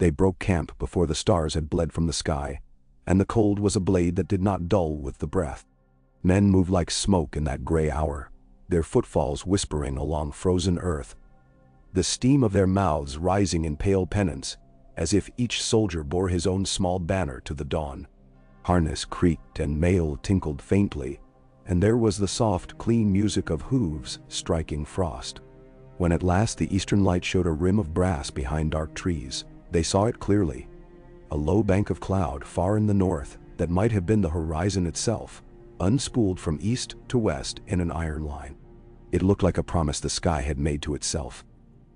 They broke camp before the stars had bled from the sky, and the cold was a blade that did not dull with the breath. Men moved like smoke in that gray hour, their footfalls whispering along frozen earth, the steam of their mouths rising in pale penance, as if each soldier bore his own small banner to the dawn. Harness creaked and mail tinkled faintly, and there was the soft, clean music of hooves striking frost. When at last the eastern light showed a rim of brass behind dark trees, they saw it clearly. A low bank of cloud far in the north that might have been the horizon itself, unspooled from east to west in an iron line. It looked like a promise the sky had made to itself.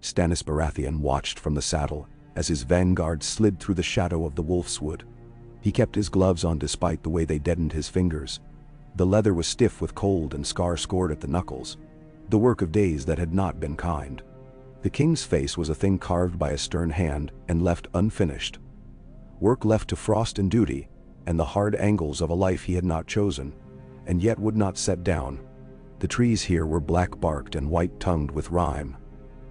Stannis Baratheon watched from the saddle as his vanguard slid through the shadow of the Wolf's Wood. He kept his gloves on despite the way they deadened his fingers. The leather was stiff with cold and scar-scored at the knuckles, the work of days that had not been kind. The king's face was a thing carved by a stern hand and left unfinished. Work left to frost and duty, and the hard angles of a life he had not chosen, and yet would not set down. The trees here were black-barked and white-tongued with rime.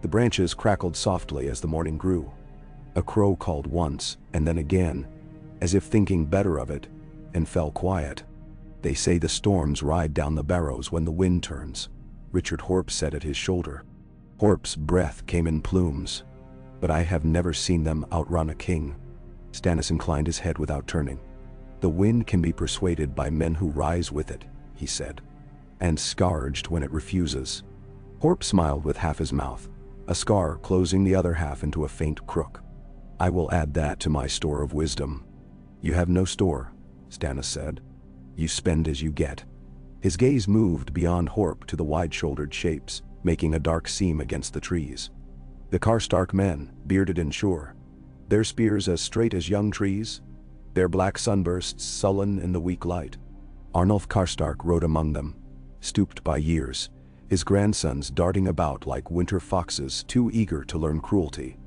The branches crackled softly as the morning grew. A crow called once, and then again, as if thinking better of it, and fell quiet. They say the storms ride down the barrows when the wind turns, Richard Horp said at his shoulder. Horp's breath came in plumes, but I have never seen them outrun a king. Stannis inclined his head without turning. The wind can be persuaded by men who rise with it, he said, and scourged when it refuses. Horp smiled with half his mouth, a scar closing the other half into a faint crook. I will add that to my store of wisdom. You have no store, Stannis said. You spend as you get. His gaze moved beyond Horp to the wide-shouldered shapes, making a dark seam against the trees. The Karstark men, bearded and sure, their spears as straight as young trees, their black sunbursts sullen in the weak light. Arnulf Karstark rode among them, stooped by years, his grandsons darting about like winter foxes too eager to learn cruelty.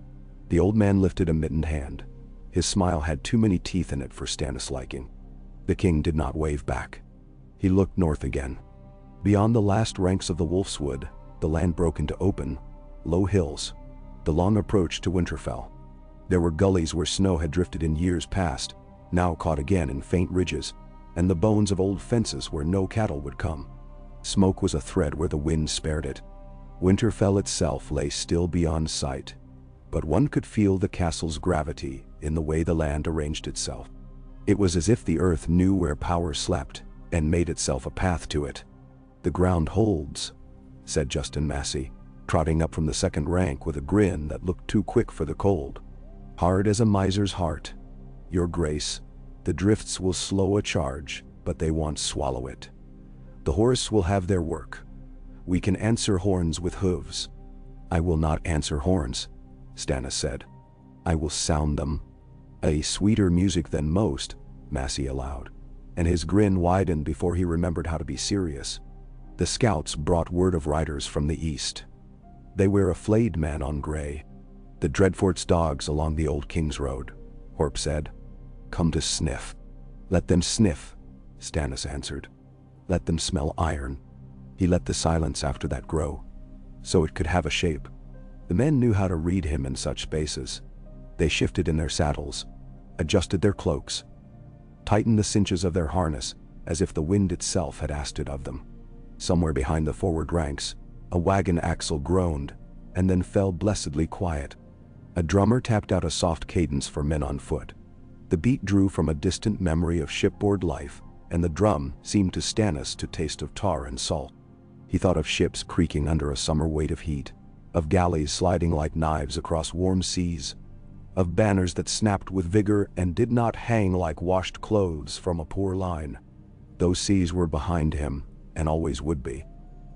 The old man lifted a mittened hand. His smile had too many teeth in it for Stannis' liking. The king did not wave back. He looked north again. Beyond the last ranks of the Wolf's Wood, the land broke into open, low hills, the long approach to Winterfell. There were gullies where snow had drifted in years past, now caught again in faint ridges, and the bones of old fences where no cattle would come. Smoke was a thread where the wind spared it. Winterfell itself lay still beyond sight, but one could feel the castle's gravity in the way the land arranged itself. It was as if the earth knew where power slept and made itself a path to it. The ground holds, said Justin Massey, trotting up from the second rank with a grin that looked too quick for the cold. Hard as a miser's heart, your grace, the drifts will slow a charge, but they won't swallow it. The horse will have their work. We can answer horns with hooves. I will not answer horns, Stannis said. I will sound them. A sweeter music than most, Massey allowed, and his grin widened before he remembered how to be serious. The scouts brought word of riders from the east. They were a flayed man on gray. The Dreadfort's dogs along the old King's Road, Horp said. Come to sniff. Let them sniff, Stannis answered. Let them smell iron. He let the silence after that grow, so it could have a shape. The men knew how to read him in such spaces. They shifted in their saddles, adjusted their cloaks, tightened the cinches of their harness as if the wind itself had asked it of them. Somewhere behind the forward ranks, a wagon axle groaned and then fell blessedly quiet. A drummer tapped out a soft cadence for men on foot. The beat drew from a distant memory of shipboard life, and the drum seemed to Stannis to taste of tar and salt. He thought of ships creaking under a summer weight of heat, of galleys sliding like knives across warm seas, of banners that snapped with vigor and did not hang like washed clothes from a poor line. Those seas were behind him, and always would be.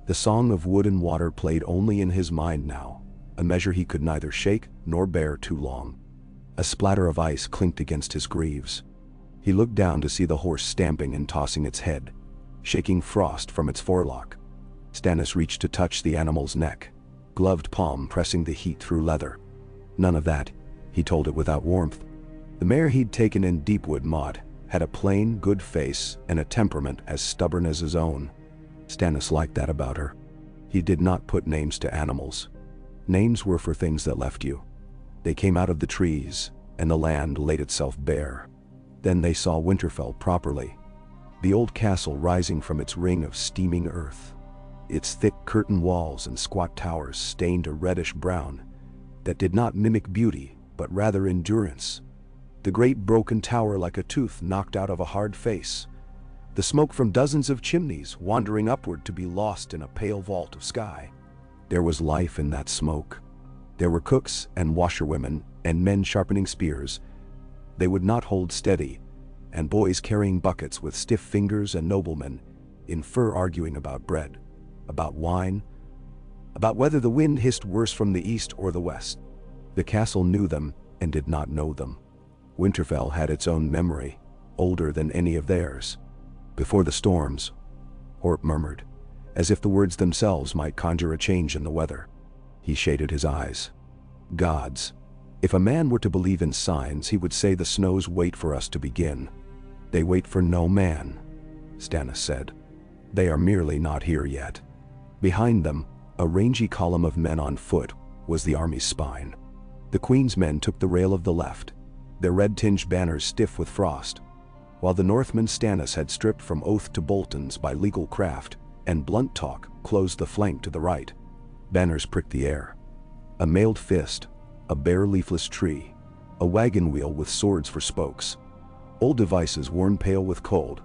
The song of wood and water played only in his mind now, a measure he could neither shake nor bear too long. A splatter of ice clinked against his greaves. He looked down to see the horse stamping and tossing its head, shaking frost from its forelock. Stannis reached to touch the animal's neck, gloved palm pressing the heat through leather. None of that, he told it without warmth. The mare he'd taken in Deepwood Motte had a plain, good face and a temperament as stubborn as his own. Stannis liked that about her. He did not put names to animals. Names were for things that left you. They came out of the trees, and the land laid itself bare. Then they saw Winterfell properly, the old castle rising from its ring of steaming earth, its thick curtain walls and squat towers stained a reddish brown that did not mimic beauty but rather endurance. The great broken tower like a tooth knocked out of a hard face, the smoke from dozens of chimneys wandering upward to be lost in a pale vault of sky. There was life in that smoke. There were cooks and washerwomen and men sharpening spears. They would not hold steady, and boys carrying buckets with stiff fingers and noblemen in fur arguing about bread, about wine, about whether the wind hissed worse from the east or the west. The castle knew them and did not know them. Winterfell had its own memory, older than any of theirs. Before the storms, Horp murmured, as if the words themselves might conjure a change in the weather. He shaded his eyes. Gods. If a man were to believe in signs, he would say the snows wait for us to begin. They wait for no man, Stannis said. They are merely not here yet. Behind them, a rangy column of men on foot was the army's spine. The Queen's men took the rail of the left, their red-tinged banners stiff with frost, while the Northman Stannis had stripped from oath to Boltons by legal craft, and blunt talk closed the flank to the right. Banners pricked the air. A mailed fist, a bare leafless tree, a wagon wheel with swords for spokes. Old devices worn pale with cold,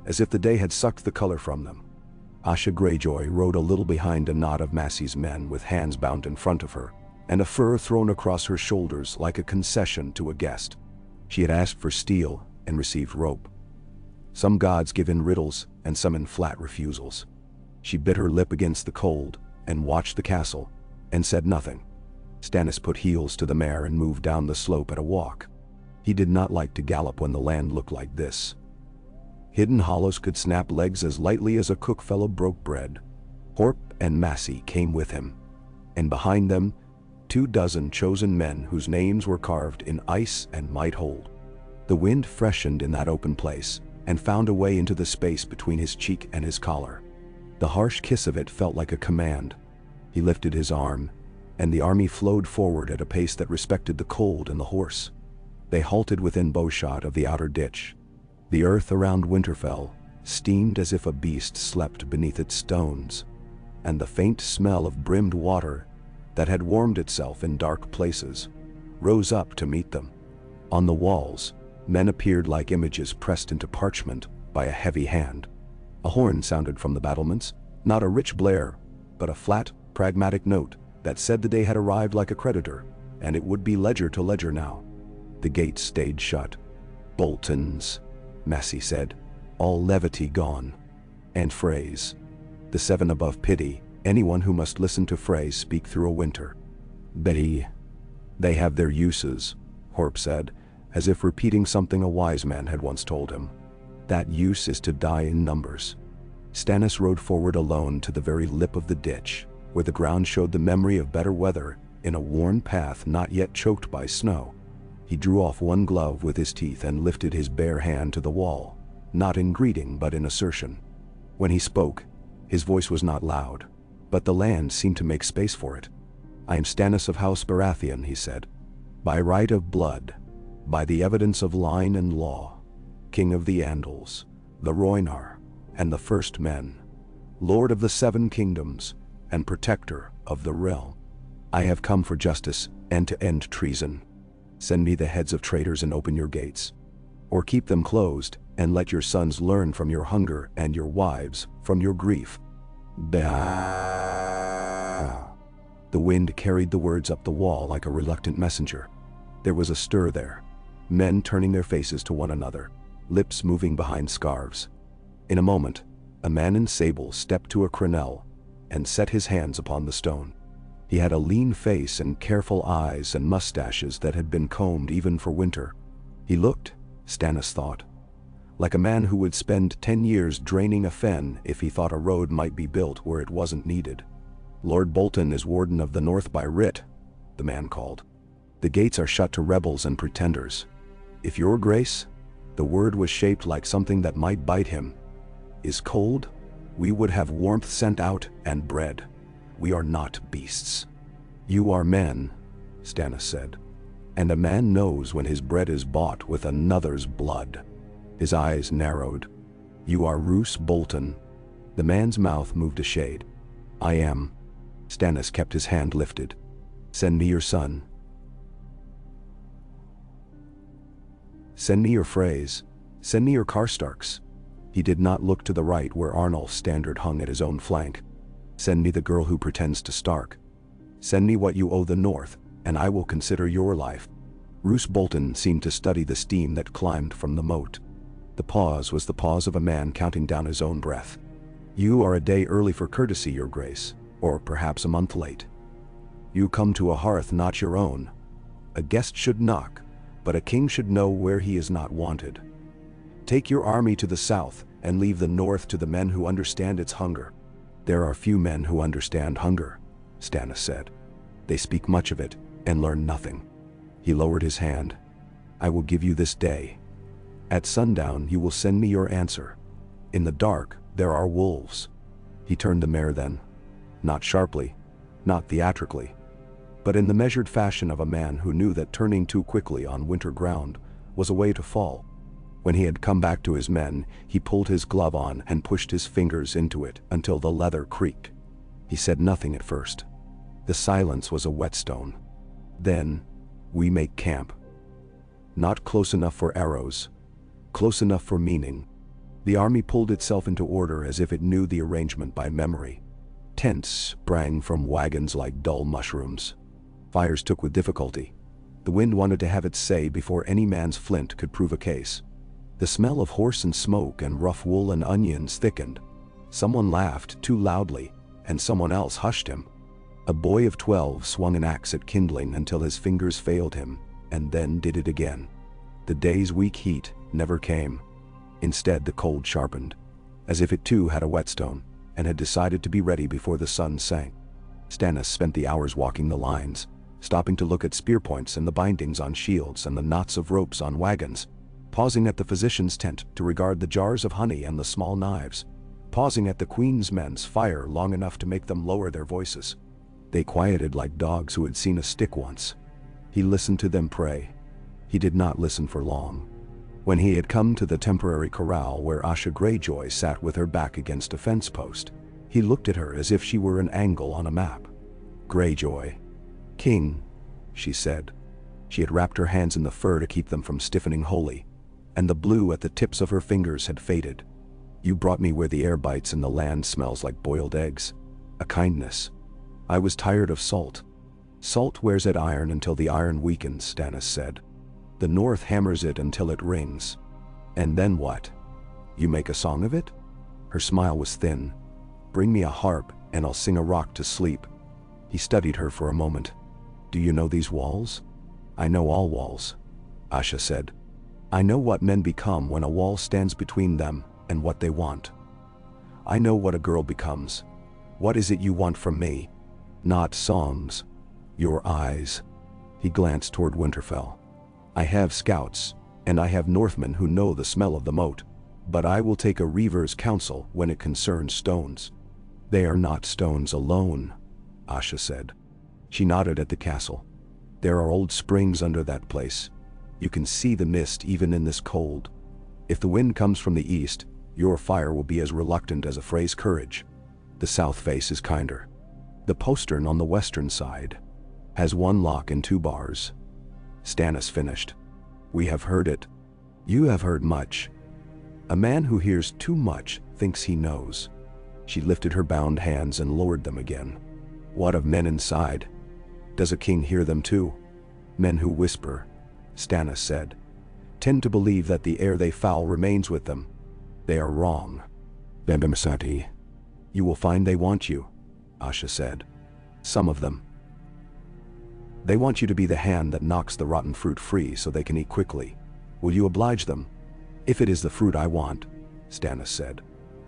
as if the day had sucked the color from them. Asha Greyjoy rode a little behind a knot of Massey's men with hands bound in front of her, and a fur thrown across her shoulders like a concession to a guest. She had asked for steel and received rope. Some gods give in riddles and some in flat refusals. She bit her lip against the cold and watched the castle and said nothing. Stannis put heels to the mare and moved down the slope at a walk. He did not like to gallop when the land looked like this. Hidden hollows could snap legs as lightly as a cook fellow broke bread. Horp and Massey came with him, and behind them 24 chosen men whose names were carved in ice and might hold. The wind freshened in that open place and found a way into the space between his cheek and his collar. The harsh kiss of it felt like a command. He lifted his arm, and the army flowed forward at a pace that respected the cold and the horse. They halted within bowshot of the outer ditch. The earth around Winterfell steamed as if a beast slept beneath its stones, and the faint smell of brimmed water that had warmed itself in dark places rose up to meet them. On the walls, men appeared like images pressed into parchment by a heavy hand. A horn sounded from the battlements, not a rich blare, but a flat, pragmatic note that said the day had arrived like a creditor, and it would be ledger to ledger now. The gates stayed shut. Boltons, Massey said, all levity gone. And phrase. The seven above pity anyone who must listen to phrase speak through a winter. Betty, they have their uses, Horp said, as if repeating something a wise man had once told him. That use is to die in numbers. Stannis rode forward alone to the very lip of the ditch, where the ground showed the memory of better weather in a worn path not yet choked by snow. He drew off one glove with his teeth and lifted his bare hand to the wall, not in greeting but in assertion. When he spoke, his voice was not loud, but the land seemed to make space for it. I am Stannis of House Baratheon, he said, by right of blood, by the evidence of line and law, King of the Andals, the Rhoynar, and the First Men, Lord of the Seven Kingdoms, and Protector of the realm. I have come for justice and to end treason. Send me the heads of traitors and open your gates, or keep them closed and let your sons learn from your hunger and your wives from your grief. Bah. The wind carried the words up the wall like a reluctant messenger. There was a stir there, men turning their faces to one another, lips moving behind scarves. In a moment, a man in sable stepped to a crenelle and set his hands upon the stone. He had a lean face and careful eyes and mustaches that had been combed even for winter. He looked, Stannis thought, like a man who would spend 10 years draining a fen if he thought a road might be built where it wasn't needed. Lord Bolton is Warden of the North by writ, the man called. The gates are shut to rebels and pretenders. If your grace, the word was shaped like something that might bite him, is cold, we would have warmth sent out and bread. We are not beasts. You are men, Stannis said. And a man knows when his bread is bought with another's blood. His eyes narrowed. You are Roose Bolton. The man's mouth moved a shade. I am. Stannis kept his hand lifted. Send me your son. Send me your Freys. Send me your Karstarks. He did not look to the right where Arnulf's standard hung at his own flank. Send me the girl who pretends to Stark. Send me what you owe the North, and I will consider your life. Roose Bolton seemed to study the steam that climbed from the moat. The pause was the pause of a man counting down his own breath. You are a day early for courtesy, your grace, or perhaps a month late. You come to a hearth not your own. A guest should knock, but a king should know where he is not wanted. Take your army to the south and leave the north to the men who understand its hunger. There are few men who understand hunger, Stannis said. They speak much of it and learn nothing. He lowered his hand. I will give you this day. At sundown you will send me your answer. In the dark there are wolves. He turned the mare then. Not sharply, not theatrically, but in the measured fashion of a man who knew that turning too quickly on winter ground was a way to fall. When he had come back to his men, he pulled his glove on and pushed his fingers into it until the leather creaked. He said nothing at first. The silence was a whetstone. Then, we make camp. Not close enough for arrows, close enough for meaning. The army pulled itself into order as if it knew the arrangement by memory. Tents sprang from wagons like dull mushrooms. Fires took with difficulty. The wind wanted to have its say before any man's flint could prove a case. The smell of horse and smoke and rough wool and onions thickened. Someone laughed too loudly, and someone else hushed him. A boy of 12 swung an axe at kindling until his fingers failed him, and then did it again. The day's weak heat never came. Instead, the cold sharpened, as if it too had a whetstone, and had decided to be ready before the sun sank. Stannis spent the hours walking the lines, stopping to look at spear points and the bindings on shields and the knots of ropes on wagons, pausing at the physician's tent to regard the jars of honey and the small knives, pausing at the queen's men's fire long enough to make them lower their voices. They quieted like dogs who had seen a stick once. He listened to them pray. He did not listen for long. When he had come to the temporary corral where Asha Greyjoy sat with her back against a fence post, he looked at her as if she were an angle on a map. Greyjoy. King, she said. She had wrapped her hands in the fur to keep them from stiffening wholly, and the blue at the tips of her fingers had faded. You brought me where the air bites and the land smells like boiled eggs. A kindness. I was tired of salt. Salt wears at iron until the iron weakens, Stannis said. The North hammers it until it rings. And then what? You make a song of it? Her smile was thin. Bring me a harp, and I'll sing a rock to sleep. He studied her for a moment. Do you know these walls? I know all walls, Asha said. I know what men become when a wall stands between them and what they want. I know what a girl becomes. What is it you want from me? Not songs. Your eyes. He glanced toward Winterfell. I have scouts, and I have Northmen who know the smell of the moat, but I will take a reaver's counsel when it concerns stones. They are not stones alone, Asha said. She nodded at the castle. There are old springs under that place. You can see the mist even in this cold. If the wind comes from the east, your fire will be as reluctant as a Frey's courage. The south face is kinder. The postern on the western side has one lock and 2 bars. Stannis finished. We have heard it. You have heard much. A man who hears too much thinks he knows. She lifted her bound hands and lowered them again. What of men inside? Does a king hear them too? Men who whisper, Stannis said, tend to believe that the air they foul remains with them. They are wrong. Bembemasati. You will find they want you, Asha said. Some of them. They want you to be the hand that knocks the rotten fruit free so they can eat quickly. Will you oblige them? If it is the fruit I want, Stannis said.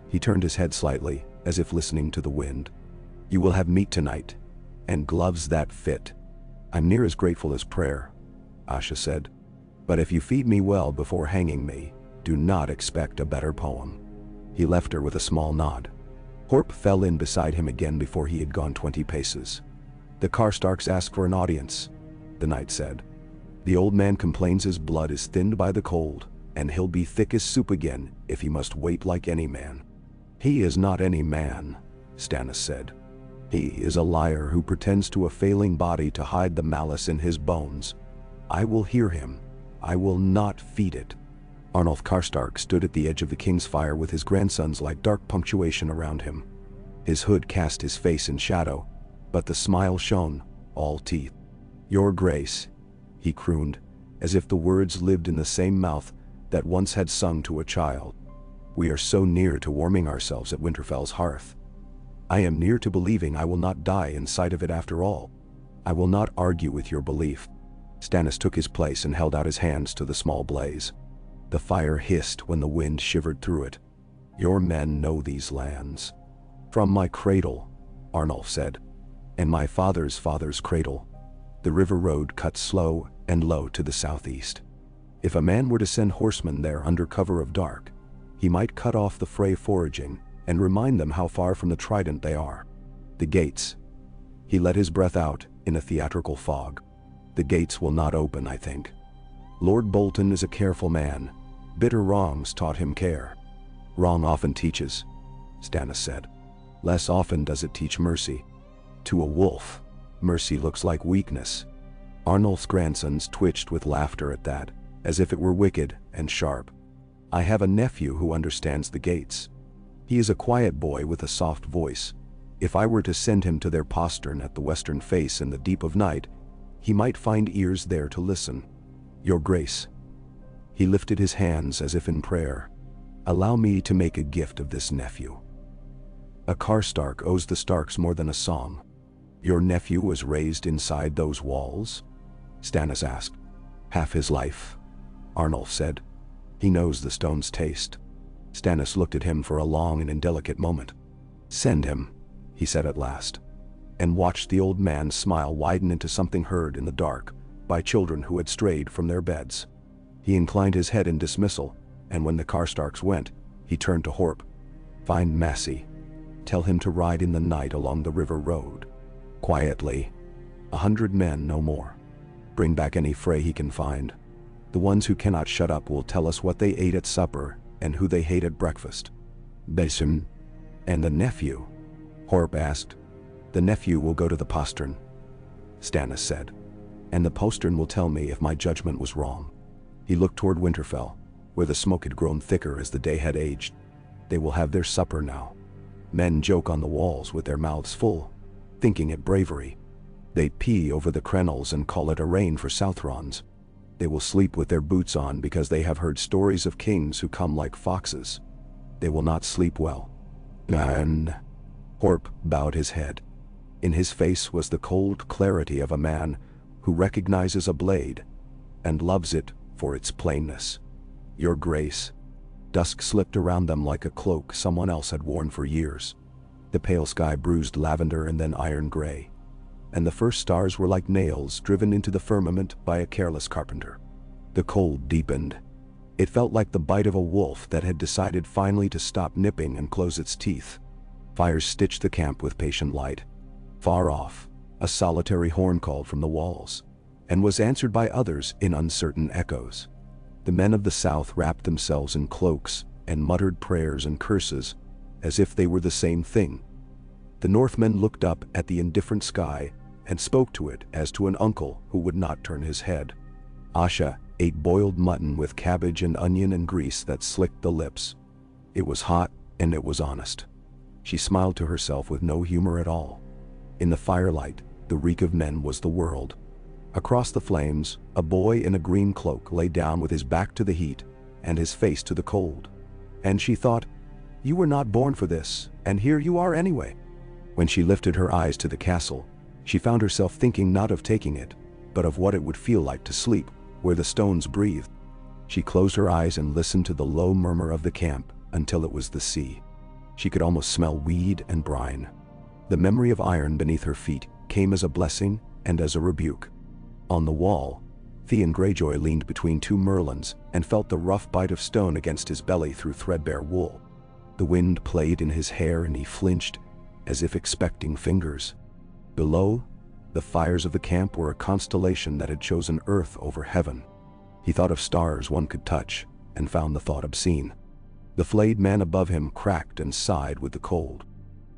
He turned his head slightly, as if listening to the wind. You will have meat tonight, and gloves that fit. I'm near as grateful as prayer, Asha said. But if you feed me well before hanging me, do not expect a better poem. He left her with a small nod. Horp fell in beside him again before he had gone 20 paces. The Karstarks ask for an audience, the knight said. The old man complains his blood is thinned by the cold, and he'll be thick as soup again if he must wait like any man. He is not any man, Stannis said. He is a liar who pretends to a failing body to hide the malice in his bones. I will hear him. I will not feed it. Arnulf Karstark stood at the edge of the king's fire with his grandsons like dark punctuation around him. His hood cast his face in shadow, but the smile shone, all teeth. Your Grace, he crooned, as if the words lived in the same mouth that once had sung to a child. We are so near to warming ourselves at Winterfell's hearth. I am near to believing I will not die in sight of it after all. I will not argue with your belief. Stannis took his place and held out his hands to the small blaze. The fire hissed when the wind shivered through it. Your men know these lands. From my cradle, Arnulf said, and my father's father's cradle. The river road cuts slow and low to the southeast. If a man were to send horsemen there under cover of dark, he might cut off the fray foraging and remind them how far from the trident they are. The gates. He let his breath out in a theatrical fog. The gates will not open, I think. Lord Bolton is a careful man. Bitter wrongs taught him care. Wrong often teaches, Stannis said. Less often does it teach mercy. To a wolf, mercy looks like weakness. Arnulf's grandsons twitched with laughter at that, as if it were wicked and sharp. I have a nephew who understands the gates. He is a quiet boy with a soft voice. If I were to send him to their postern at the western face in the deep of night, he might find ears there to listen. Your Grace. He lifted his hands as if in prayer. Allow me to make a gift of this nephew. A Karstark owes the Starks more than a song. Your nephew was raised inside those walls? Stannis asked. Half his life, Arnulf said. He knows the stone's taste. Stannis looked at him for a long and indelicate moment. Send him, he said at last, and watched the old man's smile widen into something heard in the dark by children who had strayed from their beds. He inclined his head in dismissal, and when the Karstarks went, he turned to Horp. Find Massey. Tell him to ride in the night along the river road. Quietly. 100 men, no more. Bring back any fray he can find. The ones who cannot shut up will tell us what they ate at supper and who they hate at breakfast. Besim. And the nephew? Horp asked. The nephew will go to the postern, Stannis said, and the postern will tell me if my judgment was wrong. He looked toward Winterfell, where the smoke had grown thicker as the day had aged. They will have their supper now. Men joke on the walls with their mouths full, thinking it bravery. They pee over the crenels and call it a rain for Southrons. They will sleep with their boots on because they have heard stories of kings who come like foxes. They will not sleep well. And Horp bowed his head. In his face was the cold clarity of a man who recognizes a blade and loves it for its plainness. Your Grace. Dusk slipped around them like a cloak someone else had worn for years. The pale sky bruised lavender and then iron gray, and the first stars were like nails driven into the firmament by a careless carpenter. The cold deepened. It felt like the bite of a wolf that had decided finally to stop nipping and close its teeth. Fires stitched the camp with patient light. Far off, a solitary horn called from the walls, and was answered by others in uncertain echoes. The men of the south wrapped themselves in cloaks and muttered prayers and curses, as if they were the same thing. The Northmen looked up at the indifferent sky and spoke to it as to an uncle who would not turn his head. Asha ate boiled mutton with cabbage and onion and grease that slicked the lips. It was hot and it was honest. She smiled to herself with no humor at all. In the firelight, the reek of men was the world. Across the flames, a boy in a green cloak lay down with his back to the heat and his face to the cold. And she thought, you were not born for this, and here you are anyway. When she lifted her eyes to the castle, she found herself thinking not of taking it, but of what it would feel like to sleep where the stones breathed. She closed her eyes and listened to the low murmur of the camp until it was the sea. She could almost smell weed and brine. The memory of iron beneath her feet came as a blessing and as a rebuke. On the wall, Theon Greyjoy leaned between two merlins and felt the rough bite of stone against his belly through threadbare wool. The wind played in his hair and he flinched, as if expecting fingers. Below, The fires of the camp were a constellation that had chosen earth over heaven. He thought of stars one could touch, and found the thought obscene. The flayed man above him cracked and sighed with the cold.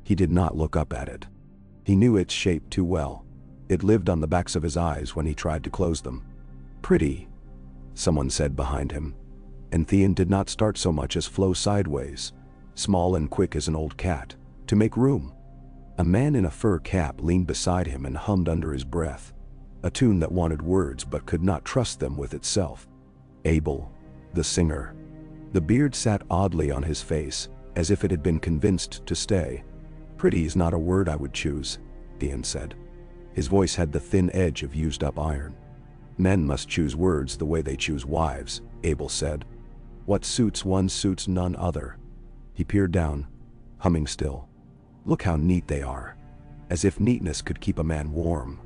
He did not look up at it. He knew its shape too well. It lived on the backs of his eyes when he tried to close them. "Pretty," someone said behind him, and Theon did not start so much as flow sideways, small and quick as an old cat, to make room. A man in a fur cap leaned beside him and hummed under his breath, a tune that wanted words but could not trust them with itself. Abel, the singer. The beard sat oddly on his face, as if it had been convinced to stay. "Pretty is not a word I would choose," Theon said. His voice had the thin edge of used-up iron. "Men must choose words the way they choose wives," Abel said. "What suits one suits none other." He peered down, humming still. "Look how neat they are. As if neatness could keep a man warm.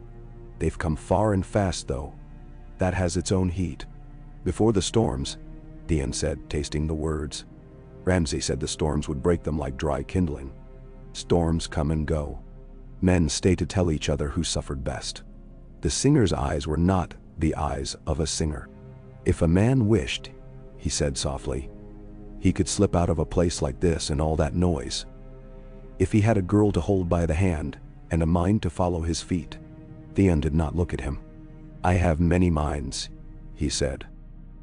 They've come far and fast, though. That has its own heat." "Before the storms," Theon said, tasting the words. Ramsay said the storms would break them like dry kindling. Storms come and go. Men stay to tell each other who suffered best. The singer's eyes were not the eyes of a singer. "If a man wished," he said softly, "he could slip out of a place like this and all that noise. If he had a girl to hold by the hand, and a mind to follow his feet." Theon did not look at him. "I have many minds," he said.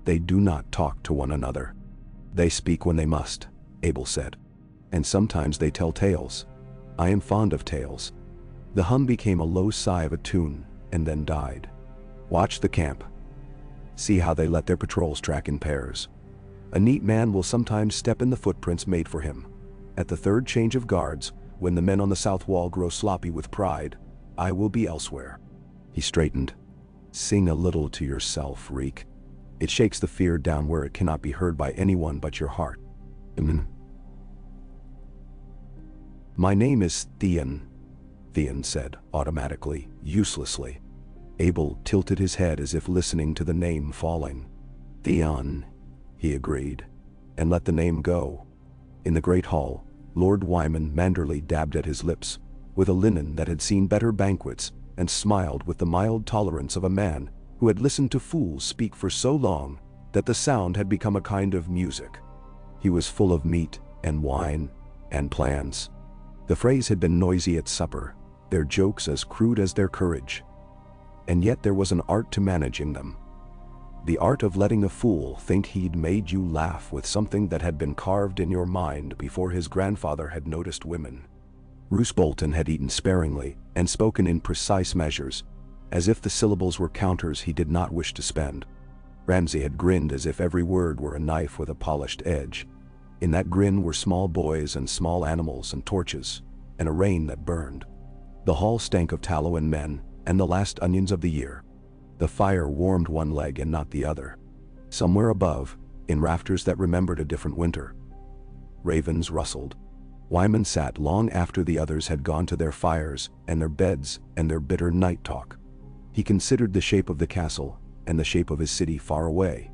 "They do not talk to one another." "They speak when they must," Abel said. "And sometimes they tell tales. I am fond of tales." The hum became a low sigh of a tune, and then died. "Watch the camp. See how they let their patrols track in pairs. A neat man will sometimes step in the footprints made for him. At the third change of guards, when the men on the south wall grow sloppy with pride, I will be elsewhere." He straightened. "Sing a little to yourself, Reek. It shakes the fear down where it cannot be heard by anyone but your heart." "My name is Theon," Theon said, automatically, uselessly. Abel tilted his head as if listening to the name falling. "Theon," he agreed, and let the name go. In the great hall, Lord Wyman Manderley dabbed at his lips, with a linen that had seen better banquets, and smiled with the mild tolerance of a man who had listened to fools speak for so long that the sound had become a kind of music. He was full of meat and wine and plans. The phrase had been noisy at supper, their jokes as crude as their courage. And yet there was an art to managing them. The art of letting a fool think he'd made you laugh with something that had been carved in your mind before his grandfather had noticed women. Roose Bolton had eaten sparingly and spoken in precise measures, as if the syllables were counters he did not wish to spend. Ramsay had grinned as if every word were a knife with a polished edge. In that grin were small boys and small animals and torches, and a rain that burned. The hall stank of tallow and men, and the last onions of the year. The fire warmed one leg and not the other. Somewhere above, in rafters that remembered a different winter, ravens rustled. Wyman sat long after the others had gone to their fires and their beds and their bitter night talk. He considered the shape of the castle and the shape of his city far away,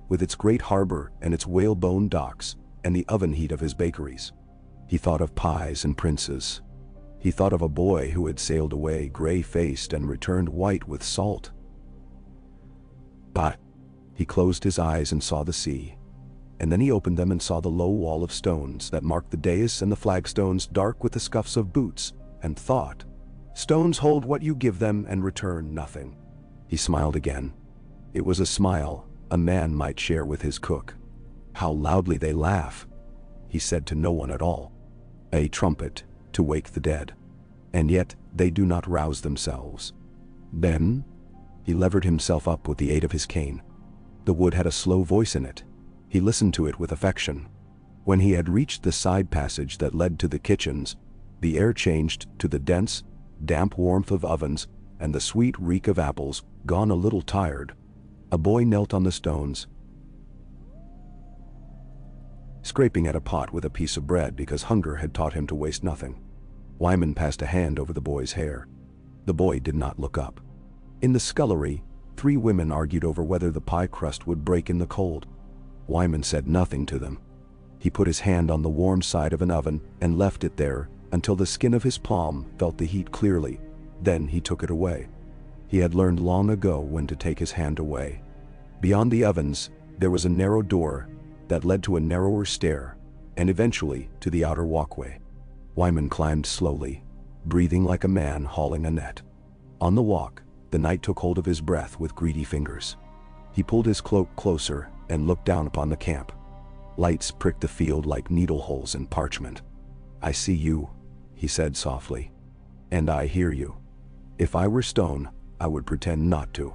with its great harbor and its whalebone docks and the oven heat of his bakeries. He thought of pies and princes. He thought of a boy who had sailed away gray-faced and returned white with salt. But he closed his eyes and saw the sea, and then he opened them and saw the low wall of stones that marked the dais and the flagstones dark with the scuffs of boots, and thought, "Stones hold what you give them and return nothing." He smiled again. It was a smile a man might share with his cook. "How loudly they laugh," he said to no one at all. "A trumpet to wake the dead. And yet they do not rouse themselves." Then he levered himself up with the aid of his cane. The wood had a slow voice in it. He listened to it with affection. When he had reached the side passage that led to the kitchens, the air changed to the dense, damp warmth of ovens and the sweet reek of apples, gone a little tired. A boy knelt on the stones, scraping at a pot with a piece of bread because hunger had taught him to waste nothing. Wyman passed a hand over the boy's hair. The boy did not look up. In the scullery, 3 women argued over whether the pie crust would break in the cold. Wyman said nothing to them. He put his hand on the warm side of an oven and left it there until the skin of his palm felt the heat clearly, Then he took it away. He had learned long ago when to take his hand away. Beyond the ovens, there was a narrow door that led to a narrower stair, and eventually to the outer walkway. Wyman climbed slowly, breathing like a man hauling a net. On the walk, the knight took hold of his breath with greedy fingers. He pulled his cloak closer and looked down upon the camp. Lights pricked the field like needle holes in parchment. "I see you," he said softly. "And I hear you. If I were stone, I would pretend not to.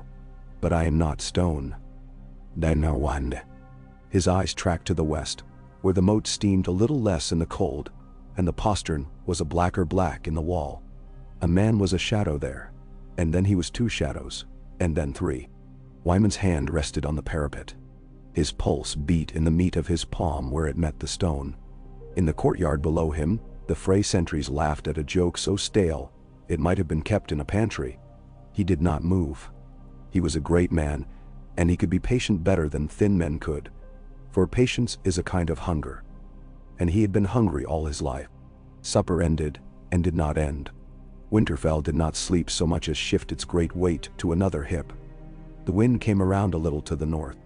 But I am not stone." His eyes tracked to the west, where the moat steamed a little less in the cold, and the postern was a blacker black in the wall. A man was a shadow there, and then he was two shadows, and then three. Wyman's hand rested on the parapet. His pulse beat in the meat of his palm where it met the stone. In the courtyard below him, the Frey sentries laughed at a joke so stale it might have been kept in a pantry. He did not move. He was a great man, and he could be patient better than thin men could, for patience is a kind of hunger. And he had been hungry all his life. Supper ended, and did not end. Winterfell did not sleep so much as shift its great weight to another hip. The wind came around a little to the north.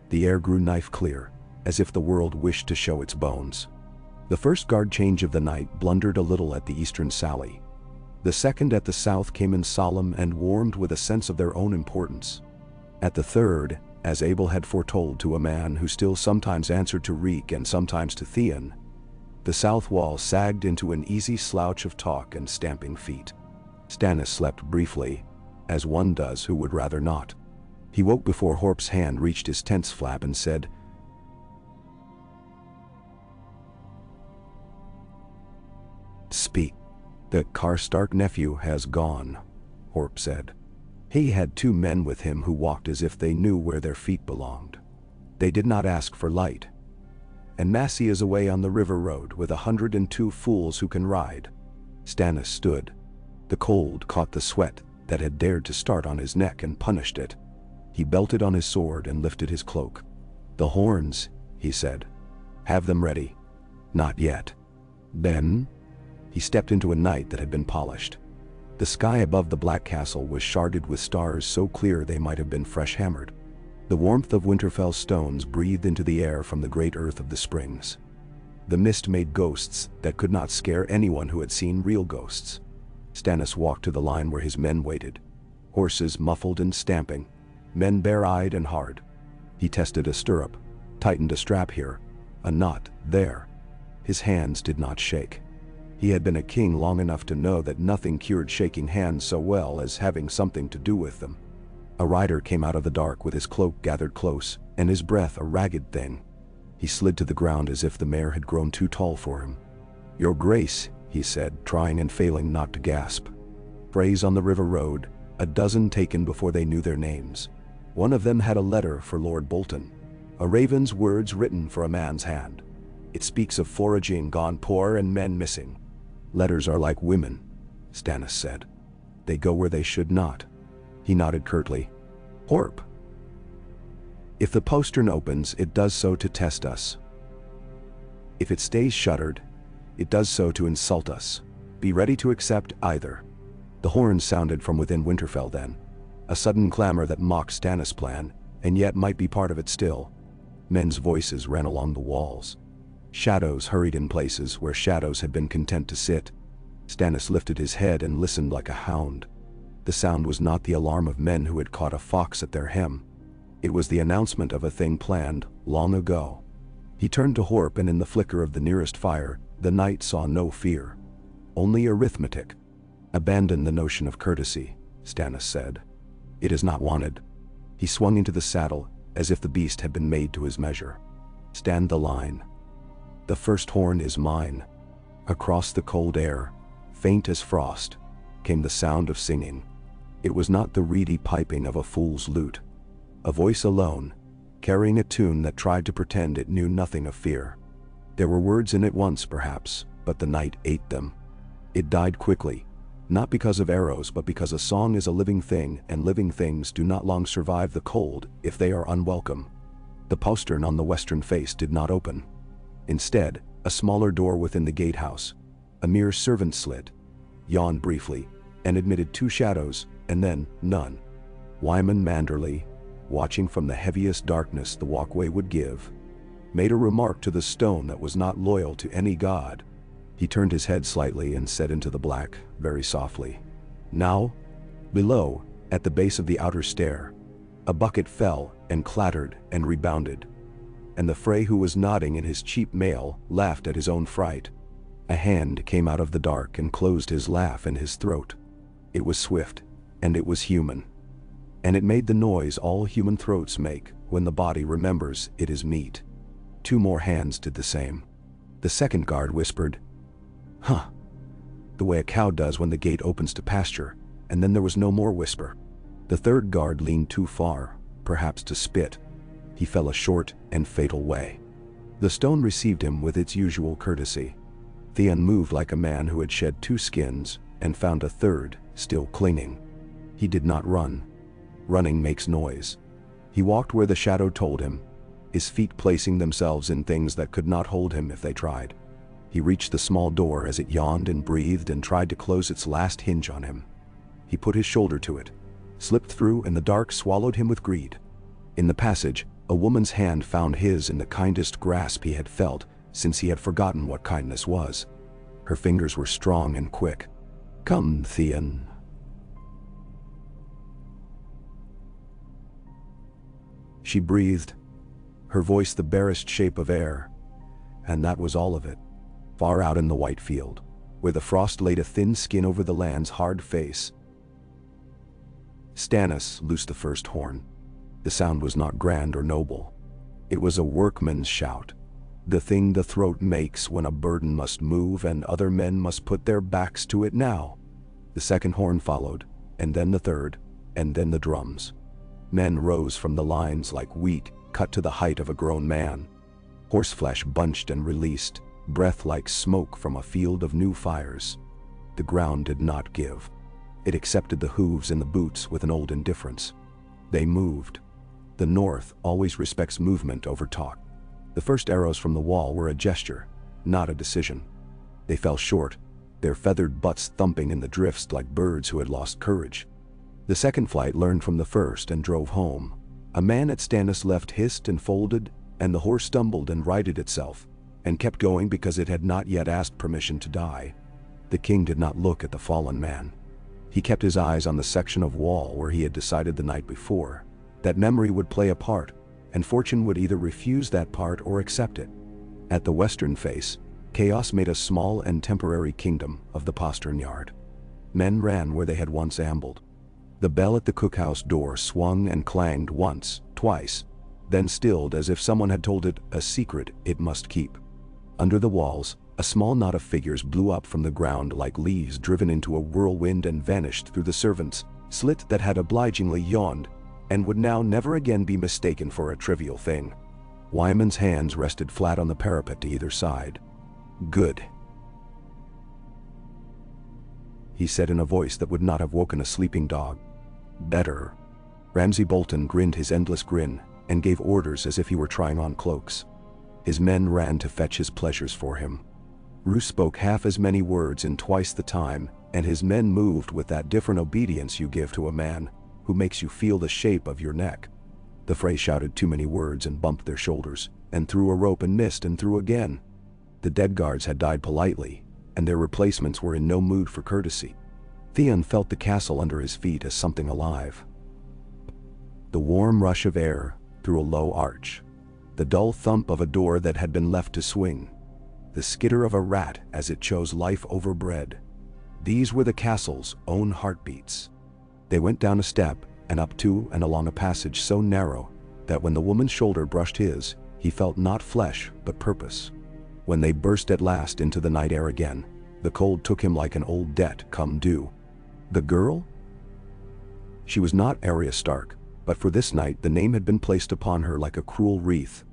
The air grew knife-clear, as if the world wished to show its bones. The first guard change of the night blundered a little at the eastern sally. The second at the south came in solemn and warmed with a sense of their own importance. At the third, as Abel had foretold to a man who still sometimes answered to Reek and sometimes to Theon, the south wall sagged into an easy slouch of talk and stamping feet. Stannis slept briefly, as one does who would rather not. He woke before Horp's hand reached his tent's flap and said, "Speak." "The Karstark nephew has gone," Horp said. He had two men with him who walked as if they knew where their feet belonged. They did not ask for light. "And Massey is away on the river road with 102 fools who can ride." Stannis stood. The cold caught the sweat that had dared to start on his neck and punished it. He belted on his sword and lifted his cloak. "The horns," he said. "Have them ready." "Not yet." "Then?" He stepped into a night that had been polished. The sky above the black castle was sharded with stars so clear they might have been fresh hammered. The warmth of Winterfell stones breathed into the air from the great earth of the springs. The mist made ghosts that could not scare anyone who had seen real ghosts. Stannis walked to the line where his men waited. Horses muffled and stamping, men bare-eyed and hard. He tested a stirrup, tightened a strap here, a knot there. His hands did not shake. He had been a king long enough to know that nothing cured shaking hands so well as having something to do with them. A rider came out of the dark with his cloak gathered close, and his breath a ragged thing. He slid to the ground as if the mare had grown too tall for him. "Your Grace," he said, trying and failing not to gasp. Freys on the river road, a dozen taken before they knew their names. One of them had a letter for Lord Bolton. A raven's words written for a man's hand. It speaks of foraging gone poor and men missing. "Letters are like women," Stannis said. "They go where they should not." He nodded curtly. "Horp. If the postern opens, it does so to test us. If it stays shuttered, it does so to insult us. Be ready to accept either." The horns sounded from within Winterfell then. A sudden clamor that mocked Stannis' plan, and yet might be part of it still. Men's voices ran along the walls. Shadows hurried in places where shadows had been content to sit. Stannis lifted his head and listened like a hound. The sound was not the alarm of men who had caught a fox at their hem. It was the announcement of a thing planned long ago. He turned to Horp, and in the flicker of the nearest fire, the knight saw no fear. Only arithmetic. "Abandon the notion of courtesy," Stannis said. "It is not wanted." He swung into the saddle, as if the beast had been made to his measure. "Stand the line. The first horn is mine." Across the cold air, faint as frost, came the sound of singing. It was not the reedy piping of a fool's lute. A voice alone, carrying a tune that tried to pretend it knew nothing of fear. There were words in it once, perhaps, but the night ate them. It died quickly, not because of arrows but because a song is a living thing, and living things do not long survive the cold if they are unwelcome. The postern on the western face did not open. Instead, a smaller door within the gatehouse, a mere servant slit, yawned briefly, and admitted 2 shadows, and then none. Wyman Manderley, watching from the heaviest darkness the walkway would give, made a remark to the stone that was not loyal to any god. He turned his head slightly and said into the black, very softly, "Now?" Below, at the base of the outer stair, a bucket fell and clattered and rebounded, and the Frey, who was nodding in his cheap mail, laughed at his own fright. A hand came out of the dark and closed his laugh in his throat. It was swift, and it was human. And it made the noise all human throats make when the body remembers it is meat. 2 more hands did the same. The second guard whispered, "Huh," the way a cow does when the gate opens to pasture, and then there was no more whisper. The third guard leaned too far, perhaps to spit. He fell a short and fatal way. The stone received him with its usual courtesy. Theon moved like a man who had shed 2 skins and found a third still clinging. He did not run. Running makes noise. He walked where the shadow told him, his feet placing themselves in things that could not hold him if they tried. He reached the small door as it yawned and breathed and tried to close its last hinge on him. He put his shoulder to it, slipped through, and the dark swallowed him with greed. In the passage, a woman's hand found his in the kindest grasp he had felt since he had forgotten what kindness was. Her fingers were strong and quick. "Come, Theon." She breathed, her voice the barest shape of air, and that was all of it. Far out in the white field, where the frost laid a thin skin over the land's hard face, Stannis loosed the first horn. The sound was not grand or noble. It was a workman's shout, the thing the throat makes when a burden must move and other men must put their backs to it now. The second horn followed, and then the third, and then the drums. Men rose from the lines like wheat cut to the height of a grown man. Horseflesh bunched and released, breath like smoke from a field of new fires. The ground did not give. It accepted the hooves and the boots with an old indifference. They moved. The North always respects movement over talk. The first arrows from the wall were a gesture, not a decision. They fell short, their feathered butts thumping in the drifts like birds who had lost courage. The second flight learned from the first and drove home. A man at Stannis left hissed and folded, and the horse stumbled and righted itself, and kept going because it had not yet asked permission to die. The king did not look at the fallen man. He kept his eyes on the section of wall where he had decided the night before that memory would play a part, and fortune would either refuse that part or accept it. At the western face, chaos made a small and temporary kingdom of the postern yard. Men ran where they had once ambled. The bell at the cookhouse door swung and clanged once, twice, then stilled as if someone had told it a secret it must keep. Under the walls, a small knot of figures blew up from the ground like leaves driven into a whirlwind and vanished through the servants' slit that had obligingly yawned and would now never again be mistaken for a trivial thing. Wyman's hands rested flat on the parapet to either side. "Good," he said in a voice that would not have woken a sleeping dog. "Better." Ramsay Bolton grinned his endless grin and gave orders as if he were trying on cloaks. His men ran to fetch his pleasures for him. Roose spoke half as many words in twice the time, and his men moved with that different obedience you give to a man who makes you feel the shape of your neck. The Frey shouted too many words and bumped their shoulders, and threw a rope and missed and threw again. The dead guards had died politely, and their replacements were in no mood for courtesy. Theon felt the castle under his feet as something alive. The warm rush of air through a low arch, the dull thump of a door that had been left to swing, the skitter of a rat as it chose life over bread. These were the castle's own heartbeats. They went down a step and up to and along a passage so narrow that when the woman's shoulder brushed his, he felt not flesh but purpose. When they burst at last into the night air again, the cold took him like an old debt come due. The girl? She was not Arya Stark, but for this night the name had been placed upon her like a cruel wreath,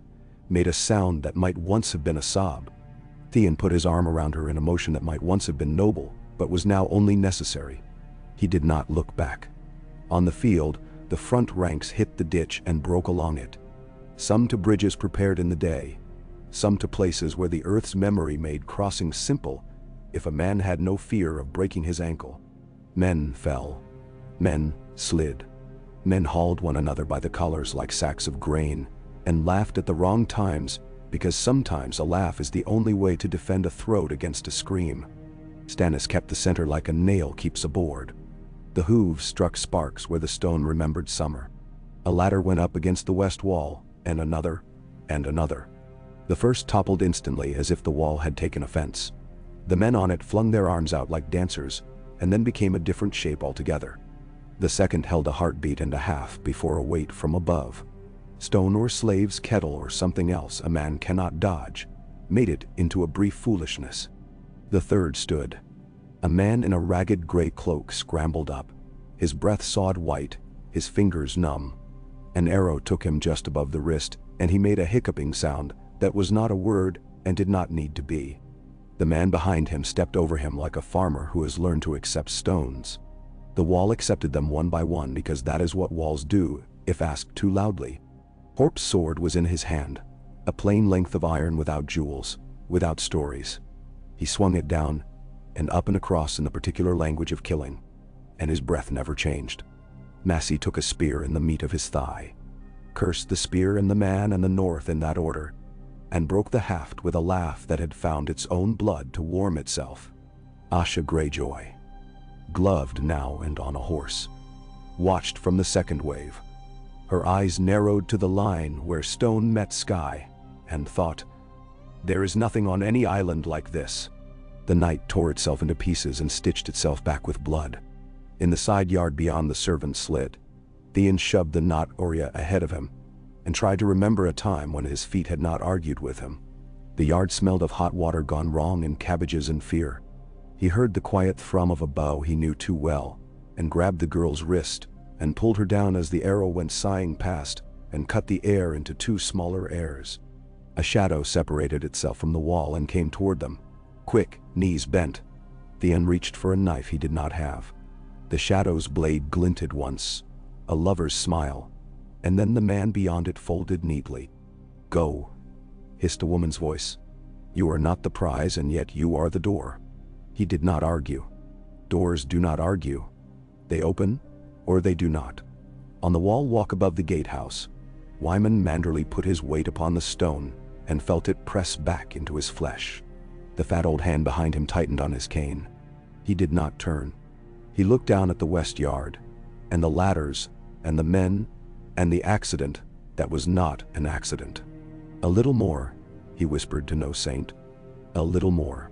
made a sound that might once have been a sob. Theon put his arm around her in a motion that might once have been noble, but was now only necessary. He did not look back. On the field, the front ranks hit the ditch and broke along it, some to bridges prepared in the day, some to places where the earth's memory made crossing simple if a man had no fear of breaking his ankle. Men fell. Men slid. Men hauled one another by the collars like sacks of grain, and laughed at the wrong times, because sometimes a laugh is the only way to defend a throat against a scream. Stannis kept the center like a nail keeps a board. The hooves struck sparks where the stone remembered summer. A ladder went up against the west wall, and another, and another. The first toppled instantly as if the wall had taken offense. The men on it flung their arms out like dancers, and then became a different shape altogether. The second held a heartbeat and a half before a weight from above. Stone or slave's kettle or something else a man cannot dodge, made it into a brief foolishness. The third stood. A man in a ragged gray cloak scrambled up, his breath sawed white, his fingers numb. An arrow took him just above the wrist, and he made a hiccuping sound that was not a word and did not need to be. The man behind him stepped over him like a farmer who has learned to accept stones. The wall accepted them one by one because that is what walls do, if asked too loudly. Horp's sword was in his hand, a plain length of iron without jewels, without stories. He swung it down and up and across in the particular language of killing, and his breath never changed. Massey took a spear in the meat of his thigh, cursed the spear and the man and the north in that order, and broke the haft with a laugh that had found its own blood to warm itself. Asha Greyjoy, gloved now and on a horse, watched from the second wave. Her eyes narrowed to the line where stone met sky, and thought, "There is nothing on any island like this." The night tore itself into pieces and stitched itself back with blood. In the side yard beyond the servants' slit, Theon shoved the knot Arya ahead of him, and tried to remember a time when his feet had not argued with him. The yard smelled of hot water gone wrong and cabbages and fear. He heard the quiet thrum of a bow he knew too well, and grabbed the girl's wrist, and pulled her down as the arrow went sighing past, and cut the air into two smaller airs. A shadow separated itself from the wall and came toward them. Quick, knees bent. Theon reached for a knife he did not have. The shadow's blade glinted once, a lover's smile, and then the man beyond it folded neatly. "Go," hissed a woman's voice. "You are not the prize, and yet you are the door." He did not argue. Doors do not argue. They open, or they do not. On the wall walk above the gatehouse, Wyman Manderley put his weight upon the stone and felt it press back into his flesh. The fat old hand behind him tightened on his cane. He did not turn. He looked down at the west yard, and the ladders, and the men, and the accident that was not an accident. "A little more," he whispered to no saint. "A little more."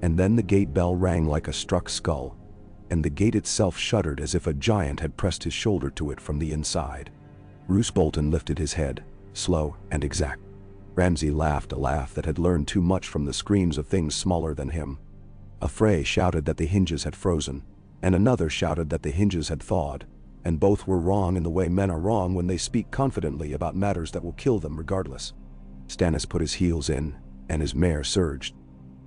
And then the gate bell rang like a struck skull, and the gate itself shuddered as if a giant had pressed his shoulder to it from the inside. Roose Bolton lifted his head, slow and exact. Ramsay laughed a laugh that had learned too much from the screams of things smaller than him. A Frey shouted that the hinges had frozen, and another shouted that the hinges had thawed, and both were wrong in the way men are wrong when they speak confidently about matters that will kill them regardless. Stannis put his heels in, and his mare surged.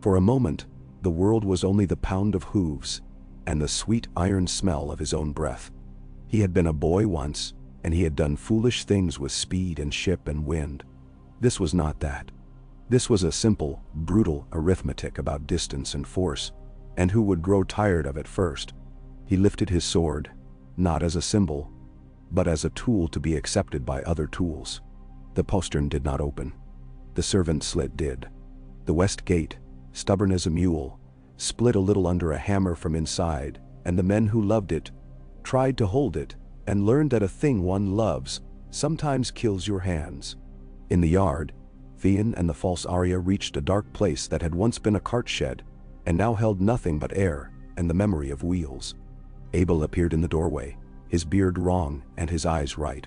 For a moment, the world was only the pound of hooves, and the sweet iron smell of his own breath. He had been a boy once, and he had done foolish things with speed and ship and wind. This was not that. This was a simple, brutal arithmetic about distance and force, and who would grow tired of it first. He lifted his sword, not as a symbol, but as a tool to be accepted by other tools. The postern did not open. The servant slit did. The west gate, stubborn as a mule, split a little under a hammer from inside, and the men who loved it tried to hold it and learned that a thing one loves sometimes kills your hands. In the yard, Theon and the false Arya reached a dark place that had once been a cart shed, and now held nothing but air and the memory of wheels. Abel appeared in the doorway, his beard wrong and his eyes right.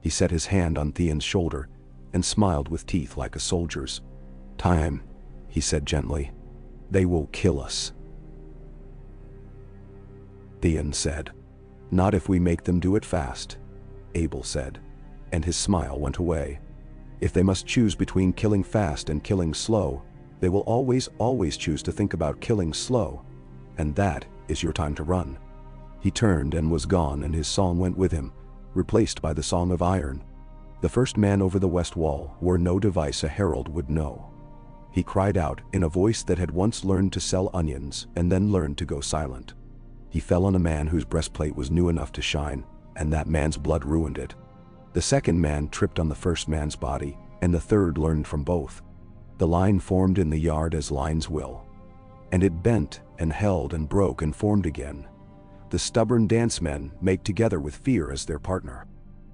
He set his hand on Theon's shoulder and smiled with teeth like a soldier's. "Time," he said gently. "They will kill us." Theon said. "Not if we make them do it fast," Abel said, and his smile went away. "If they must choose between killing fast and killing slow, they will always choose to think about killing slow, and that is your time to run." He turned and was gone, and his song went with him, replaced by the song of iron. The first man over the west wall wore no device a herald would know. He cried out in a voice that had once learned to sell onions and then learned to go silent. He fell on a man whose breastplate was new enough to shine, and that man's blood ruined it. The second man tripped on the first man's body, and the third learned from both. The line formed in the yard as lines will. And it bent and held and broke and formed again. The stubborn dancemen make together with fear as their partner.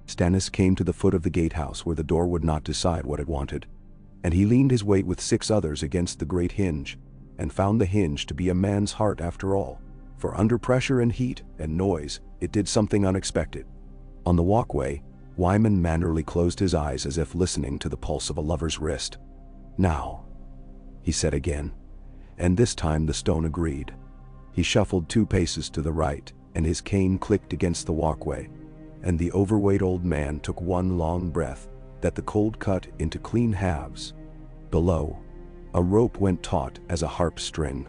Stannis came to the foot of the gatehouse where the door would not decide what it wanted, and he leaned his weight with 6 others against the great hinge, and found the hinge to be a man's heart after all, for under pressure and heat and noise, it did something unexpected. On the walkway, Wyman mannerly closed his eyes as if listening to the pulse of a lover's wrist. "Now," he said again, and this time the stone agreed. He shuffled 2 paces to the right, and his cane clicked against the walkway, and the overweight old man took one long breath that the cold cut into clean halves. Below, a rope went taut as a harp string.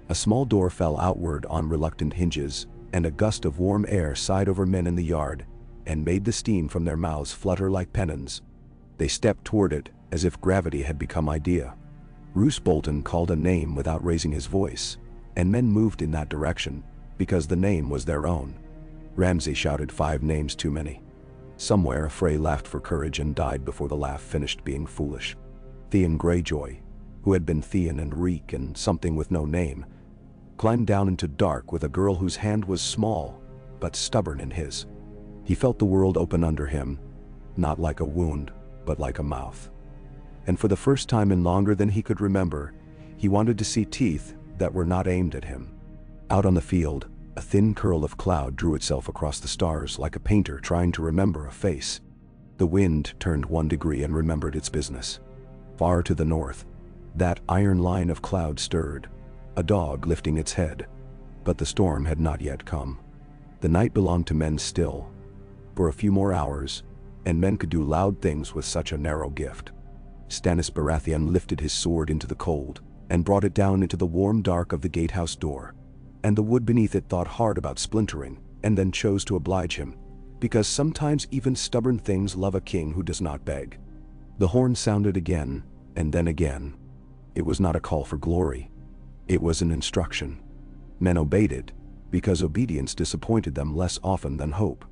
A small door fell outward on reluctant hinges, and a gust of warm air sighed over men in the yard, and made the steam from their mouths flutter like pennons. They stepped toward it, as if gravity had become idea. Roose Bolton called a name without raising his voice, and men moved in that direction, because the name was their own. Ramsay shouted 5 names too many. Somewhere a Frey laughed for courage and died before the laugh finished being foolish. Theon Greyjoy, who had been Theon and Reek and something with no name, climbed down into dark with a girl whose hand was small, but stubborn in his. He felt the world open under him, not like a wound, but like a mouth. And for the first time in longer than he could remember, he wanted to see teeth that were not aimed at him. Out on the field, a thin curl of cloud drew itself across the stars like a painter trying to remember a face. The wind turned 1 degree and remembered its business. Far to the north, that iron line of cloud stirred, a dog lifting its head. But the storm had not yet come. The night belonged to men still. For a few more hours, and men could do loud things with such a narrow gift. Stannis Baratheon lifted his sword into the cold, and brought it down into the warm dark of the gatehouse door. And the wood beneath it thought hard about splintering, and then chose to oblige him, because sometimes even stubborn things love a king who does not beg. The horn sounded again, and then again. It was not a call for glory. It was an instruction. Men obeyed it, because obedience disappointed them less often than hope.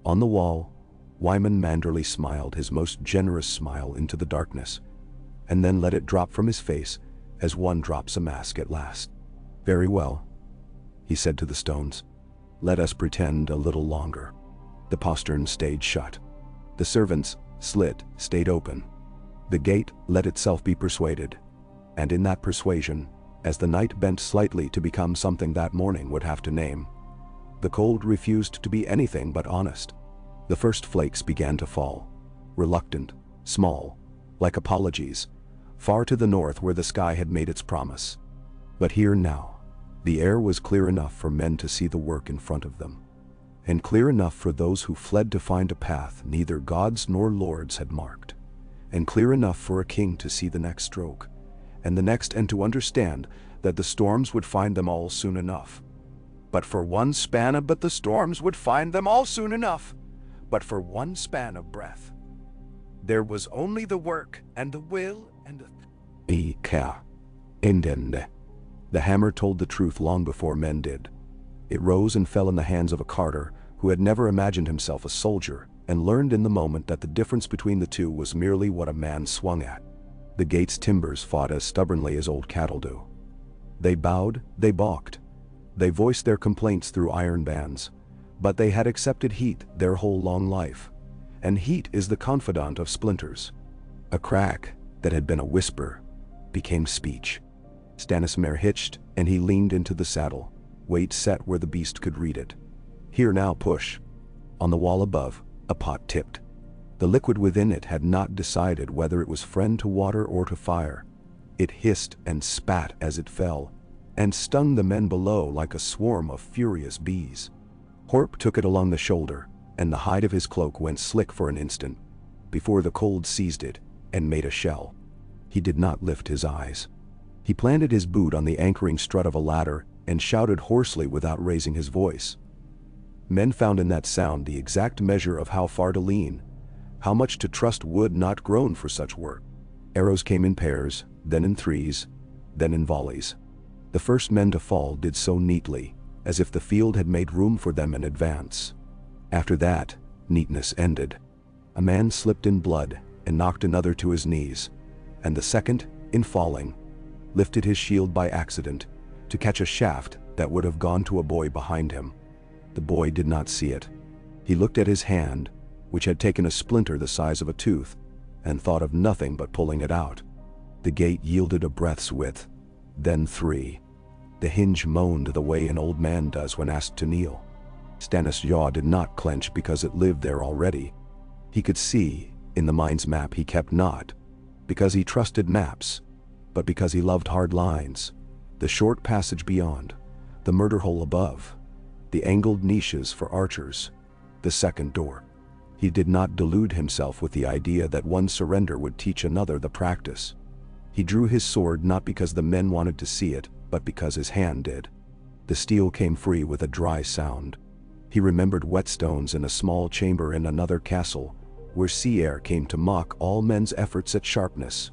On the wall, Wyman manderly smiled his most generous smile into the darkness, and then let it drop from his face as one drops a mask at last. "Very well," he said to the stones. "Let us pretend a little longer." The postern stayed shut. The servants' slit stayed open. The gate let itself be persuaded, and in that persuasion, as the night bent slightly to become something that morning would have to name, the cold refused to be anything but honest. The first flakes began to fall, reluctant, small, like apologies, far to the north where the sky had made its promise. But here now, the air was clear enough for men to see the work in front of them, and clear enough for those who fled to find a path neither gods nor lords had marked, and clear enough for a king to see the next stroke, and the next, and to understand that the storms would find them all soon enough. But for one span of the storms would find them all soon enough. But for one span of breath, there was only the work and the will and the Endende. The hammer told the truth long before men did. It rose and fell in the hands of a carter who had never imagined himself a soldier, and learned in the moment that the difference between the two was merely what a man swung at. The gate's timbers fought as stubbornly as old cattle do. They bowed, they balked. They voiced their complaints through iron bands. But they had accepted heat their whole long life, and heat is the confidant of splinters. A crack that had been a whisper became speech. Stannis mare hitched, and he leaned into the saddle, weight set where the beast could read it. "Here now, push." On the wall above, a pot tipped. The liquid within it had not decided whether it was friend to water or to fire. It hissed and spat as it fell, and stung the men below like a swarm of furious bees. Horp took it along the shoulder, and the hide of his cloak went slick for an instant, before the cold seized it and made a shell. He did not lift his eyes. He planted his boot on the anchoring strut of a ladder and shouted hoarsely without raising his voice. Men found in that sound the exact measure of how far to lean, how much to trust wood not grown for such work. Arrows came in pairs, then in threes, then in volleys. The first men to fall did so neatly, as if the field had made room for them in advance. After that, neatness ended. A man slipped in blood and knocked another to his knees, and the second, in falling, lifted his shield by accident to catch a shaft that would have gone to a boy behind him. The boy did not see it. He looked at his hand, which had taken a splinter the size of a tooth, and thought of nothing but pulling it out. The gate yielded a breath's width, then 3. The hinge moaned the way an old man does when asked to kneel. Stannis' jaw did not clench because it lived there already. He could see, in the mind's map he kept not, because he trusted maps, but because he loved hard lines. The short passage beyond, the murder hole above, the angled niches for archers, the second door. He did not delude himself with the idea that one surrender would teach another the practice. He drew his sword not because the men wanted to see it, but because his hand did. The steel came free with a dry sound. He remembered whetstones in a small chamber in another castle, where sea air came to mock all men's efforts at sharpness.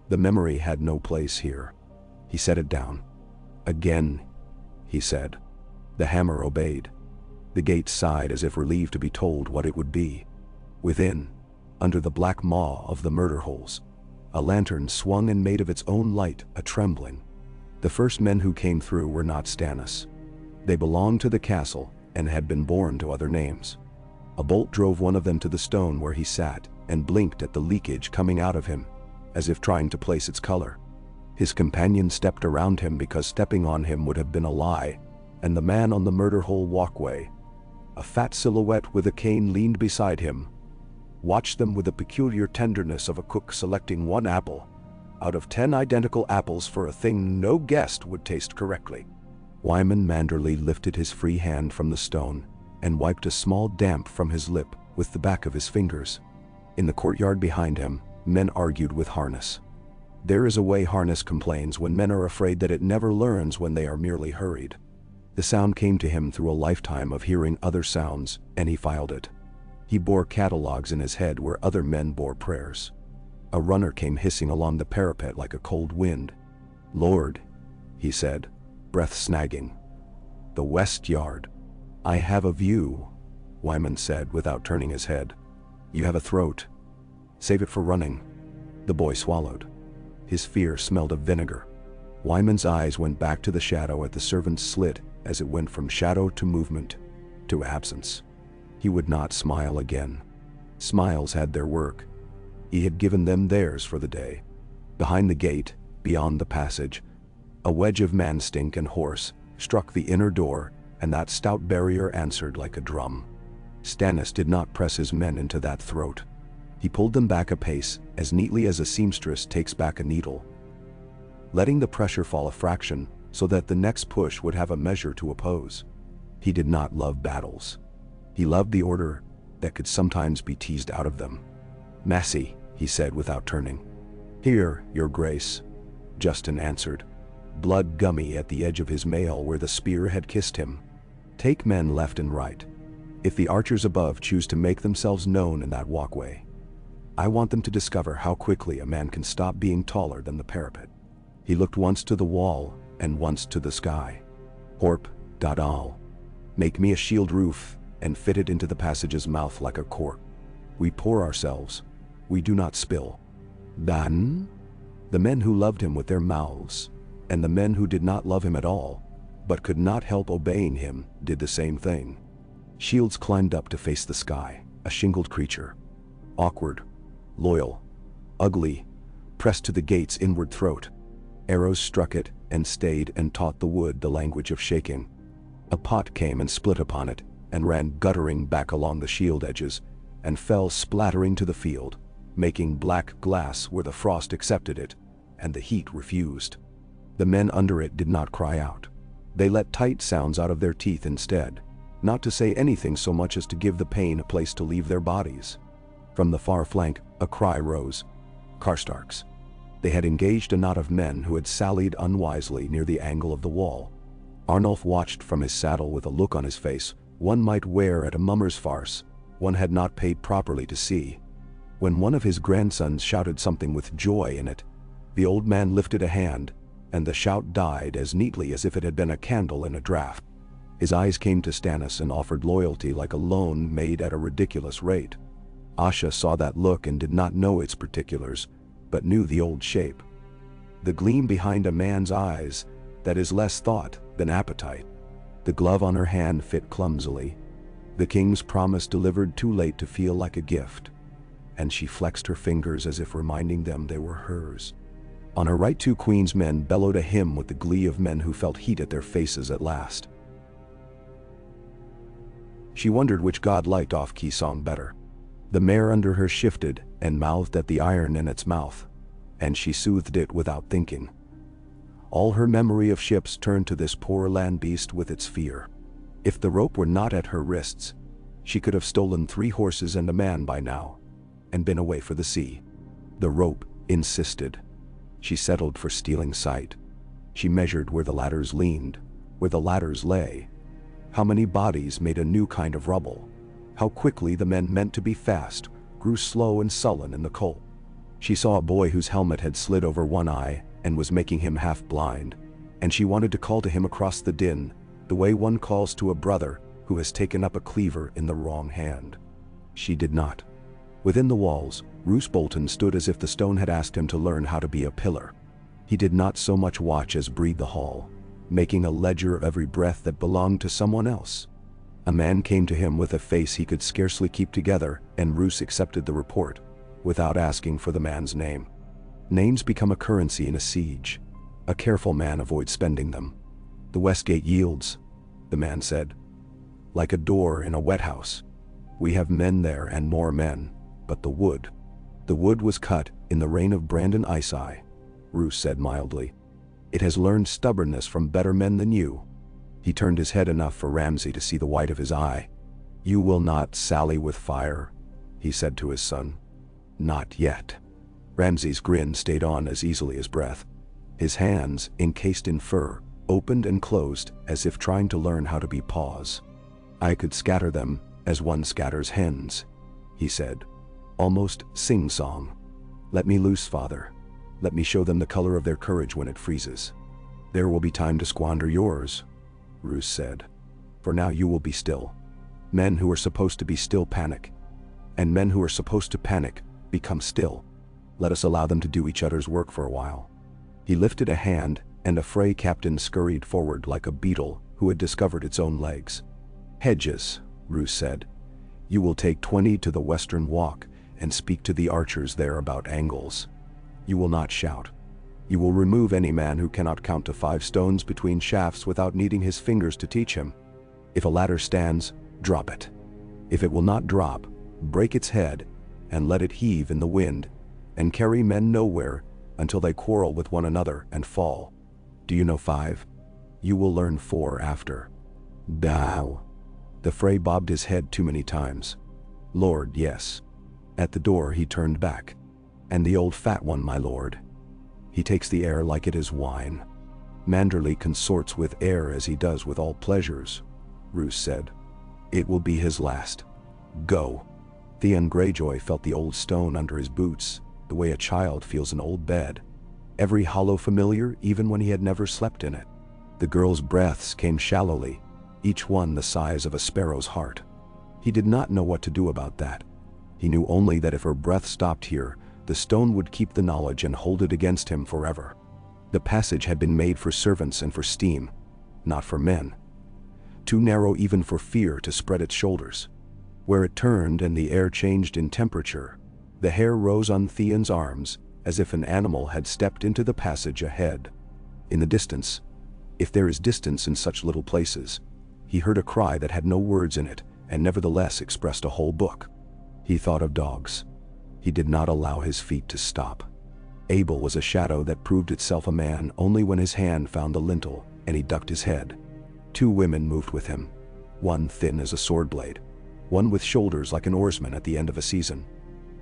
The memory had no place here. He set it down. Again, he said. The hammer obeyed. The gate sighed as if relieved to be told what it would be. Within, under the black maw of the murder holes, a lantern swung and made of its own light a trembling. The first men who came through were not Stannis. They belonged to the castle and had been born to other names. A bolt drove one of them to the stone where he sat and blinked at the leakage coming out of him, as if trying to place its color. His companion stepped around him because stepping on him would have been a lie, and the man on the murder hole walkway, a fat silhouette with a cane, leaned beside him, watched them with the peculiar tenderness of a cook selecting one apple out of 10 identical apples for a thing no guest would taste correctly. Wyman Manderley lifted his free hand from the stone and wiped a small damp from his lip with the back of his fingers. In the courtyard behind him, men argued with harness. There is a way harness complains when men are afraid that it never learns when they are merely hurried. The sound came to him through a lifetime of hearing other sounds, and he filed it. He bore catalogues in his head where other men bore prayers. A runner came hissing along the parapet like a cold wind. "Lord," he said, breath snagging. "The west yard." "I have a view," Wyman said without turning his head. "You have a throat. Save it for running." The boy swallowed. His fear smelled of vinegar. Wyman's eyes went back to the shadow at the servant's slit as it went from shadow to movement to absence. He would not smile again. Smiles had their work. He had given them theirs for the day. Behind the gate, beyond the passage, a wedge of man-stink and horse struck the inner door, and that stout barrier answered like a drum. Stannis did not press his men into that throat. He pulled them back a pace, as neatly as a seamstress takes back a needle, letting the pressure fall a fraction so that the next push would have a measure to oppose. He did not love battles. He loved the order that could sometimes be teased out of them. "Massey," he said without turning. "Here, your grace," Justin answered, blood gummy at the edge of his mail where the spear had kissed him. "Take men left and right. If the archers above choose to make themselves known in that walkway, I want them to discover how quickly a man can stop being taller than the parapet." He looked once to the wall and once to the sky. "Horp, Dadal. Make me a shield roof and fit it into the passage's mouth like a cork. We pour ourselves. We do not spill." "Dan?" The men who loved him with their mouths, and the men who did not love him at all, but could not help obeying him, did the same thing. Shields climbed up to face the sky, a shingled creature. Awkward, loyal, ugly, pressed to the gate's inward throat. Arrows struck it and stayed and taught the wood the language of shaking. A pot came and split upon it, and ran guttering back along the shield edges, and fell splattering to the field, making black glass where the frost accepted it, and the heat refused. The men under it did not cry out. They let tight sounds out of their teeth instead, not to say anything so much as to give the pain a place to leave their bodies. From the far flank, a cry rose. Karstarks. They had engaged a knot of men who had sallied unwisely near the angle of the wall. Arnulf watched from his saddle with a look on his face one might wear at a mummer's farce one had not paid properly to see. When one of his grandsons shouted something with joy in it, the old man lifted a hand, and the shout died as neatly as if it had been a candle in a draught. His eyes came to Stannis and offered loyalty like a loan made at a ridiculous rate. Asha saw that look and did not know its particulars, but knew the old shape. The gleam behind a man's eyes that is less thought than appetite. The glove on her hand fit clumsily. The king's promise delivered too late to feel like a gift, and she flexed her fingers as if reminding them they were hers. On her right, 2 queen's men bellowed a hymn with the glee of men who felt heat at their faces at last. She wondered which god liked off-key song better. The mare under her shifted and mouthed at the iron in its mouth, and she soothed it without thinking. All her memory of ships turned to this poor land beast with its fear. If the rope were not at her wrists, she could have stolen 3 horses and a man by now, and been away for the sea. The rope insisted. She settled for stealing sight. She measured where the ladders leaned, where the ladders lay. How many bodies made a new kind of rubble? How quickly the men meant to be fast grew slow and sullen in the cold. She saw a boy whose helmet had slid over one eye and was making him half blind, and she wanted to call to him across the din, the way one calls to a brother who has taken up a cleaver in the wrong hand. She did not. Within the walls, Roose Bolton stood as if the stone had asked him to learn how to be a pillar. He did not so much watch as breathe the hall, making a ledger of every breath that belonged to someone else. A man came to him with a face he could scarcely keep together, and Roose accepted the report, without asking for the man's name. Names become a currency in a siege. A careful man avoids spending them. "The Westgate yields," the man said. "Like a door in a wet house. We have men there and more men, but the wood was cut in the reign of Brandon Iceeye," Roose said mildly. "It has learned stubbornness from better men than you." He turned his head enough for Ramsay to see the white of his eye. "You will not sally with fire," he said to his son. "Not yet." Ramsay's grin stayed on as easily as breath. His hands, encased in fur, opened and closed as if trying to learn how to be paws. "I could scatter them as one scatters hens," he said, almost sing-song. "Let me loose, father. Let me show them the color of their courage when it freezes." "There will be time to squander yours," Roose said. "For now you will be still. Men who are supposed to be still panic, and men who are supposed to panic become still. Let us allow them to do each other's work for a while." He lifted a hand, and a Frey captain scurried forward like a beetle who had discovered its own legs. "Hedges," Roose said. "You will take 20 to the western walk and speak to the archers there about angles. You will not shout. You will remove any man who cannot count to 5 stones between shafts without needing his fingers to teach him. If a ladder stands, drop it. If it will not drop, break its head and let it heave in the wind, and carry men nowhere until they quarrel with one another and fall. Do you know 5? You will learn 4 after." "Thou." The Frey bobbed his head too many times. "Lord, yes." At the door he turned back. "And the old fat one, my lord. He takes the air like it is wine." "Manderley consorts with air as he does with all pleasures," Roose said. "It will be his last. Go." Theon Greyjoy felt the old stone under his boots, the way a child feels an old bed. Every hollow familiar, even when he had never slept in it. The girl's breaths came shallowly, each one the size of a sparrow's heart. He did not know what to do about that. He knew only that if her breath stopped here, the stone would keep the knowledge and hold it against him forever. The passage had been made for servants and for steam, not for men. Too narrow even for fear to spread its shoulders. Where it turned and the air changed in temperature, the hair rose on Theon's arms as if an animal had stepped into the passage ahead. In the distance, if there is distance in such little places, he heard a cry that had no words in it and nevertheless expressed a whole book. He thought of dogs. He did not allow his feet to stop. Abel was a shadow that proved itself a man only when his hand found the lintel and he ducked his head. 2 women moved with him, one thin as a sword blade, one with shoulders like an oarsman at the end of a season.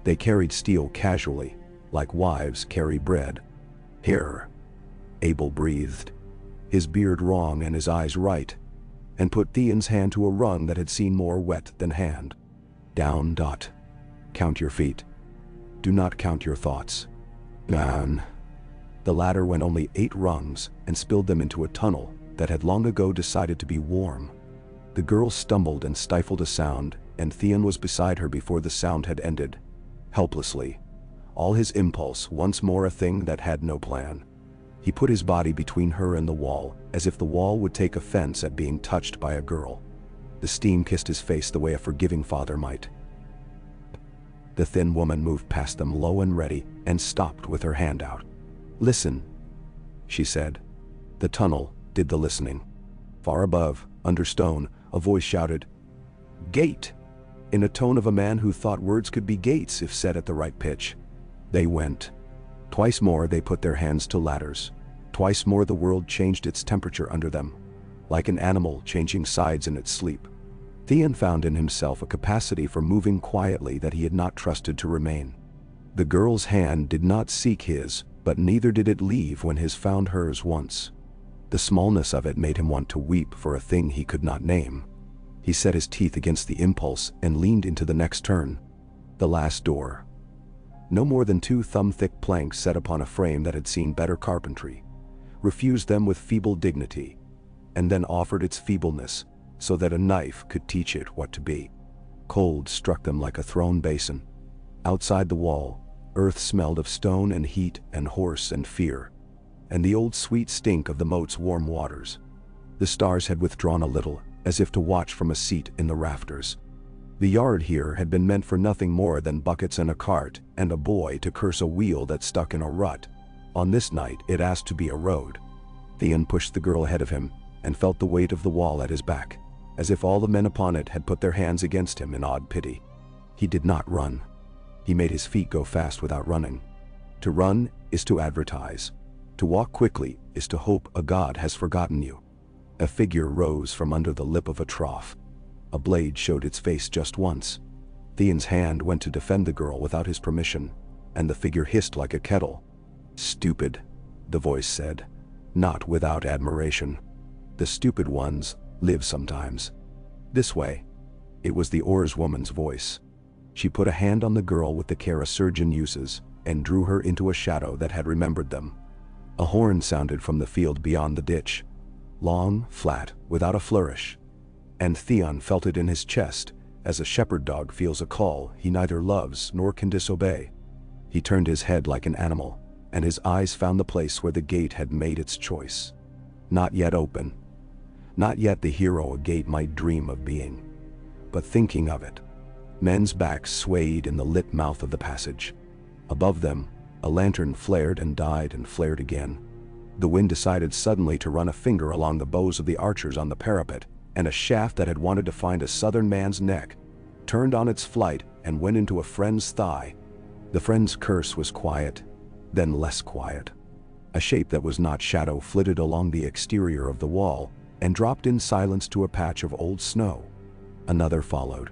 They carried steel casually, like wives carry bread. "Here," Abel breathed, his beard wrong and his eyes right, and put Theon's hand to a rung that had seen more wet than hand. "Down. Count your feet. Do not count your thoughts. Down." The ladder went only 8 rungs and spilled them into a tunnel that had long ago decided to be warm. The girl stumbled and stifled a sound, and Theon was beside her before the sound had ended. Helplessly, all his impulse once more a thing that had no plan. He put his body between her and the wall, as if the wall would take offense at being touched by a girl. The steam kissed his face the way a forgiving father might. The thin woman moved past them low and ready, and stopped with her hand out. "Listen," she said. The tunnel did the listening. Far above, under stone, a voice shouted, "Gate!" in a tone of a man who thought words could be gates if said at the right pitch. They went. Twice more they put their hands to ladders. Twice more the world changed its temperature under them, like an animal changing sides in its sleep. Theon found in himself a capacity for moving quietly that he had not trusted to remain. The girl's hand did not seek his, but neither did it leave when his found hers once. The smallness of it made him want to weep for a thing he could not name. He set his teeth against the impulse and leaned into the next turn. The last door. No more than 2 thumb-thick planks set upon a frame that had seen better carpentry, refused them with feeble dignity, and then offered its feebleness so that a knife could teach it what to be. Cold struck them like a thrown basin. Outside the wall, earth smelled of stone and heat and horse and fear, and the old sweet stink of the moat's warm waters. The stars had withdrawn a little, as if to watch from a seat in the rafters. The yard here had been meant for nothing more than buckets and a cart, and a boy to curse a wheel that stuck in a rut. On this night it asked to be a road. Theon pushed the girl ahead of him, and felt the weight of the wall at his back, as if all the men upon it had put their hands against him in odd pity. He did not run. He made his feet go fast without running. To run is to advertise. To walk quickly is to hope a god has forgotten you. A figure rose from under the lip of a trough. A blade showed its face just once. Theon's hand went to defend the girl without his permission, and the figure hissed like a kettle. "Stupid," the voice said, not without admiration. "The stupid ones live sometimes. This way." It was the oarswoman's voice. She put a hand on the girl with the care a surgeon uses, and drew her into a shadow that had remembered them. A horn sounded from the field beyond the ditch. Long, flat, without a flourish. And Theon felt it in his chest, as a shepherd dog feels a call he neither loves nor can disobey. He turned his head like an animal, and his eyes found the place where the gate had made its choice. Not yet open. Not yet the hero a gate might dream of being. But thinking of it. Men's backs swayed in the lit mouth of the passage. Above them, a lantern flared and died and flared again. The wind decided suddenly to run a finger along the bows of the archers on the parapet, and a shaft that had wanted to find a southern man's neck turned on its flight and went into a friend's thigh. The friend's curse was quiet, then less quiet. A shape that was not shadow flitted along the exterior of the wall and dropped in silence to a patch of old snow. Another followed.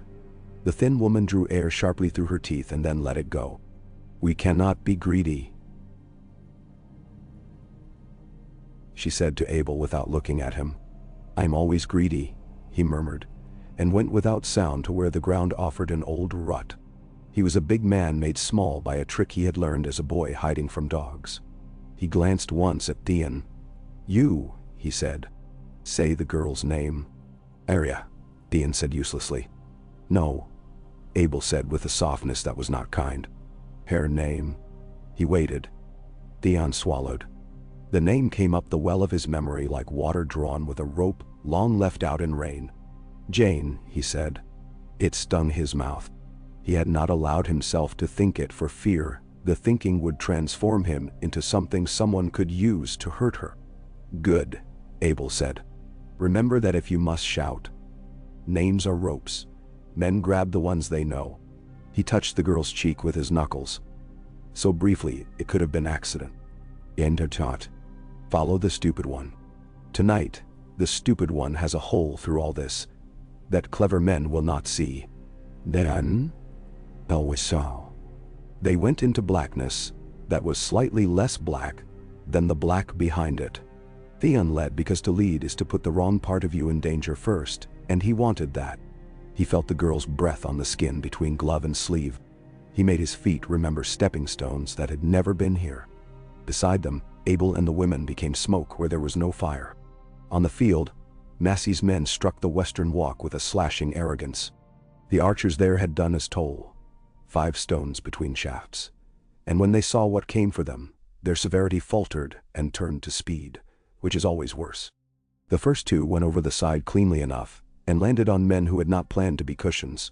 The thin woman drew air sharply through her teeth and then let it go. "We cannot be greedy," she said to Abel without looking at him. "I'm always greedy," he murmured, and went without sound to where the ground offered an old rut. He was a big man made small by a trick he had learned as a boy hiding from dogs. He glanced once at Theon. "You," he said. "Say the girl's name." "Arya," Theon said uselessly. "No," Abel said with a softness that was not kind. "Her name." He waited. Theon swallowed. The name came up the well of his memory like water drawn with a rope long left out in rain. "Jane," he said. It stung his mouth. He had not allowed himself to think it for fear the thinking would transform him into something someone could use to hurt her. "Good," Abel said. "Remember that if you must shout. Names are ropes. Men grab the ones they know." He touched the girl's cheek with his knuckles. So briefly it could have been accident. Enter taught. Follow the stupid one. Tonight, the stupid one has a hole through all this that clever men will not see. Then, always saw. They went into blackness that was slightly less black than the black behind it. Theon led because to lead is to put the wrong part of you in danger first, and he wanted that. He felt the girl's breath on the skin between glove and sleeve. He made his feet remember stepping stones that had never been here. Beside them, Abel and the women became smoke where there was no fire. On the field, Massey's men struck the western walk with a slashing arrogance. The archers there had done as told, 5 stones between shafts. And when they saw what came for them, their severity faltered and turned to speed, which is always worse. The first 2 went over the side cleanly enough, and landed on men who had not planned to be cushions.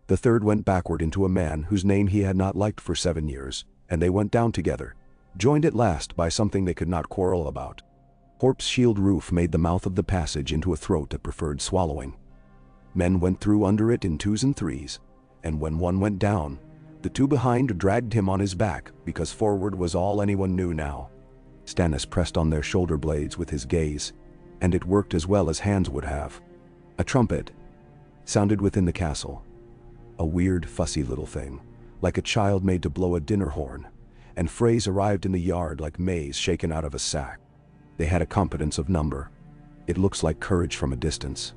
The third went backward into a man whose name he had not liked for 7 years, and they went down together, joined at last by something they could not quarrel about. Horp's shield roof made the mouth of the passage into a throat that preferred swallowing. Men went through under it in 2s and 3s, and when one went down, the 2 behind dragged him on his back, because forward was all anyone knew now. Stannis pressed on their shoulder blades with his gaze, and it worked as well as hands would have. A trumpet sounded within the castle. A weird, fussy little thing, like a child made to blow a dinner horn, and Freys arrived in the yard like maize shaken out of a sack. They had a competence of number. It looks like courage from a distance.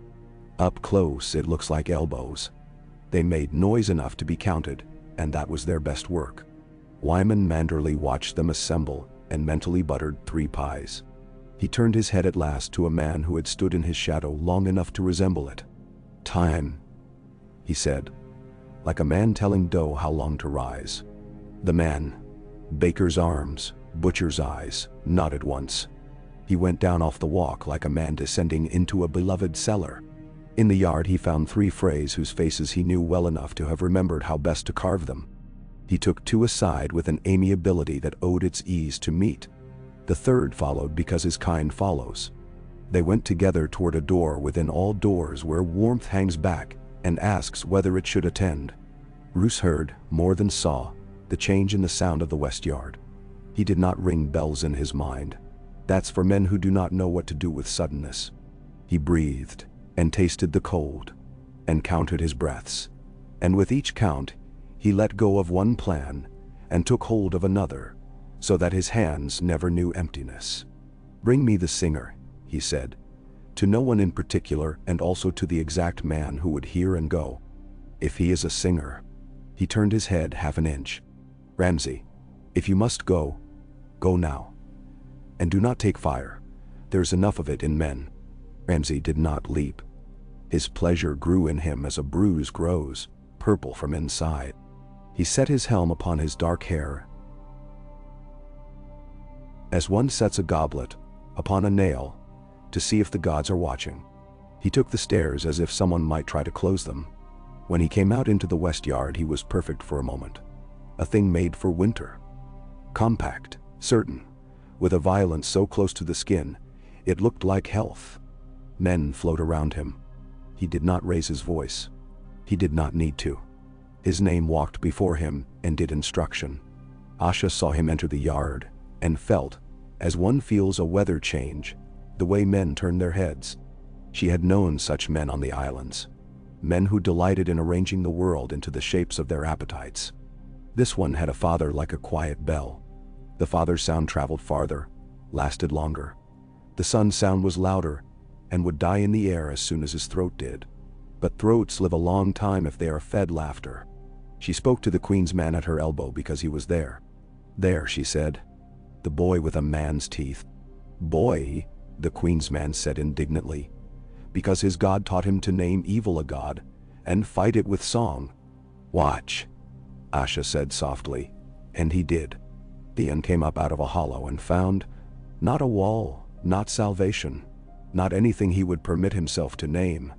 Up close, it looks like elbows. They made noise enough to be counted, and that was their best work. Wyman Manderley watched them assemble and mentally buttered 3 pies. He turned his head at last to a man who had stood in his shadow long enough to resemble it. "Time," he said, like a man telling dough how long to rise. The man, baker's arms, butcher's eyes, nodded once. He went down off the walk like a man descending into a beloved cellar. In the yard he found 3 Freys whose faces he knew well enough to have remembered how best to carve them. He took 2 aside with an amiability that owed its ease to meat. The third followed because his kind follows. They went together toward a door within all doors where warmth hangs back and asks whether it should attend. Roose heard, more than saw, the change in the sound of the west yard. He did not ring bells in his mind. That's for men who do not know what to do with suddenness. He breathed, and tasted the cold, and counted his breaths. And with each count, he let go of one plan, and took hold of another, so that his hands never knew emptiness. "Bring me the singer," he said, to no one in particular and also to the exact man who would hear and go. "If he is a singer." He turned his head half an inch. "Ramsay, if you must go, go now. And do not take fire. There's enough of it in men." Ramsay did not leap. His pleasure grew in him as a bruise grows, purple from inside. He set his helm upon his dark hair, as one sets a goblet upon a nail to see if the gods are watching. He took the stairs as if someone might try to close them. When he came out into the west yard, he was perfect for a moment. A thing made for winter. Compact, certain, with a violence so close to the skin, it looked like health. Men flowed around him. He did not raise his voice. He did not need to. His name walked before him and did instruction. Asha saw him enter the yard, and felt, as one feels a weather change, the way men turn their heads. She had known such men on the islands. Men who delighted in arranging the world into the shapes of their appetites. This one had a father like a quiet bell. The father's sound traveled farther, lasted longer. The son's sound was louder, and would die in the air as soon as his throat did. But throats live a long time if they are fed laughter. She spoke to the Queen's man at her elbow because he was there. "There," she said. "The boy with a man's teeth." "Boy," the Queen's man said indignantly, "because his god taught him to name evil a god, and fight it with song." "Watch," Asha said softly, and he did. Theon came up out of a hollow and found, not a wall, not salvation, not anything he would permit himself to name,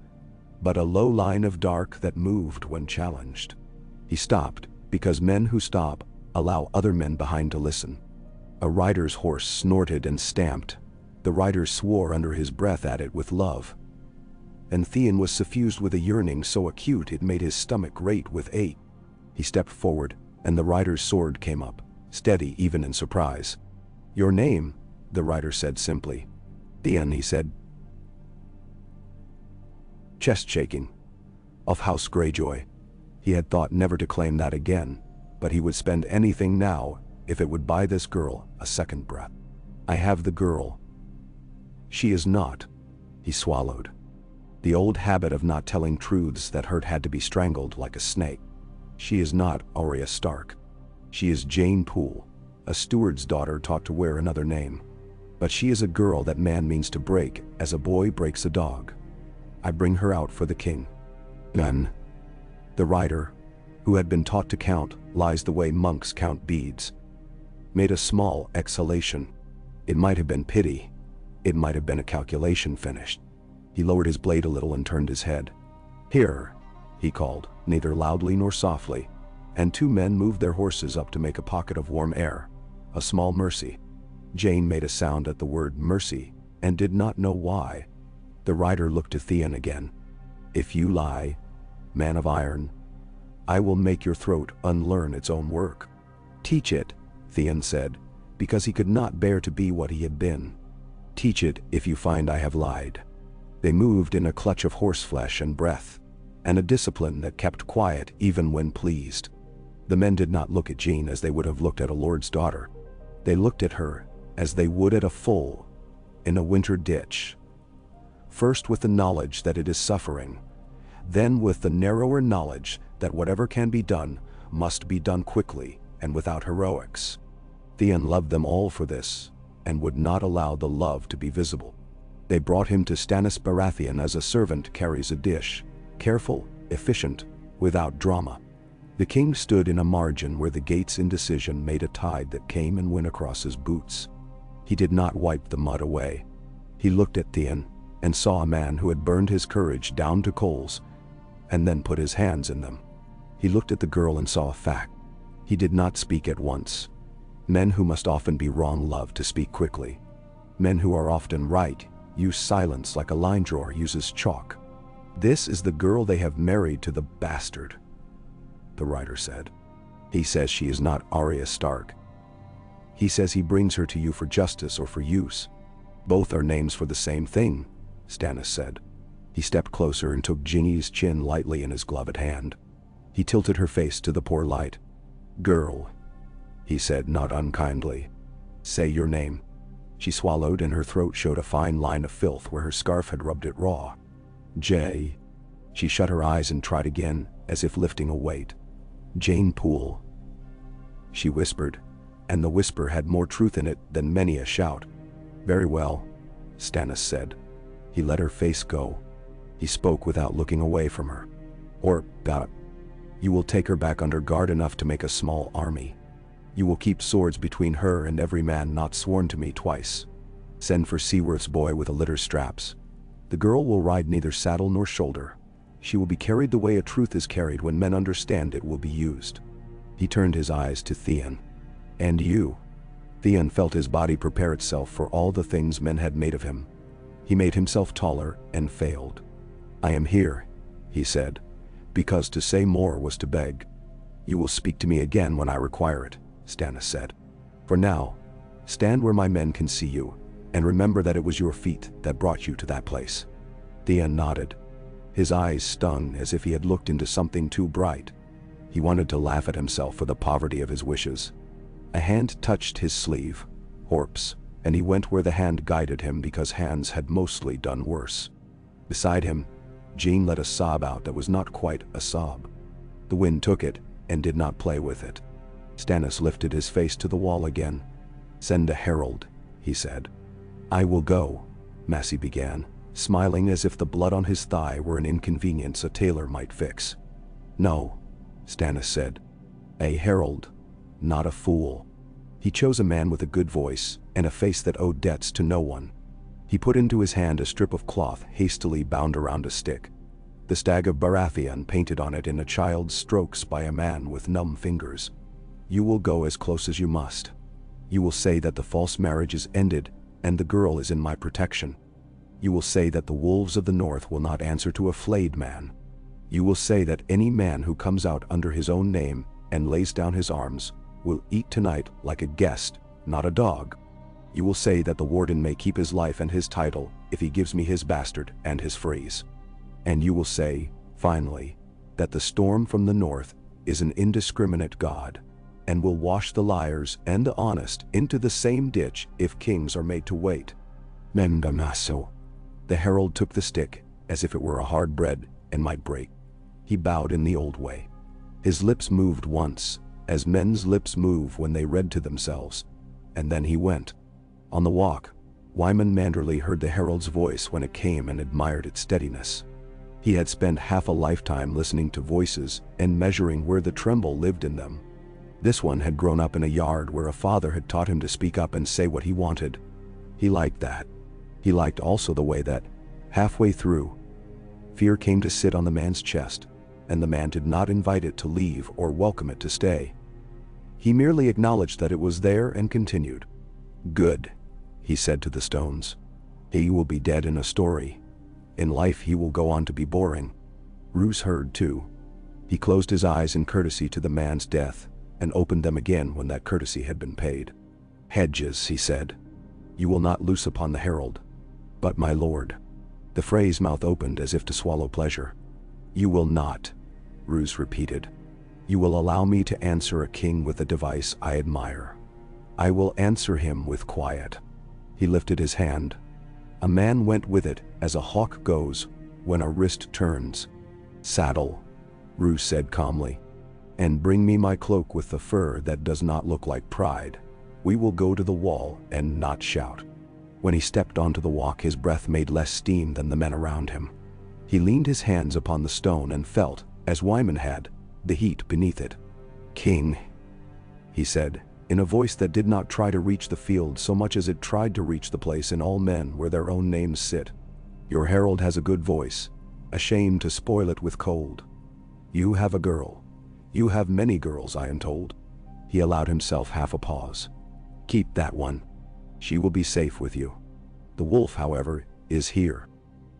but a low line of dark that moved when challenged. He stopped, because men who stop allow other men behind to listen. A rider's horse snorted and stamped. The rider swore under his breath at it with love. And Theon was suffused with a yearning so acute it made his stomach grate with ache. He stepped forward, and the rider's sword came up, steady even in surprise. "Your name," the rider said simply. "Theon," he said, chest shaking. "Of House Greyjoy." He had thought never to claim that again, but he would spend anything now if it would buy this girl a second breath. "I have the girl." "She is not." He swallowed. The old habit of not telling truths that hurt had to be strangled like a snake. "She is not Arya Stark. She is Jane Poole, a steward's daughter taught to wear another name." But she is a girl that man means to break, as a boy breaks a dog. I bring her out for the king." Then, the rider, who had been taught to count lies the way monks count beads, made a small exhalation. It might have been pity. It might have been a calculation finished. He lowered his blade a little and turned his head. "Here," he called, neither loudly nor softly, and two men moved their horses up to make a pocket of warm air, a small mercy. Jane made a sound at the word mercy, and did not know why. The rider looked to Theon again. "If you lie, man of iron, I will make your throat unlearn its own work." "Teach it," Theon said, because he could not bear to be what he had been. "Teach it if you find I have lied." They moved in a clutch of horseflesh and breath, and a discipline that kept quiet even when pleased. The men did not look at Jean as they would have looked at a lord's daughter. They looked at her as they would at a foal in a winter ditch. First with the knowledge that it is suffering, then with the narrower knowledge that whatever can be done must be done quickly and without heroics. Theon loved them all for this, and would not allow the love to be visible. They brought him to Stannis Baratheon as a servant carries a dish, careful, efficient, without drama. The king stood in a margin where the gate's indecision made a tide that came and went across his boots. He did not wipe the mud away. He looked at Theon, and saw a man who had burned his courage down to coals, and then put his hands in them. He looked at the girl and saw a fact. He did not speak at once. Men who must often be wrong love to speak quickly. Men who are often right use silence like a line drawer uses chalk. "This is the girl they have married to the bastard," the writer said. "He says she is not Arya Stark. He says he brings her to you for justice or for use. Both are names for the same thing," Stannis said. He stepped closer and took Ginny's chin lightly in his gloved hand. He tilted her face to the poor light. "Girl," he said not unkindly, "say your name." She swallowed and her throat showed a fine line of filth where her scarf had rubbed it raw. "Jay." She shut her eyes and tried again, as if lifting a weight. "Jane Poole," she whispered, and the whisper had more truth in it than many a shout. "Very well," Stannis said. He let her face go. He spoke without looking away from her. "Or, God, you will take her back under guard enough to make a small army. You will keep swords between her and every man not sworn to me twice. Send for Seaworth's boy with a litter's straps. The girl will ride neither saddle nor shoulder. She will be carried the way a truth is carried when men understand it will be used." He turned his eyes to Theon. "And you?" Theon felt his body prepare itself for all the things men had made of him. He made himself taller and failed. "I am here," he said, because to say more was to beg. "You will speak to me again when I require it," Stannis said. "For now, stand where my men can see you, and remember that it was your feet that brought you to that place." Theon nodded. His eyes stung as if he had looked into something too bright. He wanted to laugh at himself for the poverty of his wishes. A hand touched his sleeve, Horp's, and he went where the hand guided him because hands had mostly done worse. Beside him, Jean let a sob out that was not quite a sob. The wind took it and did not play with it. Stannis lifted his face to the wall again. "Send a herald," he said. "I will go," Massey began, smiling as if the blood on his thigh were an inconvenience a tailor might fix. "No," Stannis said. "A herald, not a fool." He chose a man with a good voice and a face that owed debts to no one. He put into his hand a strip of cloth hastily bound around a stick. The stag of Baratheon painted on it in a child's strokes by a man with numb fingers. "You will go as close as you must. You will say that the false marriage is ended and the girl is in my protection. You will say that the wolves of the north will not answer to a flayed man. You will say that any man who comes out under his own name and lays down his arms will eat tonight like a guest, not a dog. You will say that the warden may keep his life and his title if he gives me his bastard and his freeze. And you will say, finally, that the storm from the north is an indiscriminate god, and will wash the liars and the honest into the same ditch if kings are made to wait." "Mendamaso." The herald took the stick as if it were a hard bread and might break. He bowed in the old way. His lips moved once, as men's lips move when they read to themselves, and then he went. On the walk, Wyman Manderley heard the herald's voice when it came and admired its steadiness. He had spent half a lifetime listening to voices and measuring where the tremble lived in them. This one had grown up in a yard where a father had taught him to speak up and say what he wanted. He liked that. He liked also the way that, halfway through, fear came to sit on the man's chest, and the man did not invite it to leave or welcome it to stay. He merely acknowledged that it was there and continued. "Good," he said to the stones. "He will be dead in a story. In life he will go on to be boring." Roose heard too. He closed his eyes in courtesy to the man's death, and opened them again when that courtesy had been paid. "Hedges," he said. "You will not loose upon the herald." "But my lord." The Frey's mouth opened as if to swallow pleasure. "You will not," Roose repeated. "You will allow me to answer a king with a device I admire. I will answer him with quiet." He lifted his hand. A man went with it as a hawk goes when a wrist turns. "Saddle," Roose said calmly. "And bring me my cloak with the fur that does not look like pride. We will go to the wall and not shout." When he stepped onto the walk, his breath made less steam than the men around him. He leaned his hands upon the stone and felt, as Wyman had, the heat beneath it. "King," he said, in a voice that did not try to reach the field so much as it tried to reach the place in all men where their own names sit. "Your herald has a good voice, ashamed to spoil it with cold. You have a girl. You have many girls, I am told." He allowed himself half a pause. "Keep that one. She will be safe with you. The wolf, however, is here.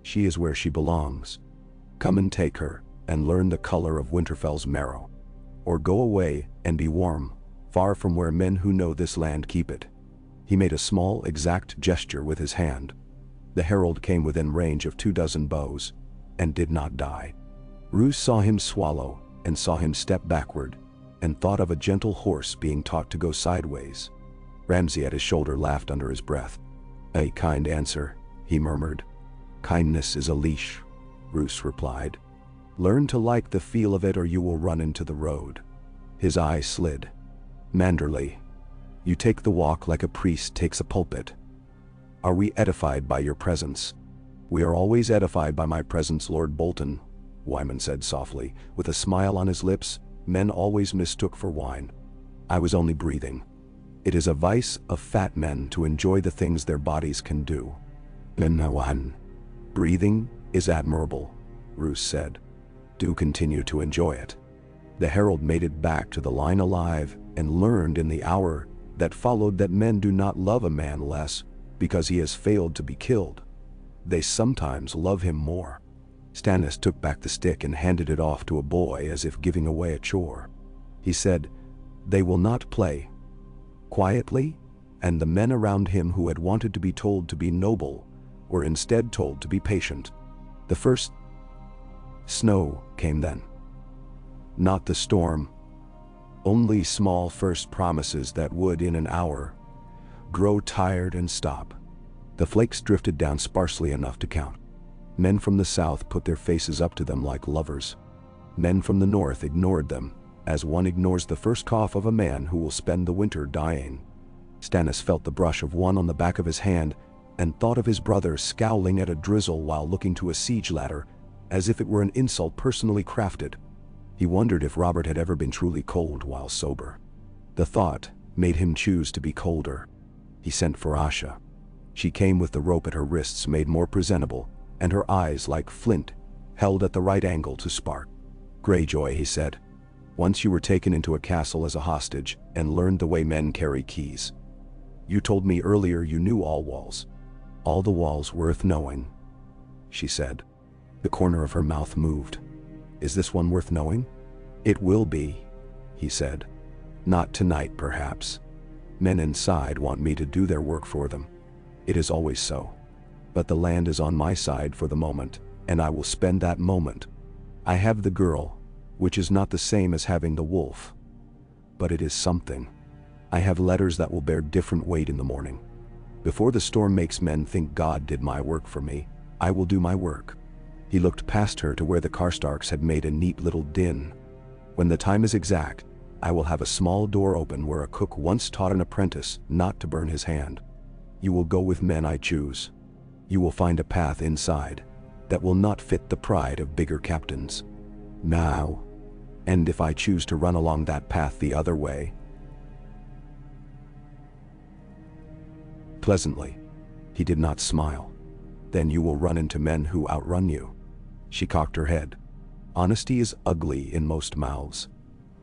She is where she belongs. Come and take her, and learn the color of Winterfell's marrow. Or go away and be warm, far from where men who know this land keep it." He made a small, exact gesture with his hand. The herald came within range of 24 bows, and did not die. Roose saw him swallow, and saw him step backward, and thought of a gentle horse being taught to go sideways. Ramsay at his shoulder laughed under his breath. "A kind answer," he murmured. "Kindness is a leash," Roose replied. "Learn to like the feel of it or you will run into the road." His eye slid. "Manderley, you take the walk like a priest takes a pulpit. Are we edified by your presence?" "We are always edified by my presence, Lord Bolton," Wyman said softly, with a smile on his lips men always mistook for wine. "I was only breathing. It is a vice of fat men to enjoy the things their bodies can do." "Breathing is admirable," Roose said. "Do continue to enjoy it." The herald made it back to the line alive and learned in the hour that followed that men do not love a man less because he has failed to be killed. They sometimes love him more. Stannis took back the stick and handed it off to a boy as if giving away a chore. He said, "They will not play." Quietly, and the men around him who had wanted to be told to be noble were instead told to be patient. The first snow came then. Not the storm. Only small first promises that would, in an hour, grow tired and stop. The flakes drifted down sparsely enough to count. Men from the south put their faces up to them like lovers. Men from the north ignored them, as one ignores the first cough of a man who will spend the winter dying. Stannis felt the brush of one on the back of his hand and thought of his brother scowling at a drizzle while looking to a siege ladder, as if it were an insult personally crafted. He wondered if Robert had ever been truly cold while sober. The thought made him choose to be colder. He sent for Asha. She came with the rope at her wrists made more presentable, and her eyes like flint, held at the right angle to spark. "Greyjoy," he said. "Once you were taken into a castle as a hostage and learned the way men carry keys. You told me earlier you knew all walls. All the walls worth knowing," she said. The corner of her mouth moved. "Is this one worth knowing?" "It will be," he said. "Not tonight, perhaps. Men inside want me to do their work for them. It is always so. But the land is on my side for the moment, and I will spend that moment. I have the girl, which is not the same as having the wolf. But it is something. I have letters that will bear different weight in the morning. Before the storm makes men think God did my work for me, I will do my work." He looked past her to where the Karstarks had made a neat little din. "When the time is exact, I will have a small door open where a cook once taught an apprentice not to burn his hand. You will go with men I choose. You will find a path inside that will not fit the pride of bigger captains. Now, and if I choose to run along that path the other way, pleasantly, he did not smile. Then you will run into men who outrun you. She cocked her head. Honesty is ugly in most mouths.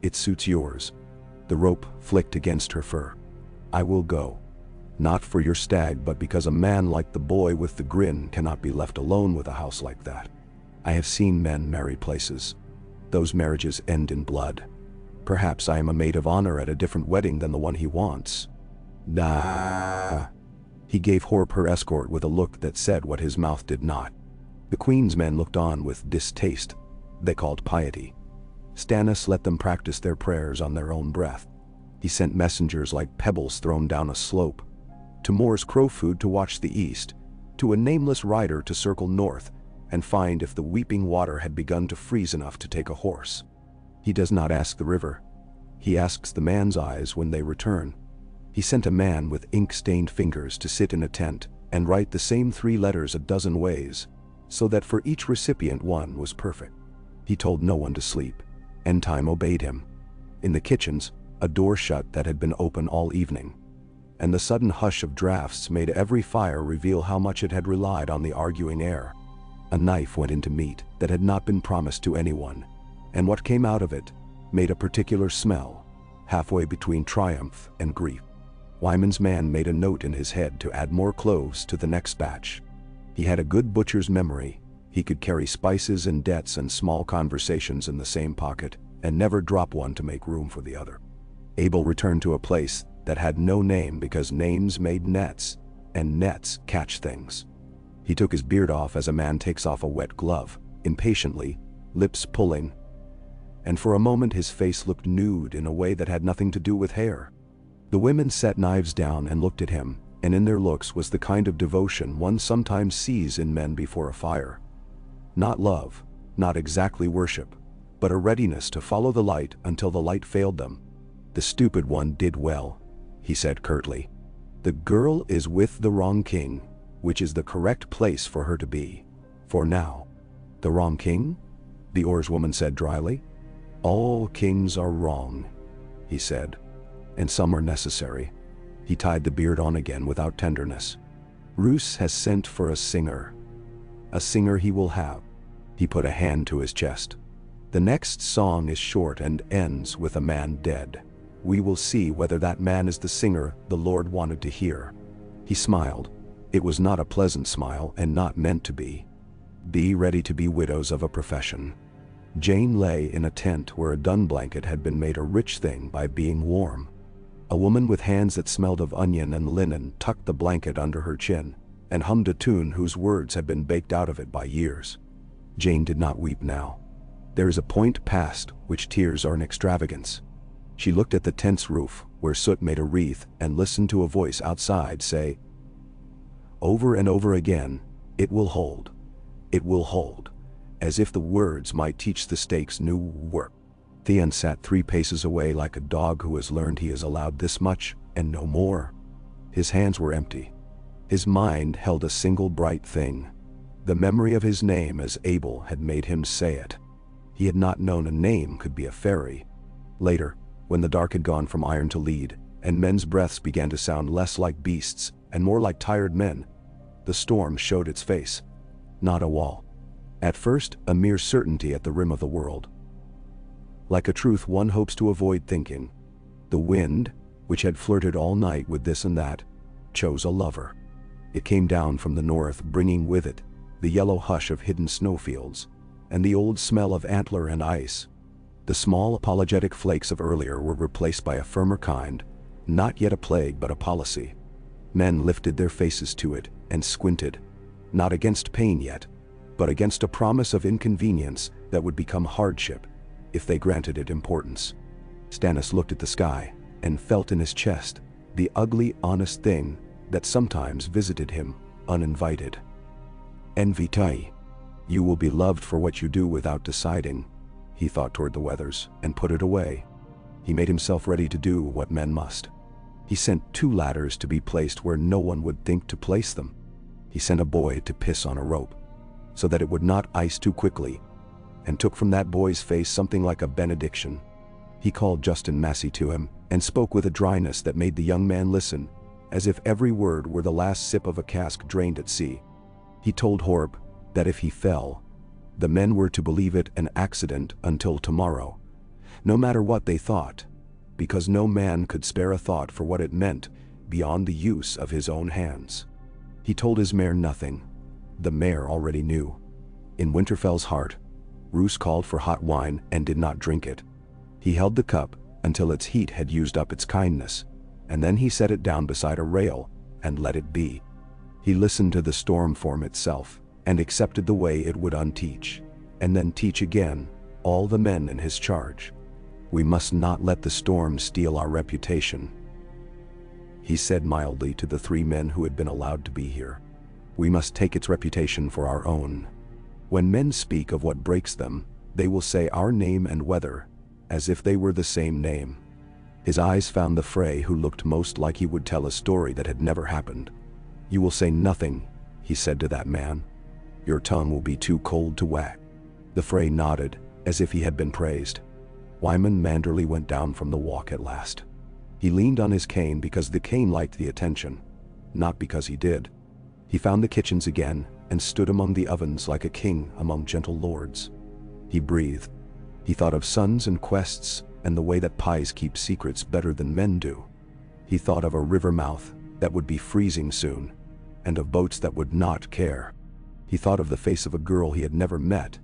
It suits yours. The rope flicked against her fur. I will go. Not for your stag, but because a man like the boy with the grin cannot be left alone with a house like that. I have seen men marry places. Those marriages end in blood. Perhaps I am a maid of honor at a different wedding than the one he wants. Nah. He gave Horp her escort with a look that said what his mouth did not. The queen's men looked on with distaste. They called piety. Stannis let them practice their prayers on their own breath. He sent messengers like pebbles thrown down a slope. To Moore's Crowfoot to watch the east, to a nameless rider to circle north and find if the weeping water had begun to freeze enough to take a horse. He does not ask the river. He asks the man's eyes when they return. He sent a man with ink-stained fingers to sit in a tent and write the same 3 letters a dozen ways, so that for each recipient one was perfect. He told no one to sleep, and time obeyed him. In the kitchens, a door shut that had been open all evening, and the sudden hush of drafts made every fire reveal how much it had relied on the arguing air. A knife went into meat that had not been promised to anyone, and what came out of it made a particular smell, halfway between triumph and grief. Wyman's man made a note in his head to add more cloves to the next batch. He had a good butcher's memory. He could carry spices and debts and small conversations in the same pocket, and never drop one to make room for the other. Abel returned to a place that had no name because names made nets, and nets catch things. He took his beard off as a man takes off a wet glove, impatiently, lips pulling, and for a moment his face looked nude in a way that had nothing to do with hair. The women set knives down and looked at him, and in their looks was the kind of devotion one sometimes sees in men before a fire. Not love, not exactly worship, but a readiness to follow the light until the light failed them. The stupid one did well, he said curtly. The girl is with the wrong king, which is the correct place for her to be. For now. The wrong king? The oarswoman said dryly. All kings are wrong, he said, and some are necessary. He tied the beard on again without tenderness. Roose has sent for a singer. A singer he will have. He put a hand to his chest. The next song is short and ends with a man dead. We will see whether that man is the singer the Lord wanted to hear. He smiled. It was not a pleasant smile and not meant to be. Be ready to be widows of a profession. Jane lay in a tent where a dun blanket had been made a rich thing by being warm. A woman with hands that smelled of onion and linen tucked the blanket under her chin and hummed a tune whose words had been baked out of it by years. Jane did not weep now. There is a point past which tears are an extravagance. She looked at the tent's roof, where soot made a wreath, and listened to a voice outside say, over and over again, it will hold. It will hold, as if the words might teach the stakes new work. Theon sat 3 paces away like a dog who has learned he is allowed this much and no more. His hands were empty. His mind held a single bright thing. The memory of his name as Abel had made him say it. He had not known a name could be a fairy. Later, when the dark had gone from iron to lead, and men's breaths began to sound less like beasts and more like tired men, the storm showed its face. Not a wall. At first, a mere certainty at the rim of the world. Like a truth one hopes to avoid thinking. The wind, which had flirted all night with this and that, chose a lover. It came down from the north, bringing with it the yellow hush of hidden snowfields, and the old smell of antler and ice. The small apologetic flakes of earlier were replaced by a firmer kind, not yet a plague but a policy. Men lifted their faces to it and squinted, not against pain yet, but against a promise of inconvenience that would become hardship if they granted it importance. Stannis looked at the sky and felt in his chest the ugly, honest thing that sometimes visited him uninvited. Envy. You will be loved for what you do without deciding, he thought toward the Weathers, and put it away. He made himself ready to do what men must. He sent 2 ladders to be placed where no one would think to place them. He sent a boy to piss on a rope, so that it would not ice too quickly, and took from that boy's face something like a benediction. He called Justin Massey to him, and spoke with a dryness that made the young man listen, as if every word were the last sip of a cask drained at sea. He told Horb that if he fell, the men were to believe it an accident until tomorrow, no matter what they thought, because no man could spare a thought for what it meant beyond the use of his own hands. He told his mare nothing. The mare already knew. In Winterfell's heart, Roose called for hot wine and did not drink it. He held the cup until its heat had used up its kindness, and then he set it down beside a rail and let it be. He listened to the storm form itself, and accepted the way it would unteach, and then teach again, all the men in his charge. We must not let the storm steal our reputation, he said mildly to the 3 men who had been allowed to be here. We must take its reputation for our own. When men speak of what breaks them, they will say our name and weather, as if they were the same name. His eyes found the Frey who looked most like he would tell a story that had never happened. You will say nothing, he said to that man. Your tongue will be too cold to wag. The Frey nodded, as if he had been praised. Wyman Manderley went down from the walk at last. He leaned on his cane because the cane liked the attention, not because he did. He found the kitchens again and stood among the ovens like a king among gentle lords. He breathed. He thought of sons and quests and the way that pies keep secrets better than men do. He thought of a river mouth that would be freezing soon, and of boats that would not care. He thought of the face of a girl he had never met,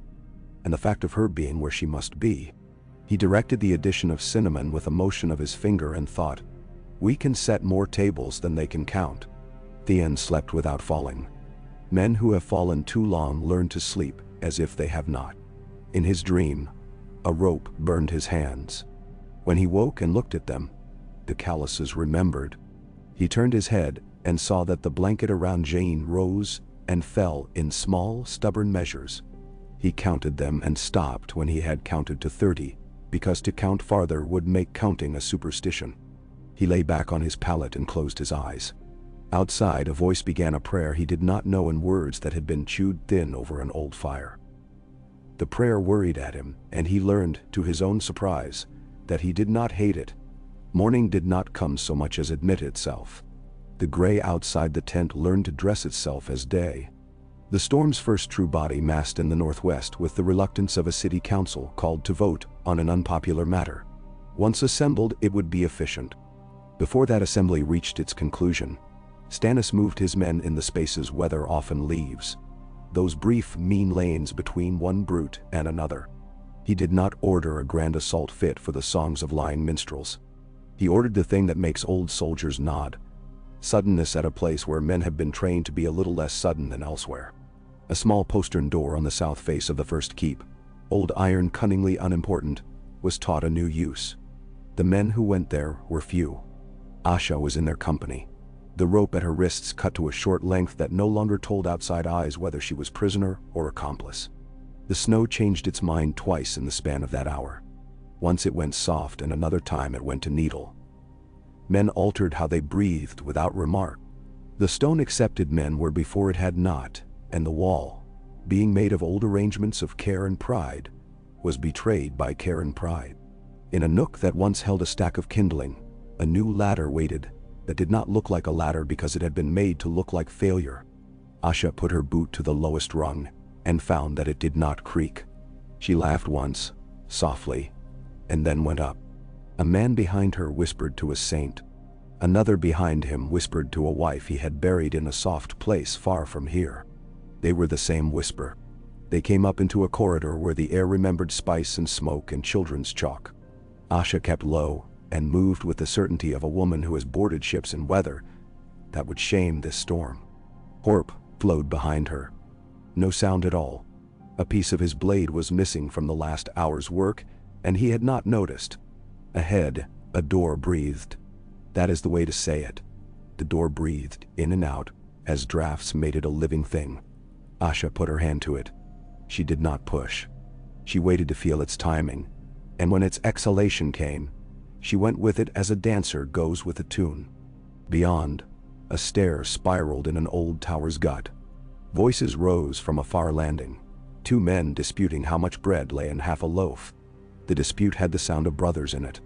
and the fact of her being where she must be. He directed the addition of cinnamon with a motion of his finger and thought, we can set more tables than they can count. Theon slept without falling. Men who have fallen too long learn to sleep as if they have not. In his dream, a rope burned his hands. When he woke and looked at them, the calluses remembered. He turned his head and saw that the blanket around Jane rose and fell in small, stubborn measures. He counted them and stopped when he had counted to 30, because to count farther would make counting a superstition. He lay back on his pallet and closed his eyes. Outside, a voice began a prayer he did not know in words that had been chewed thin over an old fire. The prayer worried at him, and he learned, to his own surprise, that he did not hate it. Morning did not come so much as admit itself. The gray outside the tent learned to dress itself as day. The storm's first true body massed in the northwest with the reluctance of a city council called to vote on an unpopular matter. Once assembled, it would be efficient. Before that assembly reached its conclusion, Stannis moved his men in the spaces weather often leaves, those brief, mean lanes between one brute and another. He did not order a grand assault fit for the songs of lying minstrels. He ordered the thing that makes old soldiers nod: suddenness at a place where men have been trained to be a little less sudden than elsewhere. A small postern door on the south face of the first keep, old iron cunningly unimportant, was taught a new use. The men who went there were few. Asha was in their company. The rope at her wrists cut to a short length that no longer told outside eyes whether she was prisoner or accomplice. The snow changed its mind twice in the span of that hour. Once it went soft and another time it went to needle. Men altered how they breathed without remark. The stone accepted men where before it had not, and the wall, being made of old arrangements of care and pride, was betrayed by care and pride. In a nook that once held a stack of kindling, a new ladder waited that did not look like a ladder because it had been made to look like failure. Asha put her boot to the lowest rung and found that it did not creak. She laughed once, softly, and then went up. A man behind her whispered to a saint. Another behind him whispered to a wife he had buried in a soft place far from here. They were the same whisper. They came up into a corridor where the air remembered spice and smoke and children's chalk. Asha kept low and moved with the certainty of a woman who has boarded ships in weather that would shame this storm. Horp flowed behind her. No sound at all. A piece of his blade was missing from the last hour's work, and he had not noticed. Ahead, a door breathed. That is the way to say it. The door breathed in and out as drafts made it a living thing. Asha put her hand to it. She did not push. She waited to feel its timing, and when its exhalation came, She went with it as a dancer goes with a tune. Beyond, a stair spiraled in an old tower's gut. Voices rose from a far landing. Two men disputing how much bread lay in half a loaf. The dispute had the sound of brothers in it.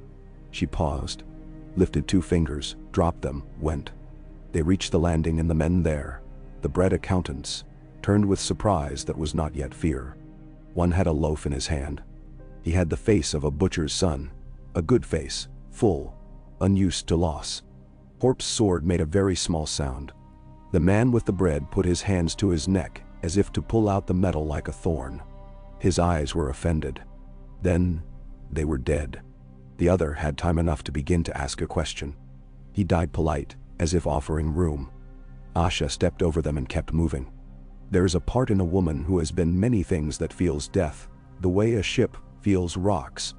She paused, lifted two fingers, dropped them, went. They reached the landing, and the men there, the bread accountants, turned with surprise that was not yet fear. One had a loaf in his hand. He had the face of a butcher's son, a good face, full, unused to loss. Horp's sword made a very small sound. The man with the bread put his hands to his neck as if to pull out the metal like a thorn. His eyes were offended. Then they were dead. The other had time enough to begin to ask a question. He died polite, as if offering room. Asha stepped over them and kept moving. There is a part in a woman who has been many things that feels death, the way a ship feels rocks.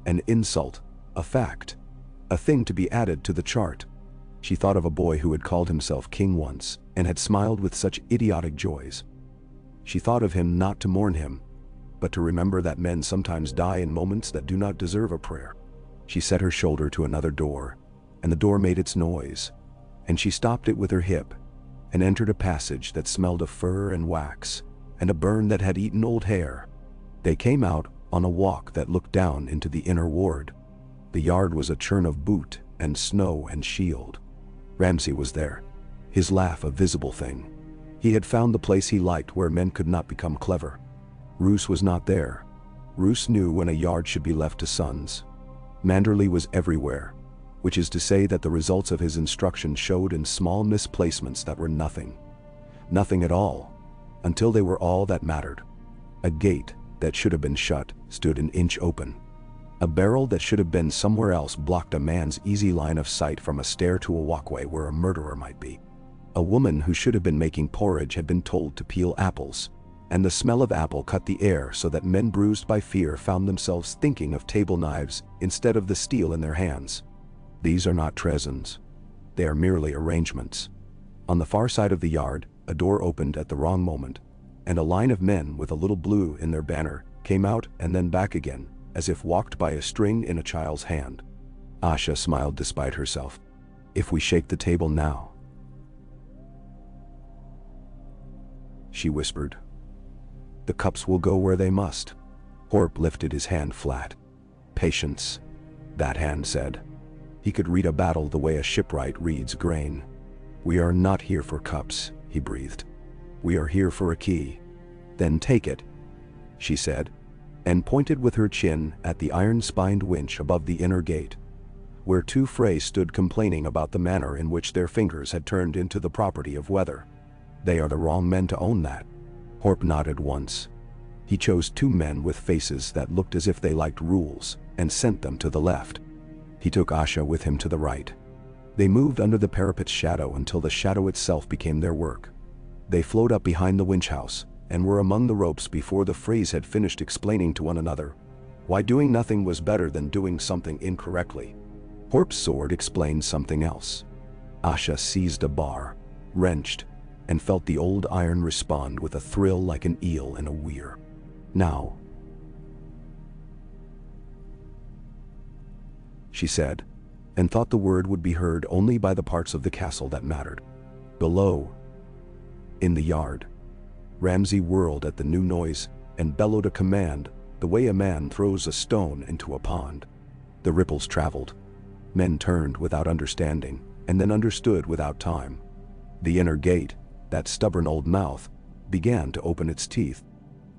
An insult, a fact, a thing to be added to the chart. She thought of a boy who had called himself king once and had smiled with such idiotic joys. She thought of him not to mourn him, but to remember that men sometimes die in moments that do not deserve a prayer. She set her shoulder to another door, and the door made its noise, and she stopped it with her hip, and entered a passage that smelled of fur and wax, and a burn that had eaten old hair. They came out on a walk that looked down into the inner ward. The yard was a churn of boot and snow and shield. Ramsay was there, his laugh a visible thing. He had found the place he liked where men could not become clever. Roose was not there. Roose knew when a yard should be left to sons. Manderley was everywhere, which is to say that the results of his instruction showed in small misplacements that were nothing. Nothing at all, until they were all that mattered. A gate that should have been shut stood an inch open. A barrel that should have been somewhere else blocked a man's easy line of sight from a stair to a walkway where a murderer might be. A woman who should have been making porridge had been told to peel apples, and the smell of apple cut the air so that men bruised by fear found themselves thinking of table knives instead of the steel in their hands. These are not treasons. They are merely arrangements. On the far side of the yard, a door opened at the wrong moment, and a line of men with a little blue in their banner came out and then back again, as if walked by a string in a child's hand. Asha smiled despite herself. If we shake the table now, she whispered, the cups will go where they must. Horp lifted his hand flat. Patience, that hand said. He could read a battle the way a shipwright reads grain. We are not here for cups, he breathed. We are here for a key. Then take it, she said, and pointed with her chin at the iron-spined winch above the inner gate, where two Frey stood complaining about the manner in which their fingers had turned into the property of weather. They are the wrong men to own that. Horp nodded once. He chose two men with faces that looked as if they liked rules, and sent them to the left. He took Asha with him to the right. They moved under the parapet's shadow until the shadow itself became their work. They flowed up behind the winch house, and were among the ropes before the Freys had finished explaining to one another why doing nothing was better than doing something incorrectly. Horp's sword explained something else. Asha seized a bar, wrenched, and felt the old iron respond with a thrill like an eel in a weir. Now, she said, and thought the word would be heard only by the parts of the castle that mattered. Below, in the yard, Ramsay whirled at the new noise and bellowed a command the way a man throws a stone into a pond. The ripples traveled. Men turned without understanding, and then understood without time. The inner gate, that stubborn old mouth, began to open its teeth.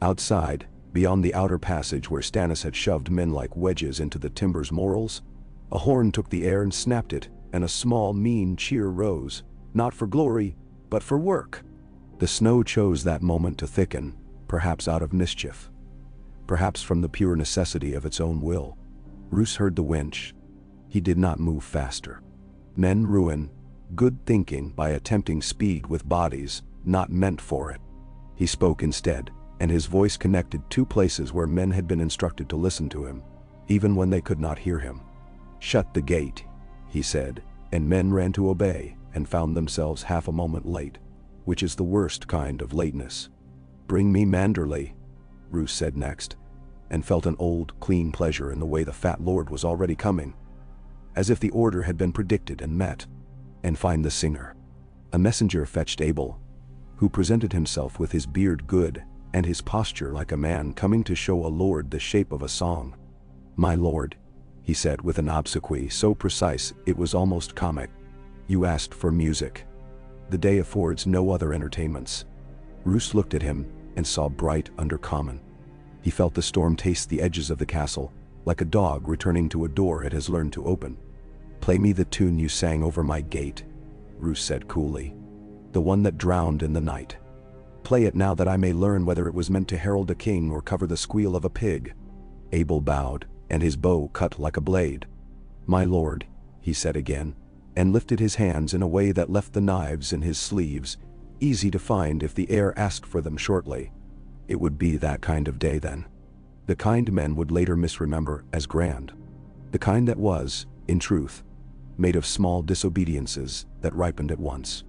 Outside, beyond the outer passage where Stannis had shoved men like wedges into the timber's morals, a horn took the air and snapped it, and a small, mean cheer rose, not for glory, but for work. The snow chose that moment to thicken, perhaps out of mischief, perhaps from the pure necessity of its own will. Roose heard the winch. He did not move faster. Men ruin good thinking by attempting speed with bodies not meant for it. He spoke instead, and his voice connected two places where men had been instructed to listen to him, even when they could not hear him. Shut the gate, he said, and men ran to obey and found themselves half a moment late, which is the worst kind of lateness. Bring me Manderley, Roose said next, and felt an old, clean pleasure in the way the fat lord was already coming. as if the order had been predicted and met. And find the singer. A messenger fetched Abel, who presented himself with his beard good, and his posture like a man coming to show a lord the shape of a song. "My lord," he said with an obsequy so precise it was almost comic, "you asked for music. The day affords no other entertainments." Roose looked at him and saw bright undercommon. He felt the storm taste the edges of the castle, like a dog returning to a door it has learned to open. "Play me the tune you sang over my gate," Roose said coolly. "The one that drowned in the night. Play it now that I may learn whether it was meant to herald a king or cover the squeal of a pig." Abel bowed, and his bow cut like a blade. "My lord," he said again, and lifted his hands in a way that left the knives in his sleeves, easy to find if the heir asked for them shortly. It would be that kind of day then. The kind men would later misremember as grand. The kind that was, in truth, made of small disobediences that ripened at once.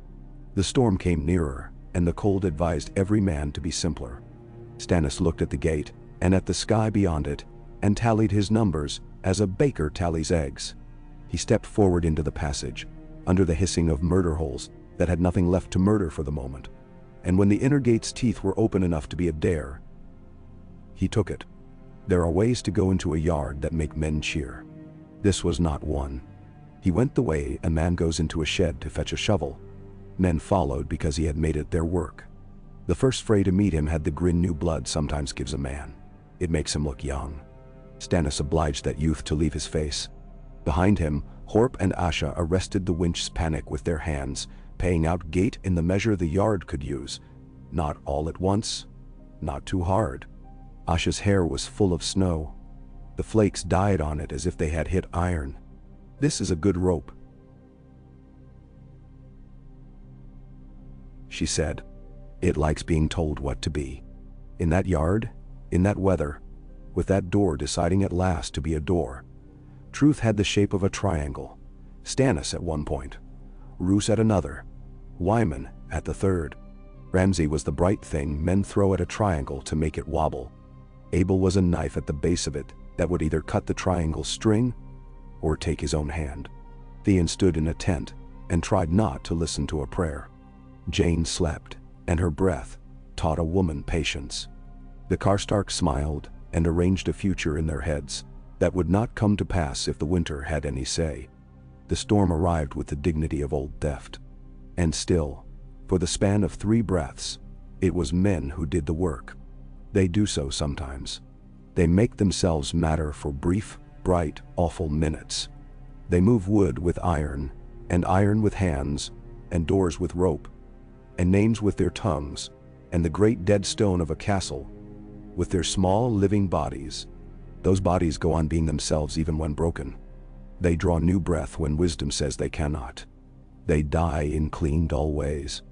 The storm came nearer, and the cold advised every man to be simpler. Stannis looked at the gate, and at the sky beyond it, and tallied his numbers as a baker tallies eggs. He stepped forward into the passage, under the hissing of murder holes that had nothing left to murder for the moment. And when the inner gate's teeth were open enough to be a dare, he took it. There are ways to go into a yard that make men cheer. This was not one. He went the way a man goes into a shed to fetch a shovel. Men followed because he had made it their work. The first fray to meet him had the grin new blood sometimes gives a man. It makes him look young. Stannis obliged that youth to leave his face. Behind him, Horp and Asha arrested the winch's panic with their hands, paying out gate in the measure the yard could use. Not all at once, not too hard. Asha's hair was full of snow. The flakes died on it as if they had hit iron. "This is a good rope," she said. "It likes being told what to be. In that yard, in that weather, with that door deciding at last to be a door. Truth had the shape of a triangle. Stannis at one point, Roose at another, Wyman at the third. Ramsay was the bright thing men throw at a triangle to make it wobble. Abel was a knife at the base of it that would either cut the triangle's string or take his own hand. Theon stood in a tent and tried not to listen to a prayer. Jane slept, and her breath taught a woman patience. The Karstarks smiled and arranged a future in their heads that would not come to pass if the winter had any say. The storm arrived with the dignity of old theft. And still, for the span of 3 breaths, it was men who did the work. They do so sometimes. They make themselves matter for brief, bright, awful minutes. They move wood with iron, and iron with hands, and doors with rope, and names with their tongues, and the great dead stone of a castle with their small living bodies. Those bodies go on being themselves even when broken. They draw new breath when wisdom says they cannot. They die in clean, dull ways.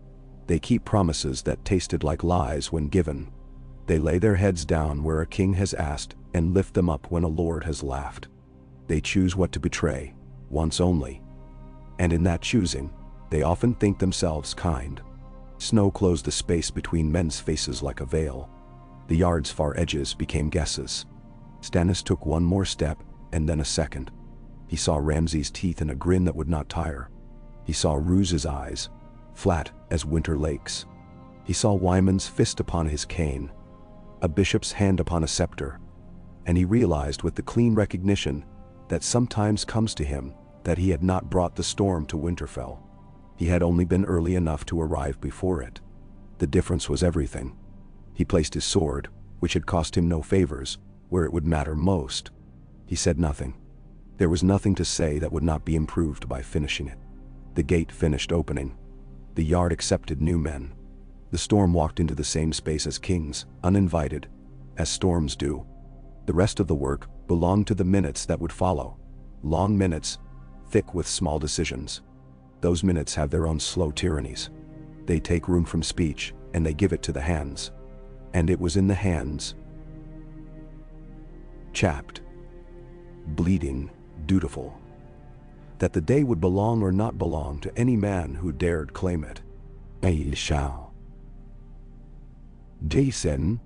They keep promises that tasted like lies when given. They lay their heads down where a king has asked and lift them up when a lord has laughed. They choose what to betray, once only. And in that choosing, they often think themselves kind. Snow closed the space between men's faces like a veil. The yard's far edges became guesses. Stannis took one more step, and then a second. He saw Ramsay's teeth in a grin that would not tire. He saw Roose's eyes, flat as winter lakes. He saw Wyman's fist upon his cane, a bishop's hand upon a scepter, and he realized with the clean recognition that sometimes comes to him that he had not brought the storm to Winterfell. He had only been early enough to arrive before it. The difference was everything. He placed his sword, which had cost him no favors, where it would matter most. He said nothing. There was nothing to say that would not be improved by finishing it. The gate finished opening. The yard accepted new men. The storm walked into the same space as kings, uninvited, as storms do. The rest of the work belonged to the minutes that would follow. Long minutes, thick with small decisions. Those minutes have their own slow tyrannies. They take room from speech, and they give it to the hands. And it was in the hands, chapped, bleeding, dutiful, that the day would belong or not belong to any man who dared claim it. I shall. Jason.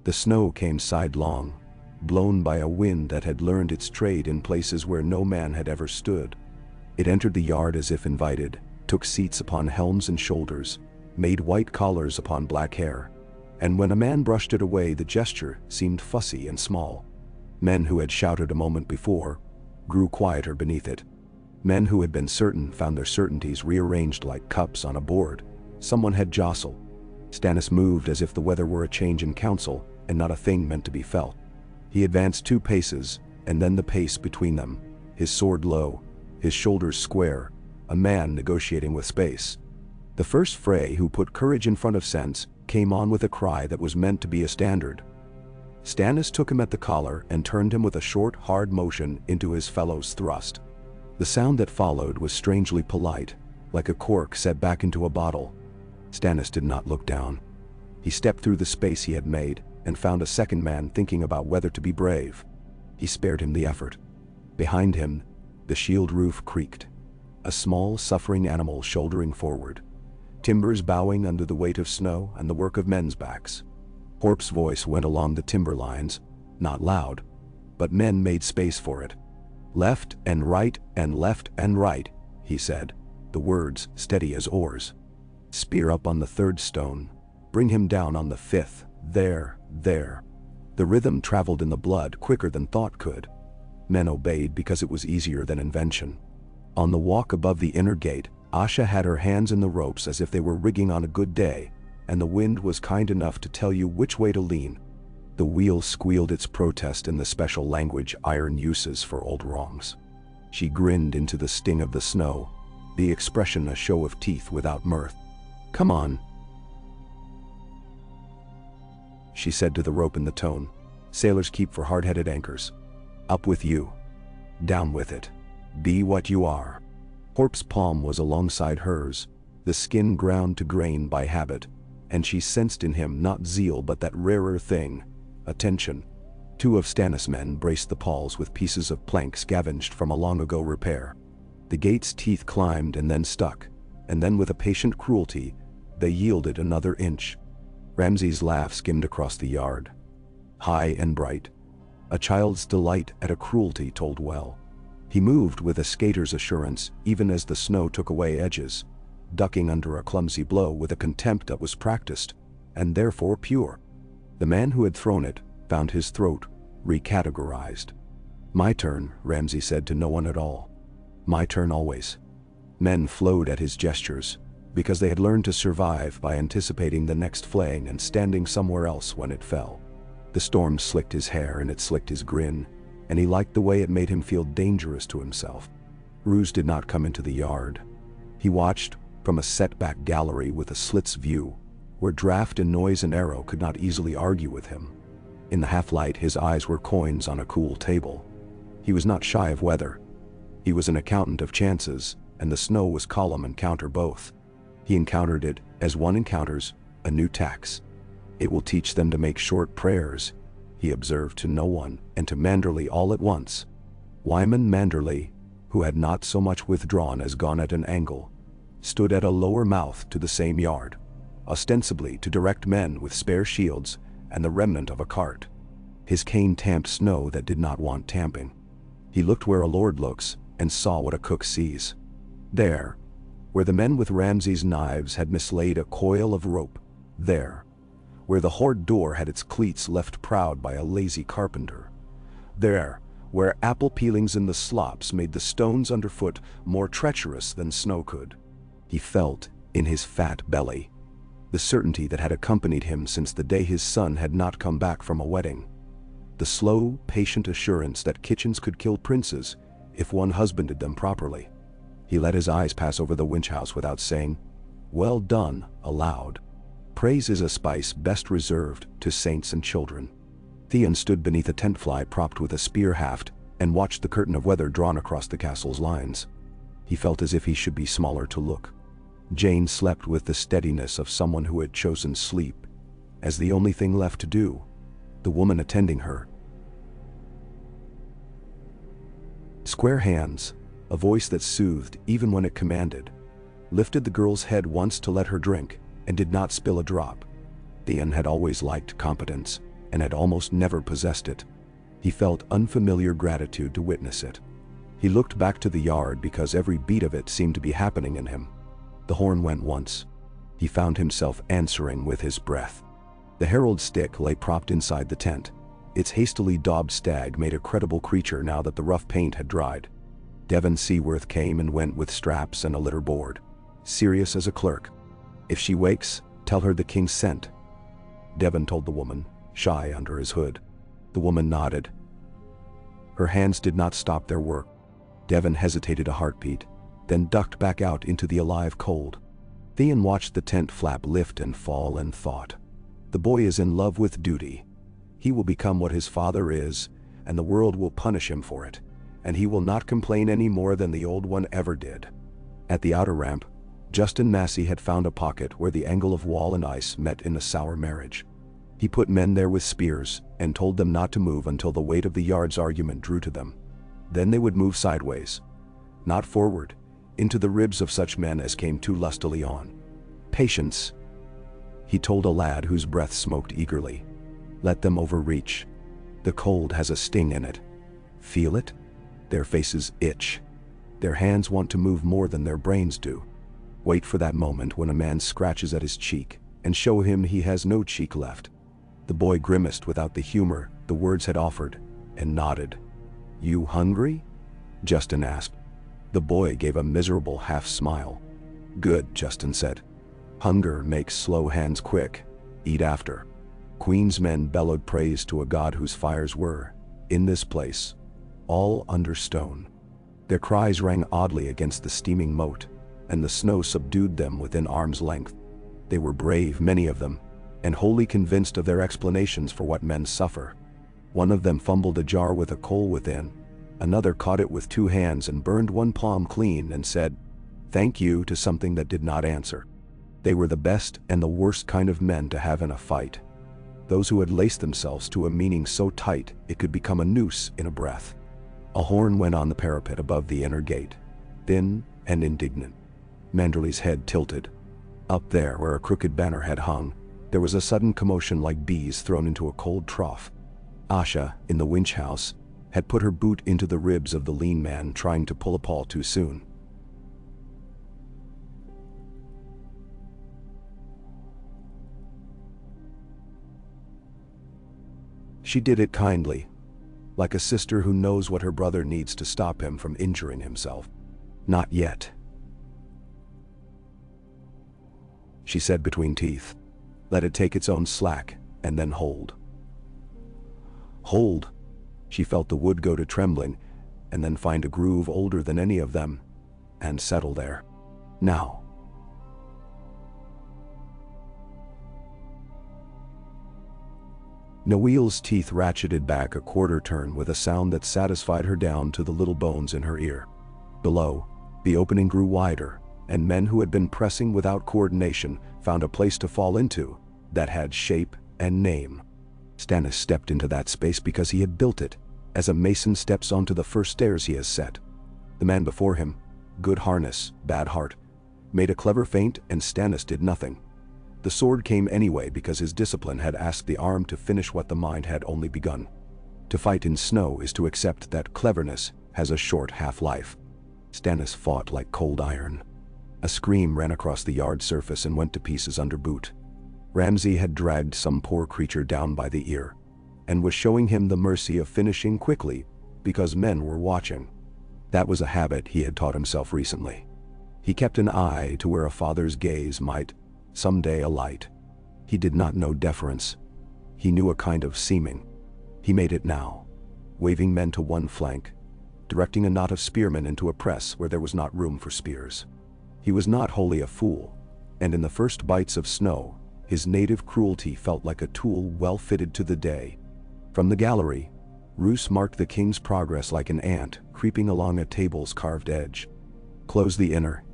The snow came sidelong, blown by a wind that had learned its trade in places where no man had ever stood. It entered the yard as if invited, took seats upon helms and shoulders, made white collars upon black hair, and when a man brushed it away, the gesture seemed fussy and small. Men who had shouted a moment before grew quieter beneath it. Men who had been certain found their certainties rearranged like cups on a board. Someone had jostled. Stannis moved as if the weather were a change in counsel and not a thing meant to be felt. He advanced 2 paces, and then the pace between them, his sword low, his shoulders square, a man negotiating with space. The first Frey who put courage in front of sense came on with a cry that was meant to be a standard. Stannis took him at the collar and turned him with a short, hard motion into his fellow's thrust. The sound that followed was strangely polite, like a cork set back into a bottle. Stannis did not look down. He stepped through the space he had made and found a second man thinking about whether to be brave. He spared him the effort. Behind him, the shield roof creaked. A small, suffering animal shouldering forward. Timbers bowing under the weight of snow and the work of men's backs. Horp's voice went along the timber lines, not loud, but men made space for it. Left and right and left and right, he said, the words steady as oars. Spear up on the 3rd stone. Bring him down on the 5th. There. The rhythm traveled in the blood quicker than thought could. Men obeyed because it was easier than invention. On the walk above the inner gate, Asha had her hands in the ropes as if they were rigging on a good day, and the wind was kind enough to tell you which way to lean. The wheel squealed its protest in the special language iron uses for old wrongs. She grinned into the sting of the snow, the expression a show of teeth without mirth. "Come on," she said to the rope in the tone sailors keep for hard-headed anchors. "Up with you. Down with it. Be what you are." Horp's palm was alongside hers, the skin ground to grain by habit, and she sensed in him not zeal but that rarer thing, attention. 2 of Stannis' men braced the pawls with pieces of plank scavenged from a long-ago repair. The gate's teeth climbed and then stuck, and then with a patient cruelty, they yielded another inch. Ramsay's laugh skimmed across the yard. High and bright. A child's delight at a cruelty told well. He moved with a skater's assurance even as the snow took away edges, ducking under a clumsy blow with a contempt that was practiced, and therefore pure. The man who had thrown it found his throat recategorized. "My turn," Ramsay said to no one at all. "My turn always." Men flowed at his gestures, because they had learned to survive by anticipating the next flaying and standing somewhere else when it fell. The storm slicked his hair and it slicked his grin, and he liked the way it made him feel dangerous to himself. Roose did not come into the yard. He watched from a set-back gallery with a slit's view, where draft and noise and arrow could not easily argue with him. In the half-light, his eyes were coins on a cool table. He was not shy of weather. He was an accountant of chances, and the snow was column and counter both. He encountered it as one encounters a new tax. "It will teach them to make short prayers," he observed to no one and to Manderley all at once. Wyman Manderley, who had not so much withdrawn as gone at an angle, stood at a lower mouth to the same yard, ostensibly to direct men with spare shields and the remnant of a cart. His cane tamped snow that did not want tamping. He looked where a lord looks and saw what a cook sees. There, where the men with Ramsay's knives had mislaid a coil of rope, there, where the hoard door had its cleats left proud by a lazy carpenter, there, where apple peelings in the slops made the stones underfoot more treacherous than snow could. He felt, in his fat belly, the certainty that had accompanied him since the day his son had not come back from a wedding. The slow, patient assurance that kitchens could kill princes if one husbanded them properly. He let his eyes pass over the winch house without saying, "Well done," aloud. Praise is a spice best reserved to saints and children. Theon stood beneath a tent fly propped with a spear haft and watched the curtain of weather drawn across the castle's lines. He felt as if he should be smaller to look. Jane slept with the steadiness of someone who had chosen sleep as the only thing left to do. The woman attending her, square hands, a voice that soothed even when it commanded, lifted the girl's head once to let her drink and did not spill a drop. Theon had always liked competence and had almost never possessed it. He felt unfamiliar gratitude to witness it. He looked back to the yard because every beat of it seemed to be happening in him. The horn went once. He found himself answering with his breath. The herald's stick lay propped inside the tent. Its hastily daubed stag made a credible creature now that the rough paint had dried. Devon Seaworth came and went with straps and a litter board, serious as a clerk. "If she wakes, tell her the king sent," Devon told the woman, shy under his hood. The woman nodded. Her hands did not stop their work. Devon hesitated a heartbeat, then ducked back out into the alive cold. Theon watched the tent flap lift and fall and thought, "The boy is in love with duty. He will become what his father is, and the world will punish him for it, and he will not complain any more than the old one ever did." At the outer ramp, Justin Massey had found a pocket where the angle of wall and ice met in a sour marriage. He put men there with spears and told them not to move until the weight of the yard's argument drew to them. Then they would move sideways, not forward, into the ribs of such men as came too lustily on. "Patience," he told a lad whose breath smoked eagerly. "Let them overreach. The cold has a sting in it. Feel it? Their faces itch. Their hands want to move more than their brains do. Wait for that moment when a man scratches at his cheek and show him he has no cheek left." The boy grimaced without the humor the words had offered and nodded. "You hungry?" Justin asked. The boy gave a miserable half-smile. "Good," Justin said. "Hunger makes slow hands quick. Eat after." Queen's men bellowed praise to a god whose fires were, in this place, all under stone. Their cries rang oddly against the steaming moat, and the snow subdued them within arm's length. They were brave, many of them, and wholly convinced of their explanations for what men suffer. One of them fumbled a jar with a coal within. Another caught it with 2 hands and burned one palm clean and said, "Thank you," to something that did not answer. They were the best and the worst kind of men to have in a fight. Those who had laced themselves to a meaning so tight it could become a noose in a breath. A horn went on the parapet above the inner gate, thin and indignant. Manderley's head tilted. Up there, where a crooked banner had hung, there was a sudden commotion like bees thrown into a cold trough. Asha, in the winch house, had put her boot into the ribs of the lean man trying to pull a pawl too soon. She did it kindly, like a sister who knows what her brother needs to stop him from injuring himself. "Not yet," she said between teeth. "Let it take its own slack, and then hold." Hold. She felt the wood go to trembling, and then find a groove older than any of them, and settle there. Now. Noelle's teeth ratcheted back a quarter turn with a sound that satisfied her down to the little bones in her ear. Below, the opening grew wider, and men who had been pressing without coordination found a place to fall into that had shape and name. Stannis stepped into that space because he had built it, as a mason steps onto the first stairs he has set. The man before him, good harness, bad heart, made a clever feint and Stannis did nothing. The sword came anyway because his discipline had asked the arm to finish what the mind had only begun. To fight in snow is to accept that cleverness has a short half-life. Stannis fought like cold iron. A scream ran across the yard surface and went to pieces under boot. Ramsay had dragged some poor creature down by the ear, and was showing him the mercy of finishing quickly because men were watching. That was a habit he had taught himself recently. He kept an eye to where a father's gaze might someday alight. He did not know deference. He knew a kind of seeming. He made it now, waving men to one flank, directing a knot of spearmen into a press where there was not room for spears. He was not wholly a fool, and in the first bites of snow, his native cruelty felt like a tool well fitted to the day. From the gallery, Roose marked the king's progress like an ant creeping along a table's carved edge. "Close the inner,"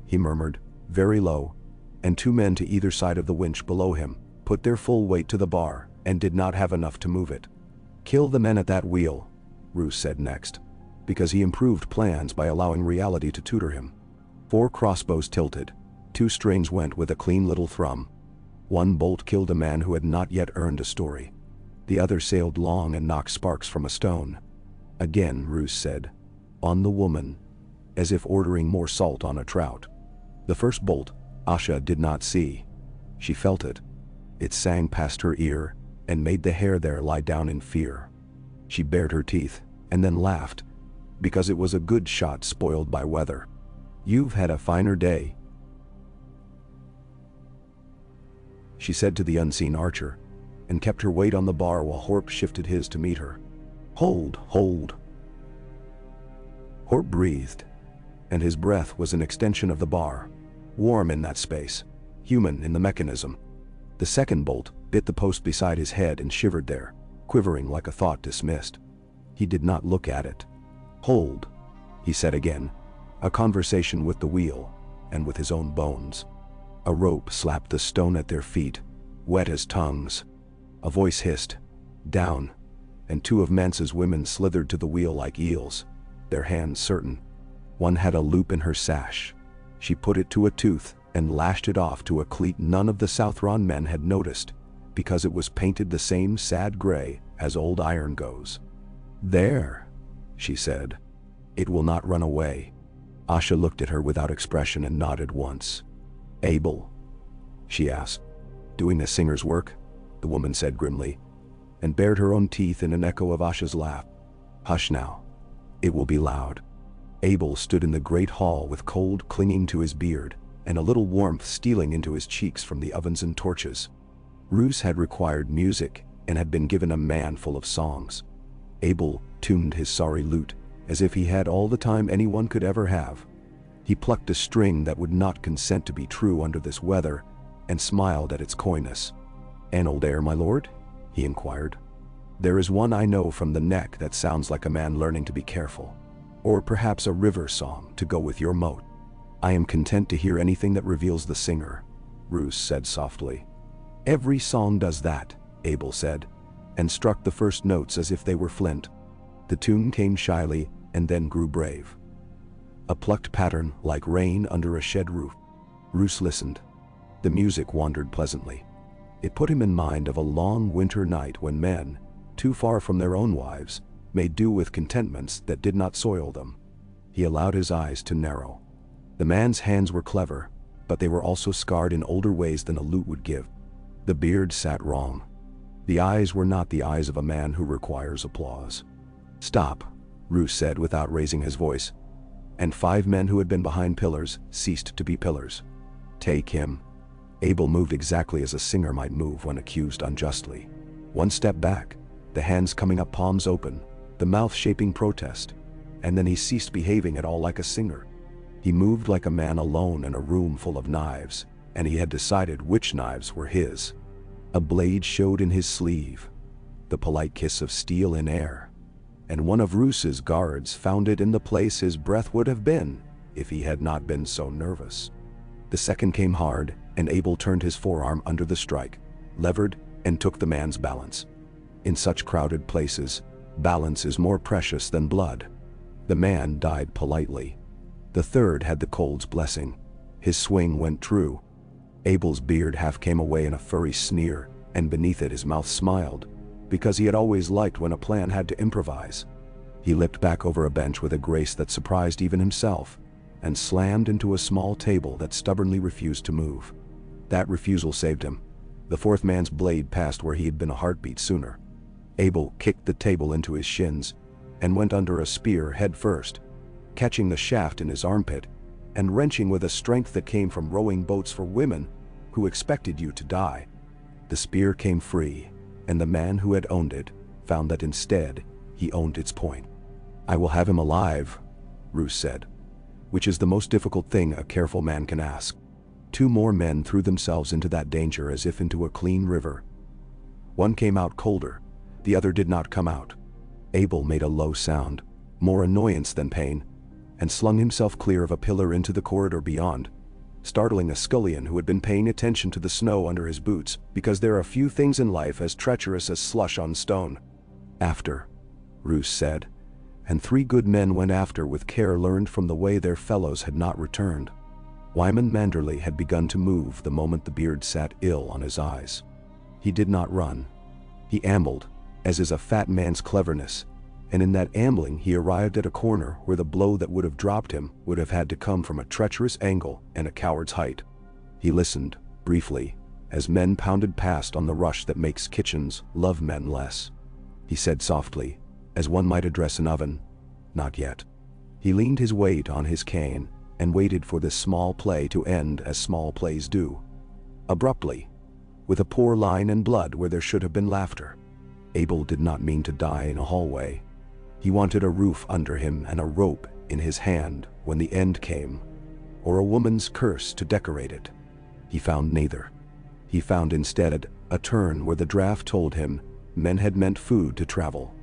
he murmured, very low, and 2 men to either side of the winch below him put their full weight to the bar and did not have enough to move it. "Kill the men at that wheel," Roose said next, because he improved plans by allowing reality to tutor him. 4 crossbows tilted, 2 strings went with a clean little thrum. 1 bolt killed a man who had not yet earned a story. The other sailed long and knocked sparks from a stone. Again, Roose said, "On the woman," as if ordering more salt on a trout. The first bolt, Asha did not see. She felt it. It sang past her ear and made the hair there lie down in fear. She bared her teeth and then laughed, because it was a good shot spoiled by weather. "You've had a finer day," she said to the unseen archer, and kept her weight on the bar while Horp shifted his to meet her. "Hold, hold." Horp breathed, and his breath was an extension of the bar, warm in that space, human in the mechanism. The second bolt bit the post beside his head and shivered there, quivering like a thought dismissed. He did not look at it. "Hold," he said again, a conversation with the wheel and with his own bones. A rope slapped the stone at their feet, wet as tongues. A voice hissed, "Down," and two of Mance's women slithered to the wheel like eels, their hands certain. One had a loop in her sash. She put it to a tooth and lashed it off to a cleat none of the Southron men had noticed, because it was painted the same sad gray as old iron goes. "There," she said. "It will not run away." Asha looked at her without expression and nodded once. "Able?" she asked. "Doing the singer's work?" the woman said grimly, and bared her own teeth in an echo of Asha's laugh. "Hush now. It will be loud." Abel stood in the great hall with cold clinging to his beard and a little warmth stealing into his cheeks from the ovens and torches. Roose had required music and had been given a man full of songs. Abel tuned his sorry lute as if he had all the time anyone could ever have. He plucked a string that would not consent to be true under this weather and smiled at its coyness. "An old air, my lord?" he inquired. "There is one I know from the neck that sounds like a man learning to be careful. Or perhaps a river song to go with your moat." "I am content to hear anything that reveals the singer," Roose said softly. "Every song does that," Abel said, and struck the first notes as if they were flint. The tune came shyly and then grew brave. A plucked pattern like rain under a shed roof. Roose listened. The music wandered pleasantly. It put him in mind of a long winter night when men, too far from their own wives, made do with contentments that did not soil them. He allowed his eyes to narrow. The man's hands were clever, but they were also scarred in older ways than a lute would give. The beard sat wrong. The eyes were not the eyes of a man who requires applause. "Stop," Roose said without raising his voice, and 5 men who had been behind pillars ceased to be pillars. "Take him." Abel moved exactly as a singer might move when accused unjustly. One step back, the hands coming up palms open, the mouth shaping protest, and then he ceased behaving at all like a singer. He moved like a man alone in a room full of knives, and he had decided which knives were his. A blade showed in his sleeve, the polite kiss of steel in air, and one of Roose's guards found it in the place his breath would have been if he had not been so nervous. The second came hard, and Abel turned his forearm under the strike, levered, and took the man's balance. In such crowded places, balance is more precious than blood. The man died politely. The third had the cold's blessing. His swing went true. Abel's beard half came away in a furry sneer, and beneath it his mouth smiled, because he had always liked when a plan had to improvise. He leapt back over a bench with a grace that surprised even himself, and slammed into a small table that stubbornly refused to move. That refusal saved him. The fourth man's blade passed where he had been a heartbeat sooner. Abel kicked the table into his shins, and went under a spear head first, catching the shaft in his armpit, and wrenching with a strength that came from rowing boats for women who expected you to die. The spear came free, and the man who had owned it found that instead he owned its point. "I will have him alive," Roose said, which is the most difficult thing a careful man can ask. 2 more men threw themselves into that danger as if into a clean river. One came out colder, the other did not come out. Abel made a low sound, more annoyance than pain, and slung himself clear of a pillar into the corridor beyond, startling a scullion who had been paying attention to the snow under his boots, because there are few things in life as treacherous as slush on stone. "After," Roose said, and 3 good men went after with care learned from the way their fellows had not returned. Wyman Manderley had begun to move the moment the beard sat ill on his eyes. He did not run. He ambled, as is a fat man's cleverness, and in that ambling he arrived at a corner where the blow that would have dropped him would have had to come from a treacherous angle and a coward's height. He listened, briefly, as men pounded past on the rush that makes kitchens love men less. He said softly, as one might address an oven, "Not yet." He leaned his weight on his cane and waited for this small play to end as small plays do. Abruptly, with a poor line and blood where there should have been laughter. Abel did not mean to die in a hallway. He wanted a roof under him and a rope in his hand when the end came, or a woman's curse to decorate it. He found neither. He found instead a turn where the draft told him men had meant food to travel.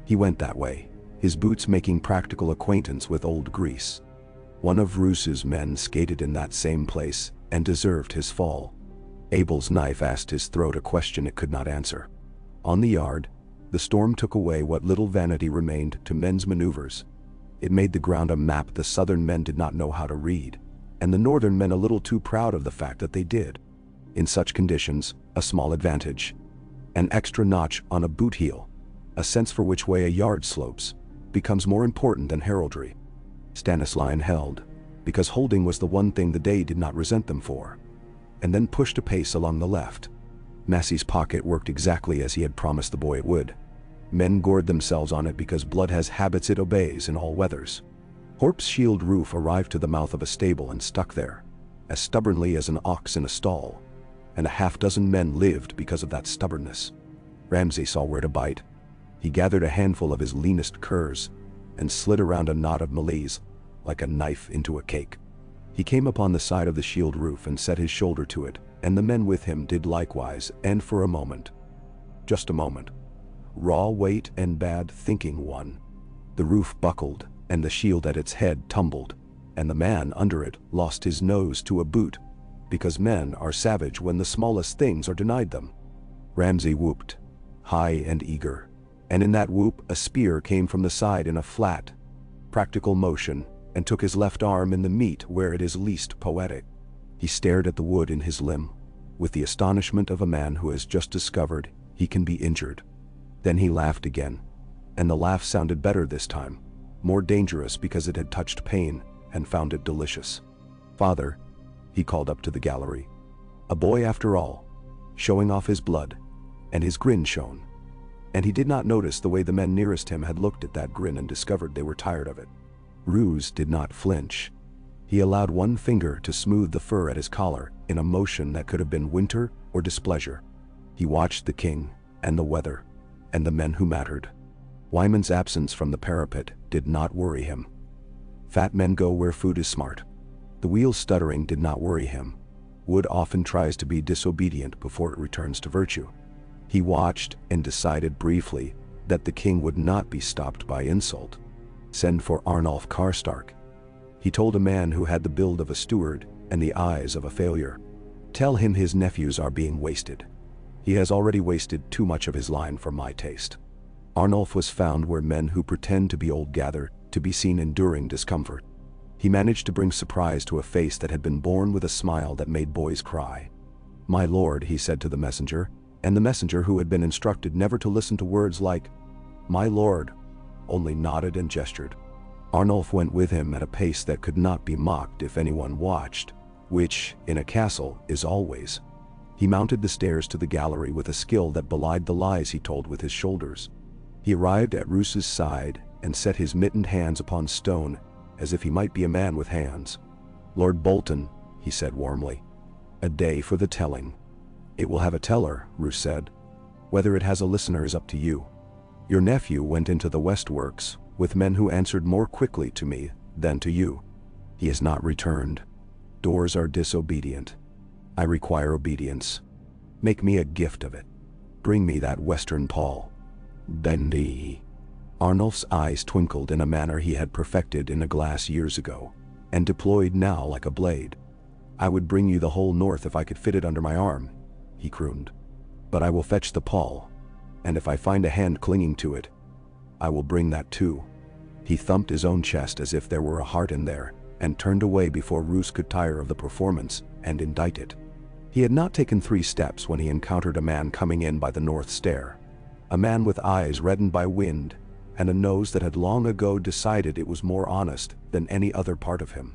He went that way, his boots making practical acquaintance with old Greece. One of Roos's men skated in that same place and deserved his fall. Abel's knife asked his throat a question it could not answer. On the yard, the storm took away what little vanity remained to men's maneuvers. It made the ground a map the southern men did not know how to read, and the northern men a little too proud of the fact that they did. In such conditions, a small advantage, an extra notch on a boot heel, a sense for which way a yard slopes, becomes more important than heraldry. Stannis line held, because holding was the one thing the day did not resent them for, and then pushed a pace along the left. Massey's pocket worked exactly as he had promised the boy it would. Men gored themselves on it because blood has habits it obeys in all weathers. Horp's shield roof arrived to the mouth of a stable and stuck there, as stubbornly as an ox in a stall, and a half-dozen men lived because of that stubbornness. Ramsay saw where to bite. He gathered a handful of his leanest curs and slid around a knot of malaise like a knife into a cake. He came upon the side of the shield roof and set his shoulder to it, and the men with him did likewise, and for a moment, just a moment, raw weight and bad thinking won. The roof buckled, and the shield at its head tumbled, and the man under it lost his nose to a boot, because men are savage when the smallest things are denied them. Ramsay whooped, high and eager, and in that whoop a spear came from the side in a flat, practical motion, and took his left arm in the meat where it is least poetic. He stared at the wood in his limb, with the astonishment of a man who has just discovered he can be injured. Then he laughed again, and the laugh sounded better this time, more dangerous because it had touched pain and found it delicious. "Father," he called up to the gallery. A boy after all, showing off his blood, and his grin shone. And he did not notice the way the men nearest him had looked at that grin and discovered they were tired of it. Roose did not flinch. He allowed one finger to smooth the fur at his collar in a motion that could have been winter or displeasure. He watched the king, and the weather, and the men who mattered. Wyman's absence from the parapet did not worry him. Fat men go where food is smart. The wheel's stuttering did not worry him. Wood often tries to be disobedient before it returns to virtue. He watched and decided briefly that the king would not be stopped by insult. Send for Arnulf Karstark, he told a man who had the build of a steward and the eyes of a failure. Tell him his nephews are being wasted. He has already wasted too much of his line for my taste. Arnulf was found where men who pretend to be old gather to be seen enduring discomfort. He managed to bring surprise to a face that had been born with a smile that made boys cry. "My lord," he said to the messenger, and the messenger, who had been instructed never to listen to words like "my lord," only nodded and gestured. Arnulf went with him at a pace that could not be mocked if anyone watched, which, in a castle, is always. He mounted the stairs to the gallery with a skill that belied the lies he told with his shoulders. He arrived at Roose's side and set his mittened hands upon stone as if he might be a man with hands. "Lord Bolton," he said warmly, "a day for the telling." "It will have a teller," Roose said. "Whether it has a listener is up to you. Your nephew went into the Westworks with men who answered more quickly to me than to you. He has not returned. Doors are disobedient. I require obedience. Make me a gift of it. Bring me that western pall." "Bendy." Arnulf's eyes twinkled in a manner he had perfected in a glass years ago, and deployed now like a blade. "I would bring you the whole north if I could fit it under my arm," he crooned. "But I will fetch the pall, and if I find a hand clinging to it, I will bring that too." He thumped his own chest as if there were a heart in there, and turned away before Roose could tire of the performance and indict it. He had not taken 3 steps when he encountered a man coming in by the north stair. A man with eyes reddened by wind, and a nose that had long ago decided it was more honest than any other part of him.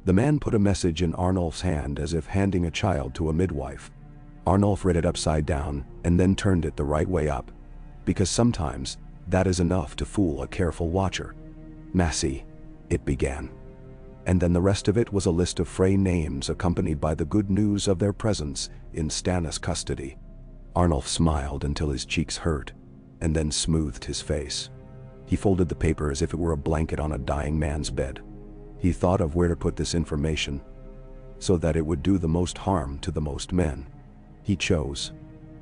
The man put a message in Arnulf's hand as if handing a child to a midwife. Arnulf read it upside down and then turned it the right way up, because sometimes that is enough to fool a careful watcher. Massey, it began. And then the rest of it was a list of Frey names accompanied by the good news of their presence in Stannis' custody. Arnulf smiled until his cheeks hurt, and then smoothed his face. He folded the paper as if it were a blanket on a dying man's bed. He thought of where to put this information, so that it would do the most harm to the most men. He chose.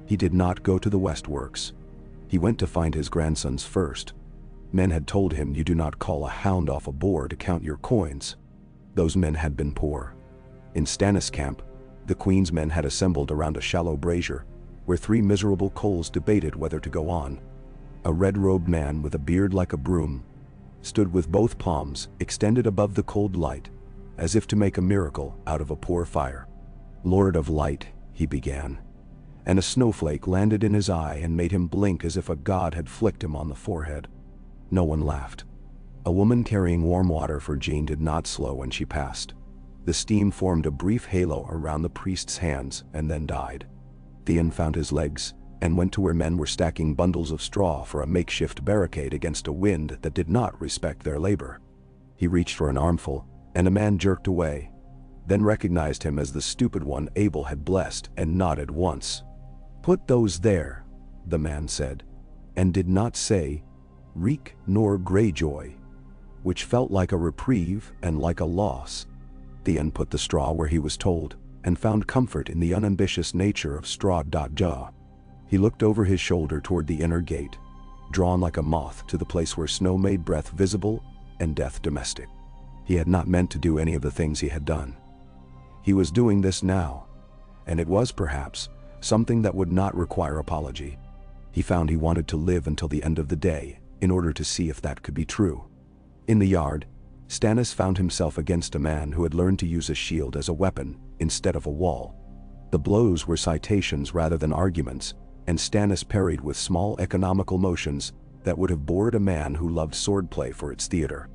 He did not go to the Westworks. He went to find his grandsons first. Men had told him you do not call a hound off a boar to count your coins. Those men had been poor. In Stannis' camp, the Queen's men had assembled around a shallow brazier, where 3 miserable coals debated whether to go on. A red-robed man with a beard like a broom stood with both palms extended above the cold light, as if to make a miracle out of a poor fire. "Lord of Light," he began, and a snowflake landed in his eye and made him blink as if a god had flicked him on the forehead. No one laughed. A woman carrying warm water for Jean did not slow when she passed. The steam formed a brief halo around the priest's hands and then died. Theon found his legs and went to where men were stacking bundles of straw for a makeshift barricade against a wind that did not respect their labor. He reached for an armful, and a man jerked away, then recognized him as the stupid one Abel had blessed and nodded once. "Put those there," the man said, and did not say Reek nor Greyjoy, which felt like a reprieve and like a loss. Theon put the straw where he was told, and found comfort in the unambitious nature of straw.ja. He looked over his shoulder toward the inner gate, drawn like a moth to the place where snow made breath visible and death domestic. He had not meant to do any of the things he had done. He was doing this now, and it was, perhaps, something that would not require apology. He found he wanted to live until the end of the day in order to see if that could be true. In the yard, Stannis found himself against a man who had learned to use a shield as a weapon instead of a wall. The blows were citations rather than arguments, and Stannis parried with small economical motions that would have bored a man who loved swordplay for its theater.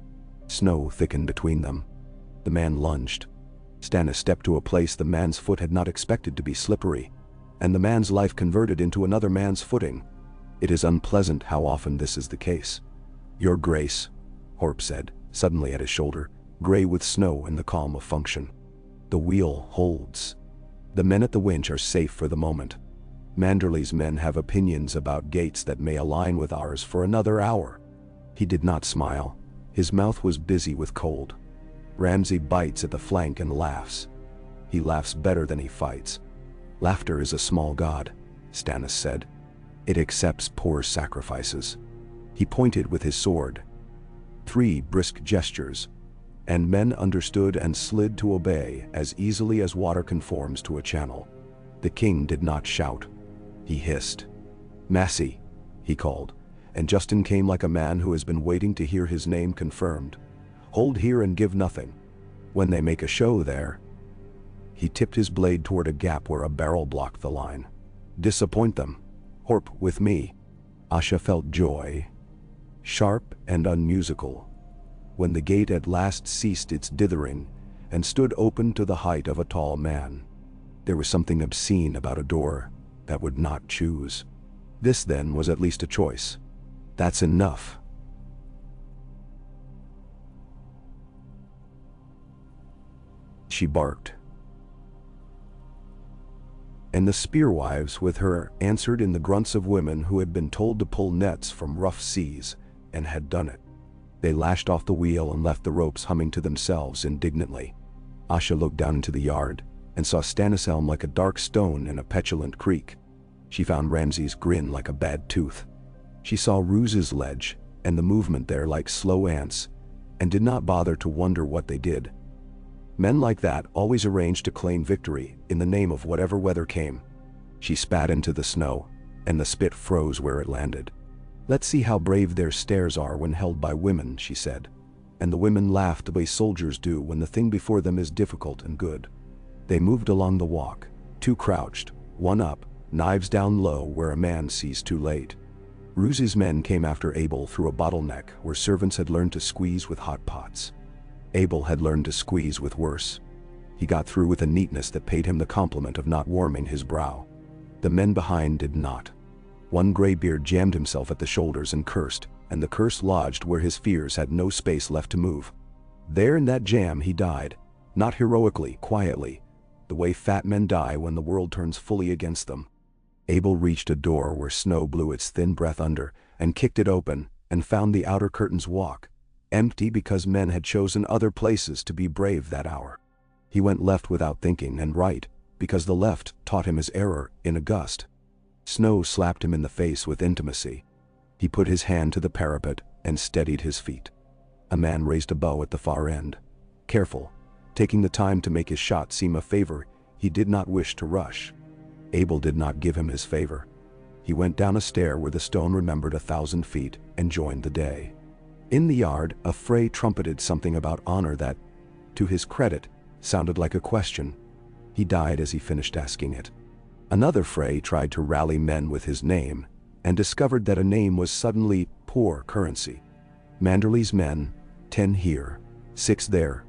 Snow thickened between them. The man lunged. Stannis stepped to a place the man's foot had not expected to be slippery, and the man's life converted into another man's footing. It is unpleasant how often this is the case. "Your Grace," Horp said, suddenly at his shoulder, gray with snow and the calm of function. "The wheel holds. The men at the winch are safe for the moment. Manderley's men have opinions about gates that may align with ours for another hour." He did not smile. His mouth was busy with cold. "Ramsay bites at the flank and laughs. He laughs better than he fights. Laughter is a small god," Stannis said. "It accepts poor sacrifices." He pointed with his sword. 3 brisk gestures, and men understood and slid to obey as easily as water conforms to a channel. The king did not shout. He hissed. "Massey," he called, and Justin came like a man who has been waiting to hear his name confirmed. "Hold here and give nothing. When they make a show there." He tipped his blade toward a gap where a barrel blocked the line. "Disappoint them. Horp with me." Asha felt joy, sharp and unmusical, when the gate at last ceased its dithering and stood open to the height of a tall man. There was something obscene about a door that would not choose. This, then, was at least a choice. "That's enough." She barked. And the spearwives with her answered in the grunts of women who had been told to pull nets from rough seas and had done it. They lashed off the wheel and left the ropes humming to themselves indignantly. Asha looked down into the yard and saw Stannis Elm like a dark stone in a petulant creek. She found Ramsay's grin like a bad tooth. She saw Rooz's ledge and the movement there like slow ants, and did not bother to wonder what they did. Men like that always arranged to claim victory in the name of whatever weather came. She spat into the snow, and the spit froze where it landed. "Let's see how brave their stares are when held by women," she said. And the women laughed the way soldiers do when the thing before them is difficult and good. They moved along the walk, 2 crouched, 1 up, knives down low where a man sees too late. Roos's men came after Abel through a bottleneck where servants had learned to squeeze with hot pots. Abel had learned to squeeze with worse. He got through with a neatness that paid him the compliment of not warming his brow. The men behind did not. One graybeard jammed himself at the shoulders and cursed, and the curse lodged where his fears had no space left to move. There in that jam he died, not heroically, quietly, the way fat men die when the world turns fully against them. Abel reached a door where snow blew its thin breath under, and kicked it open, and found the outer curtains walk, empty because men had chosen other places to be brave that hour. He went left without thinking, and right, because the left taught him his error in a gust. Snow slapped him in the face with intimacy. He put his hand to the parapet and steadied his feet. A man raised a bow at the far end. Careful, taking the time to make his shot seem a favor he did not wish to rush. Abel did not give him his favor. He went down a stair where the stone remembered 1,000 feet and joined the day. In the yard, a fray trumpeted something about honor that, to his credit, sounded like a question. He died as he finished asking it. Another fray tried to rally men with his name, and discovered that a name was suddenly poor currency. Manderley's men, 10 here, 6 there,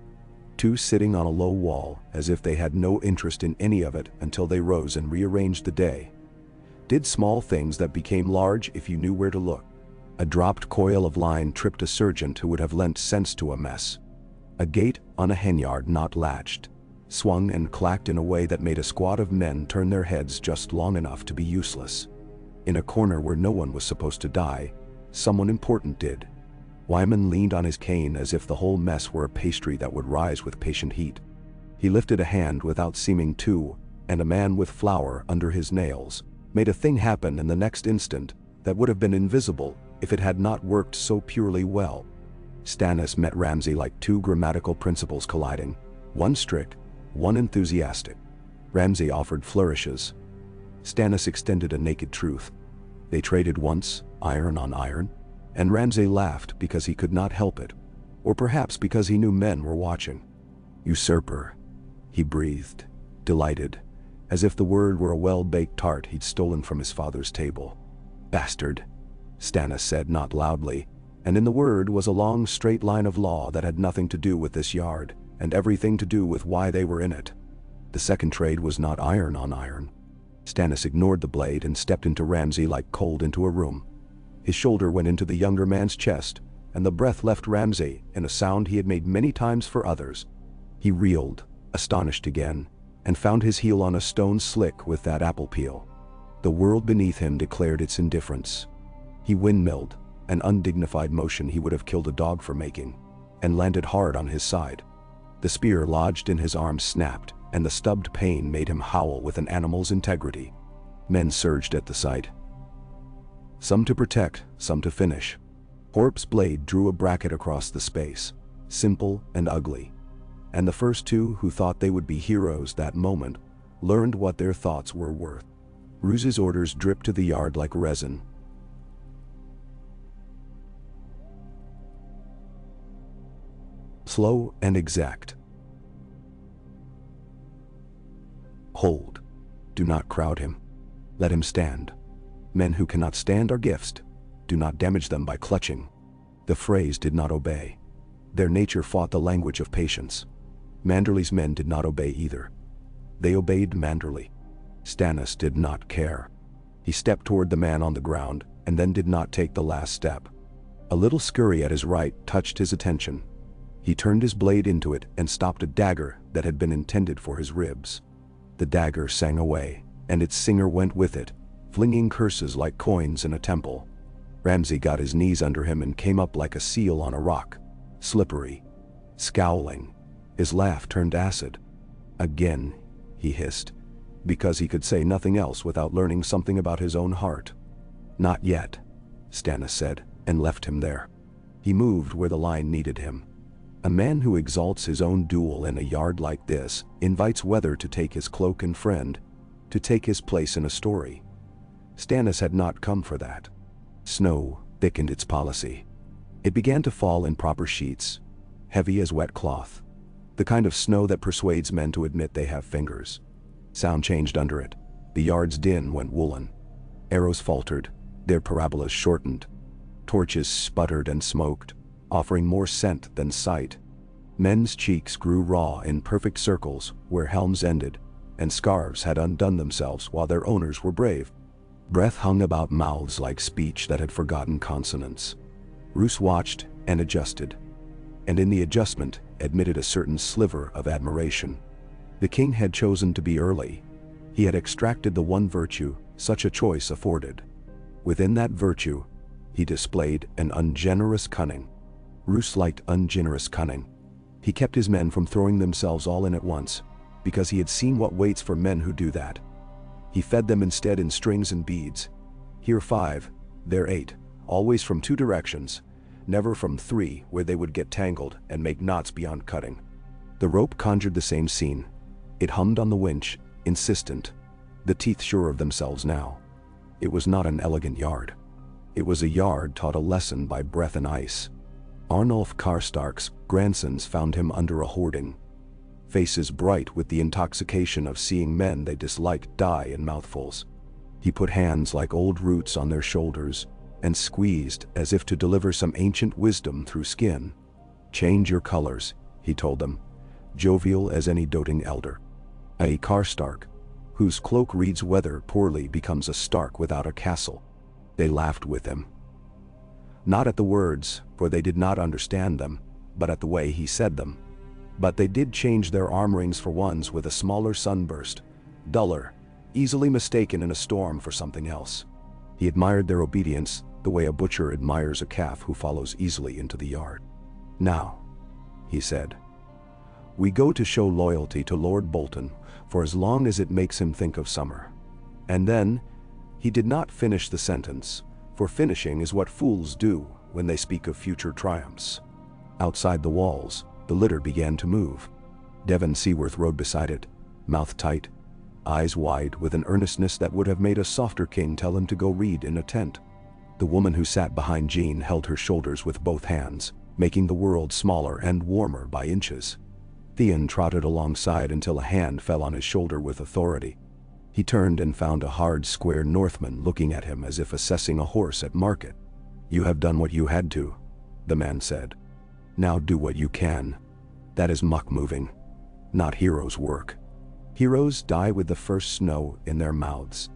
2 sitting on a low wall as if they had no interest in any of it until they rose and rearranged the day, did small things that became large if you knew where to look. A dropped coil of line tripped a sergeant who would have lent sense to a mess. A gate on a henyard not latched swung and clacked in a way that made a squad of men turn their heads just long enough to be useless. In a corner where no one was supposed to die, someone important did. Wyman leaned on his cane as if the whole mess were a pastry that would rise with patient heat. He lifted a hand without seeming to, and a man with flour under his nails made a thing happen in the next instant that would have been invisible if it had not worked so purely well. Stannis met Ramsay like 2 grammatical principles colliding, one strict, one enthusiastic. Ramsay offered flourishes. Stannis extended a naked truth. They traded once, iron on iron, and Ramsay laughed because he could not help it, or perhaps because he knew men were watching. Usurper, he breathed, delighted, as if the word were a well-baked tart he'd stolen from his father's table. Bastard, Stannis said not loudly, and in the word was a long straight line of law that had nothing to do with this yard, and everything to do with why they were in it. The second trade was not iron on iron. Stannis ignored the blade and stepped into Ramsay like cold into a room. His shoulder went into the younger man's chest, and the breath left Ramsay in a sound he had made many times for others. He reeled, astonished again, and found his heel on a stone slick with that apple peel. The world beneath him declared its indifference. He windmilled, an undignified motion he would have killed a dog for making, and landed hard on his side. The spear lodged in his arm snapped, and the stubbed pain made him howl with an animal's integrity. Men surged at the sight. Some to protect, some to finish. Horp's blade drew a bracket across the space, simple and ugly. And the first 2 who thought they would be heroes that moment learned what their thoughts were worth. Roos's orders dripped to the yard like resin. Slow and exact. Hold. Do not crowd him. Let him stand. Men who cannot stand are gifts. Do not damage them by clutching. The phrase did not obey. Their nature fought the language of patience. Manderley's men did not obey either. They obeyed Manderley. Stannis did not care. He stepped toward the man on the ground, and then did not take the last step. A little scurry at his right touched his attention. He turned his blade into it and stopped a dagger that had been intended for his ribs. The dagger sang away, and its singer went with it, flinging curses like coins in a temple. Ramsay got his knees under him and came up like a seal on a rock, slippery, scowling. His laugh turned acid. Again, he hissed, because he could say nothing else without learning something about his own heart. Not yet, Stannis said, and left him there. He moved where the line needed him. A man who exalts his own duel in a yard like this invites weather to take his cloak and friend, to take his place in a story. Stannis had not come for that. Snow thickened its policy. It began to fall in proper sheets, heavy as wet cloth, the kind of snow that persuades men to admit they have fingers. Sound changed under it. The yard's din went woolen. Arrows faltered, Their parabolas shortened. Torches sputtered and smoked, offering more scent than sight. Men's cheeks grew raw in perfect circles where helms ended, and scarves had undone themselves while their owners were brave. Breath hung about mouths like speech that had forgotten consonants. Roose watched and adjusted, and in the adjustment admitted a certain sliver of admiration. The king had chosen to be early. He had extracted the one virtue such a choice afforded. Within that virtue, he displayed an ungenerous cunning. Roose liked ungenerous cunning. He kept his men from throwing themselves all in at once, because he had seen what waits for men who do that. He fed them instead in strings and beads. Here 5, there 8, always from 2 directions, never from 3 where they would get tangled and make knots beyond cutting. The rope conjured the same scene. It hummed on the winch, insistent, the teeth sure of themselves now. It was not an elegant yard. It was a yard taught a lesson by breath and ice. Arnulf Karstark's grandsons found him under a hoarding. Faces bright with the intoxication of seeing men they disliked die in mouthfuls. He put hands like old roots on their shoulders and squeezed as if to deliver some ancient wisdom through skin. "Change your colors," he told them, jovial as any doting elder. A Karstark, whose cloak reads weather poorly, becomes a Stark without a castle. They laughed with him. Not at the words, for they did not understand them, but at the way he said them. But they did change their armorings for ones with a smaller sunburst, duller, easily mistaken in a storm for something else. He admired their obedience the way a butcher admires a calf who follows easily into the yard. "Now," he said, "we go to show loyalty to Lord Bolton for as long as it makes him think of summer." And then, he did not finish the sentence, for finishing is what fools do when they speak of future triumphs. Outside the walls, the litter began to move. Devon Seaworth rode beside it, mouth tight, eyes wide with an earnestness that would have made a softer king tell him to go read in a tent. The woman who sat behind Jean held her shoulders with both hands, making the world smaller and warmer by inches. Theon trotted alongside until a hand fell on his shoulder with authority. He turned and found a hard, square Northman looking at him as if assessing a horse at market. "You have done what you had to," the man said. "Now do what you can. That is muck moving, not heroes' work. Heroes die with the first snow in their mouths."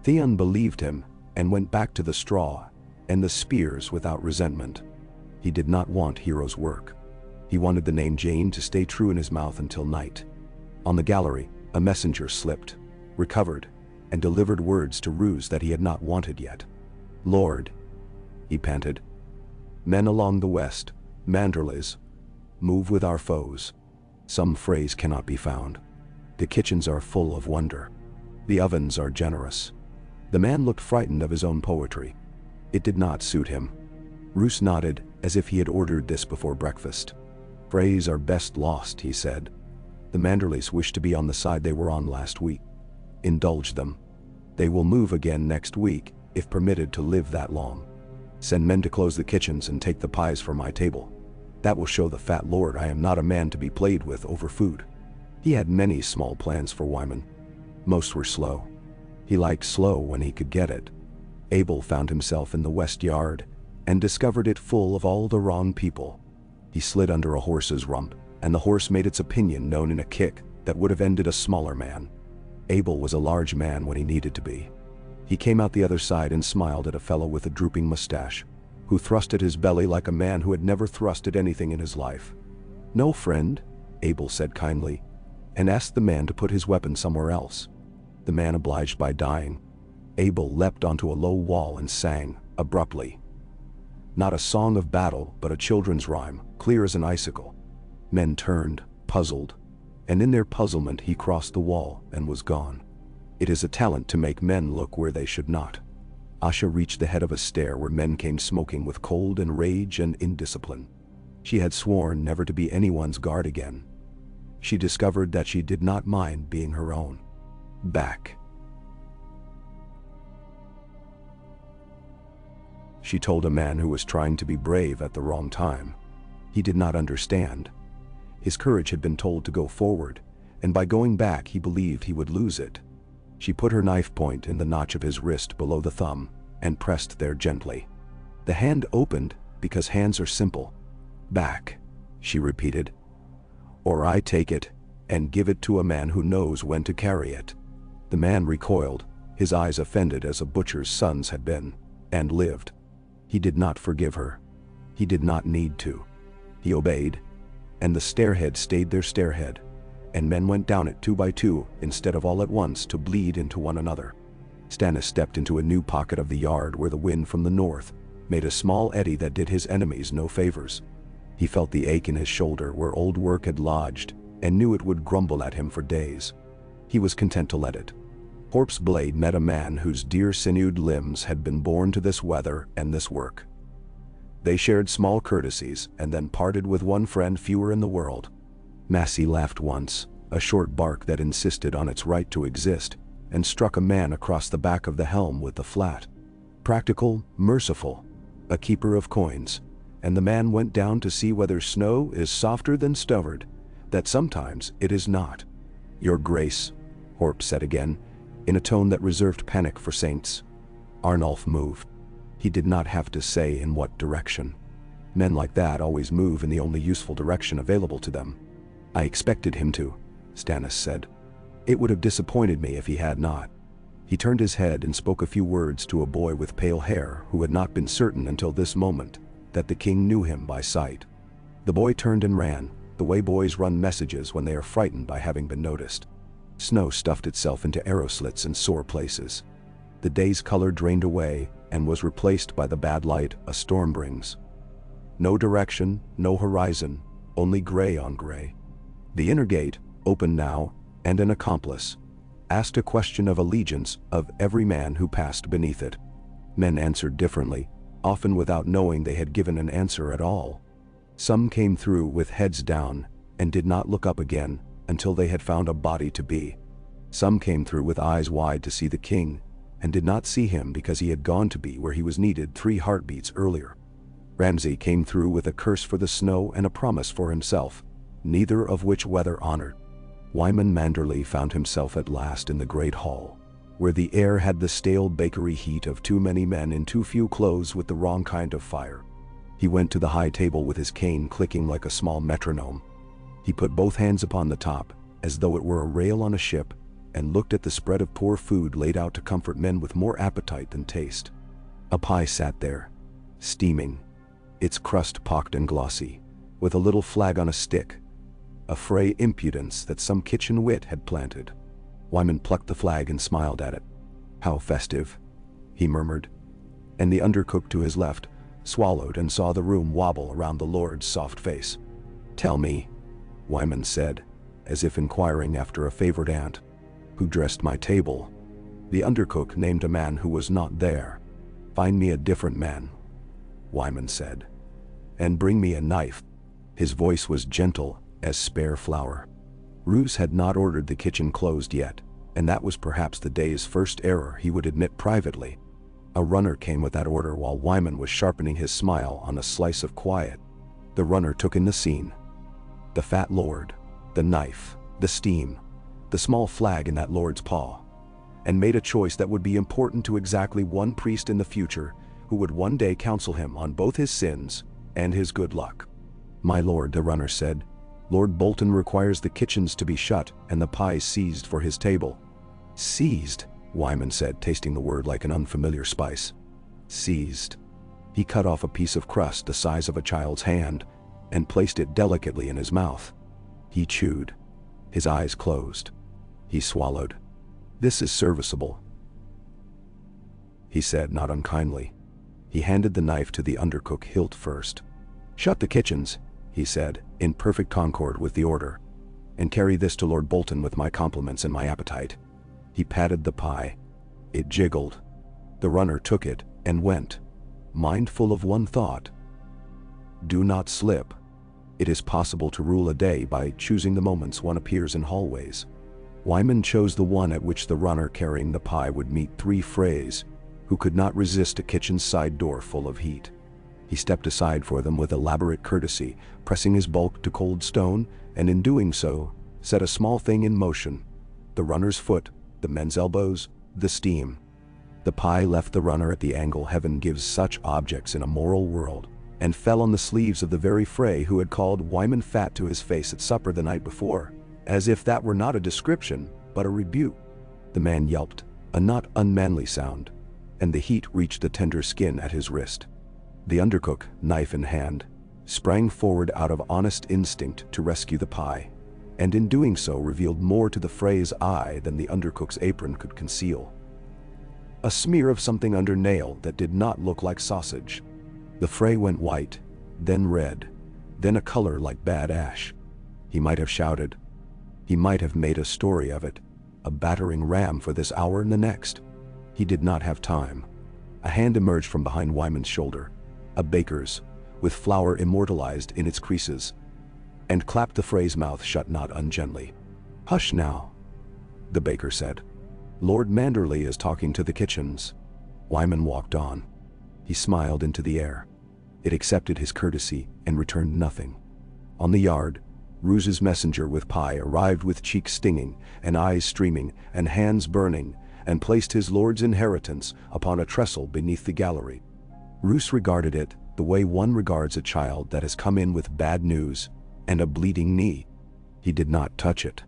Theon believed him and went back to the straw and the spears without resentment. He did not want heroes' work. He wanted the name Jane to stay true in his mouth until night. On the gallery, a messenger slipped, recovered, and delivered words to Roose that he had not wanted yet. "Lord," he panted, "men along the west, Manderleys, move with our foes. Some phrase cannot be found. The kitchens are full of wonder. The ovens are generous." The man looked frightened of his own poetry. It did not suit him. Roose nodded as if he had ordered this before breakfast. "Phrase are best lost," he said. "The Manderleys wish to be on the side they were on last week. Indulge them. They will move again next week, if permitted to live that long. Send men to close the kitchens and take the pies for my table. That will show the fat lord I am not a man to be played with over food." He had many small plans for Wyman. Most were slow. He liked slow when he could get it. Abel found himself in the west yard and discovered it full of all the wrong people. He slid under a horse's rump, and the horse made its opinion known in a kick that would have ended a smaller man. Abel was a large man when he needed to be. He came out the other side and smiled at a fellow with a drooping mustache, who thrust at his belly like a man who had never thrust at anything in his life. "No, friend," Abel said kindly, and asked the man to put his weapon somewhere else. The man obliged by dying. Abel leapt onto a low wall and sang, abruptly. Not a song of battle, but a children's rhyme, clear as an icicle. Men turned, puzzled, and in their puzzlement he crossed the wall and was gone. It is a talent to make men look where they should not. Asha reached the head of a stair where men came smoking with cold and rage and indiscipline. She had sworn never to be anyone's guard again. She discovered that she did not mind being her own. Back. She told a man who was trying to be brave at the wrong time. He did not understand. His courage had been told to go forward, and by going back he believed he would lose it. She put her knife point in the notch of his wrist below the thumb and pressed there gently. The hand opened, because hands are simple. "Back," she repeated. "Or I take it, and give it to a man who knows when to carry it." The man recoiled, his eyes offended as a butcher's son's had been, and lived. He did not forgive her. He did not need to. He obeyed, and the stairhead stayed their stairhead, and men went down it 2 by 2 instead of all at once to bleed into one another. Stannis stepped into a new pocket of the yard where the wind from the north made a small eddy that did his enemies no favors. He felt the ache in his shoulder where old work had lodged, and knew it would grumble at him for days. He was content to let it. Horp's blade met a man whose deer-sinewed limbs had been born to this weather and this work. They shared small courtesies and then parted with one friend fewer in the world. Massey laughed once, a short bark that insisted on its right to exist, and struck a man across the back of the helm with the flat. Practical, merciful, a keeper of coins, and the man went down to see whether snow is softer than stubborn, that sometimes it is not. "Your Grace," Horp said again, in a tone that reserved panic for saints. Arnulf moved. He did not have to say in what direction. Men like that always move in the only useful direction available to them. "I expected him to," Stannis said. "It would have disappointed me if he had not." He turned his head and spoke a few words to a boy with pale hair who had not been certain until this moment that the king knew him by sight. The boy turned and ran, the way boys run messages when they are frightened by having been noticed. Snow stuffed itself into arrow slits and sore places. The day's color drained away and was replaced by the bad light a storm brings. No direction, no horizon, only gray on gray. The inner gate, open now, and an accomplice, asked a question of allegiance of every man who passed beneath it. Men answered differently, often without knowing they had given an answer at all. Some came through with heads down and did not look up again until they had found a body to be. Some came through with eyes wide to see the king, and did not see him because he had gone to be where he was needed 3 heartbeats earlier. Ramsay came through with a curse for the snow and a promise for himself, neither of which weather honored. Wyman Manderley found himself at last in the great hall, where the air had the stale bakery heat of too many men in too few clothes with the wrong kind of fire. He went to the high table with his cane clicking like a small metronome. He put both hands upon the top, as though it were a rail on a ship, and looked at the spread of poor food laid out to comfort men with more appetite than taste. A pie sat there, steaming, its crust pocked and glossy, with a little flag on a stick, a fray impudence that some kitchen wit had planted. Wyman plucked the flag and smiled at it. "How festive," he murmured, and the undercook to his left swallowed and saw the room wobble around the lord's soft face. "Tell me," Wyman said, as if inquiring after a favored aunt, "who dressed my table?" The undercook named a man who was not there. "Find me a different man," Wyman said, "and bring me a knife." His voice was gentle as spare flour. Roose had not ordered the kitchen closed yet, and that was perhaps the day's first error he would admit privately. A runner came with that order while Wyman was sharpening his smile on a slice of quiet. The runner took in the scene. The fat lord, the knife, the steam, the small flag in that lord's paw, and made a choice that would be important to exactly one priest in the future who would one day counsel him on both his sins and his good luck. "My lord," the runner said, "Lord Bolton requires the kitchens to be shut and the pies seized for his table." "Seized," Wyman said, tasting the word like an unfamiliar spice. "Seized." He cut off a piece of crust the size of a child's hand and placed it delicately in his mouth. He chewed. His eyes closed. He swallowed. "This is serviceable," he said, not unkindly. He handed the knife to the undercook hilt first. "Shut the kitchens," he said, in perfect concord with the order, "and carry this to Lord Bolton with my compliments and my appetite." He patted the pie. It jiggled. The runner took it and went, mindful of one thought. Do not slip. It is possible to rule a day by choosing the moments one appears in hallways. Wyman chose the one at which the runner carrying the pie would meet 3 Freys, who could not resist a kitchen's side door full of heat. He stepped aside for them with elaborate courtesy, pressing his bulk to cold stone, and in doing so, set a small thing in motion. The runner's foot, the men's elbows, the steam. The pie left the runner at the angle heaven gives such objects in a moral world, and fell on the sleeves of the very Frey who had called Wyman fat to his face at supper the night before, as if that were not a description, but a rebuke. The man yelped, a not unmanly sound, and the heat reached the tender skin at his wrist. The undercook, knife in hand, sprang forward out of honest instinct to rescue the pie, and in doing so revealed more to the Frey's eye than the undercook's apron could conceal. A smear of something under nail that did not look like sausage. The Frey went white, then red, then a color like bad ash. He might have shouted. He might have made a story of it, a battering ram for this hour and the next. He did not have time. A hand emerged from behind Wyman's shoulder, a baker's, with flour immortalized in its creases, and clapped the Frey's mouth shut not ungently. "Hush now," the baker said. "Lord Manderley is talking to the kitchens." Wyman walked on. He smiled into the air. It accepted his courtesy and returned nothing. On the yard, Roos's messenger with pie arrived with cheeks stinging and eyes streaming and hands burning, and placed his lord's inheritance upon a trestle beneath the gallery. Roos regarded it the way one regards a child that has come in with bad news and a bleeding knee. He did not touch it.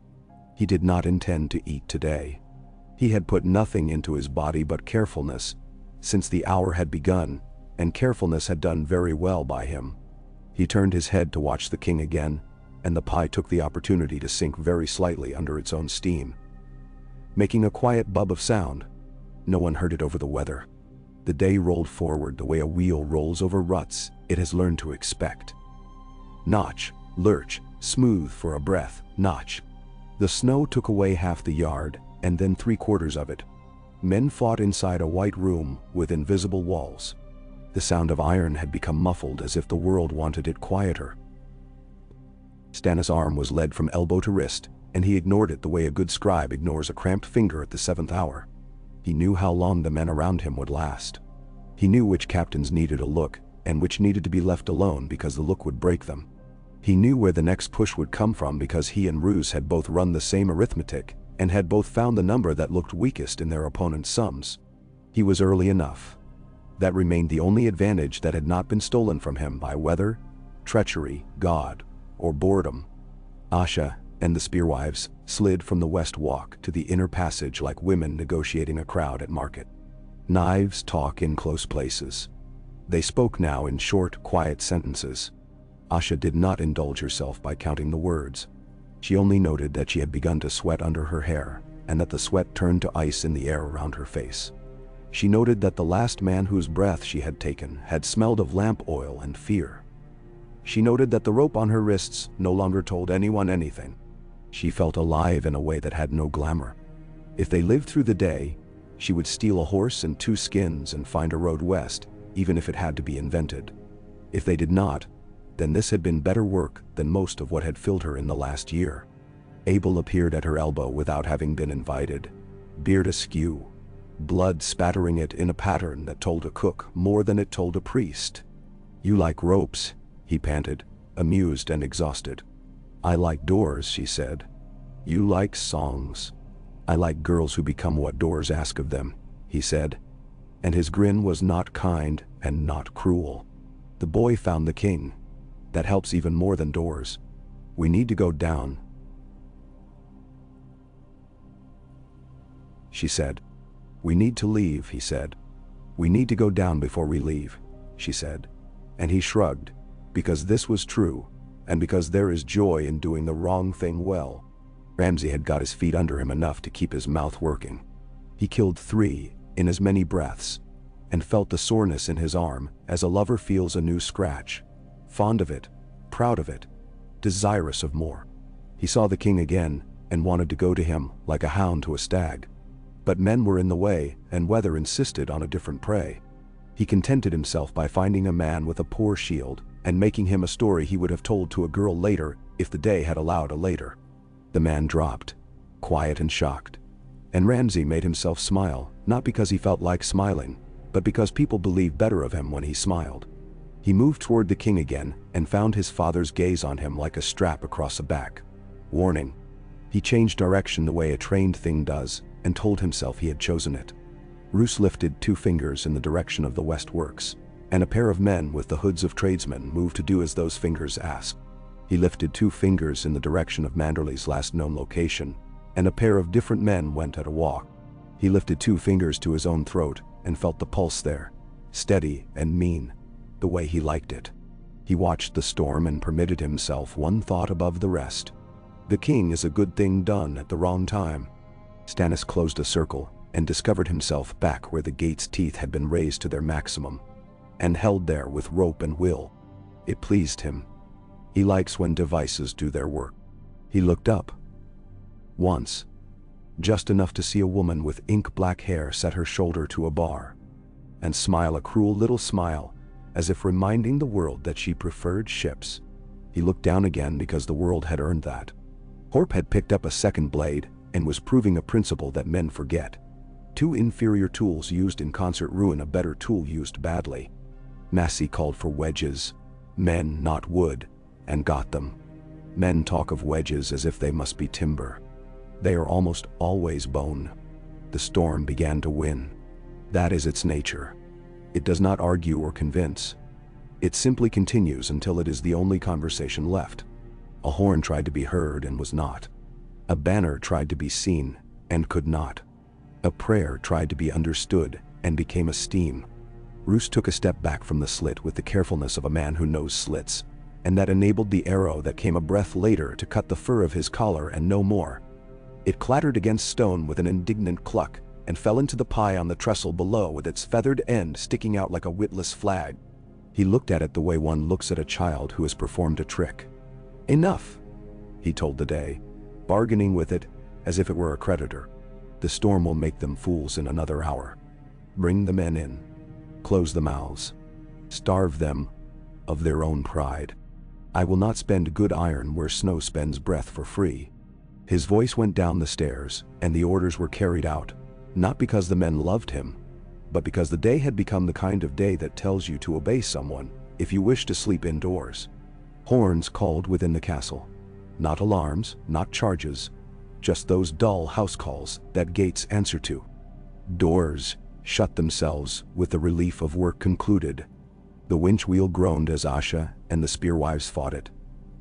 He did not intend to eat today. He had put nothing into his body but carefulness, since the hour had begun, and carefulness had done very well by him. He turned his head to watch the king again, and the pie took the opportunity to sink very slightly under its own steam, making a quiet bub of sound. No one heard it over the weather. The day rolled forward the way a wheel rolls over ruts it has learned to expect. Notch, lurch, smooth for a breath, notch. The snow took away half the yard, and then 3/4 of it. Men fought inside a white room with invisible walls. The sound of iron had become muffled as if the world wanted it quieter. Stannis' arm was led from elbow to wrist, and he ignored it the way a good scribe ignores a cramped finger at the 7th hour. He knew how long the men around him would last. He knew which captains needed a look, and which needed to be left alone because the look would break them. He knew where the next push would come from because he and Roos had both run the same arithmetic, and had both found the number that looked weakest in their opponent's sums. He was early enough. That remained the only advantage that had not been stolen from him by weather, treachery, God, or boredom. Asha and the spearwives slid from the west walk to the inner passage like women negotiating a crowd at market. Knives talk in close places. They spoke now in short, quiet sentences. Asha did not indulge herself by counting the words. She only noted that she had begun to sweat under her hair, and that the sweat turned to ice in the air around her face. She noted that the last man whose breath she had taken had smelled of lamp oil and fear. She noted that the rope on her wrists no longer told anyone anything. She felt alive in a way that had no glamour. If they lived through the day, she would steal a horse and 2 skins and find a road west, even if it had to be invented. If they did not, then this had been better work than most of what had filled her in the last year. Abel appeared at her elbow without having been invited, beard askew, blood spattering it in a pattern that told a cook more than it told a priest. "You like ropes," he panted, amused and exhausted. "I like doors," she said. "You like songs." "I like girls who become what doors ask of them," he said. And his grin was not kind and not cruel. The boy found the king. That helps even more than doors. "We need to go down," she said. "We need to leave," he said. "We need to go down before we leave," she said. And he shrugged, because this was true, and because there is joy in doing the wrong thing well. Ramsay had got his feet under him enough to keep his mouth working. He killed 3 in as many breaths, and felt the soreness in his arm as a lover feels a new scratch. Fond of it, proud of it, desirous of more. He saw the king again and wanted to go to him like a hound to a stag. But men were in the way, and weather insisted on a different prey. He contented himself by finding a man with a poor shield and making him a story he would have told to a girl later if the day had allowed a later. The man dropped, quiet and shocked. And Ramsay made himself smile, not because he felt like smiling, but because people believed better of him when he smiled. He moved toward the king again and found his father's gaze on him like a strap across a back. Warning. He changed direction the way a trained thing does and told himself he had chosen it. Roose lifted 2 fingers in the direction of the west works, and a pair of men with the hoods of tradesmen moved to do as those fingers asked. He lifted 2 fingers in the direction of Manderley's last known location, and a pair of different men went at a walk. He lifted 2 fingers to his own throat and felt the pulse there, steady and mean, the way he liked it. He watched the storm and permitted himself one thought above the rest. The king is a good thing done at the wrong time. Stannis closed a circle and discovered himself back where the gate's teeth had been raised to their maximum, and held there with rope and will. It pleased him. He likes when devices do their work. He looked up. Once, just enough to see a woman with ink-black hair set her shoulder to a bar, and smile a cruel little smile, as if reminding the world that she preferred ships. He looked down again because the world had earned that. Horp had picked up a second blade and was proving a principle that men forget. 2 inferior tools used in concert ruin a better tool used badly. Massey called for wedges, men not wood, and got them. Men talk of wedges as if they must be timber. They are almost always bone. The storm began to win. That is its nature. It does not argue or convince. It simply continues until it is the only conversation left. A horn tried to be heard and was not. A banner tried to be seen and could not. A prayer tried to be understood and became a steam. Roose took a step back from the slit with the carefulness of a man who knows slits, and that enabled the arrow that came a breath later to cut the fur of his collar and no more. It clattered against stone with an indignant cluck and fell into the pie on the trestle below with its feathered end sticking out like a witless flag. He looked at it the way one looks at a child who has performed a trick. "Enough," he told the day, bargaining with it as if it were a creditor. "The storm will make them fools in another hour. Bring the men in. Close the mouths. Starve them of their own pride. I will not spend good iron where snow spends breath for free." His voice went down the stairs, and the orders were carried out, not because the men loved him, but because the day had become the kind of day that tells you to obey someone if you wish to sleep indoors. Horns called within the castle. Not alarms, not charges, just those dull house calls that gates answer to. Doors shut themselves with the relief of work concluded. The winch wheel groaned as Asha and the spearwives fought it.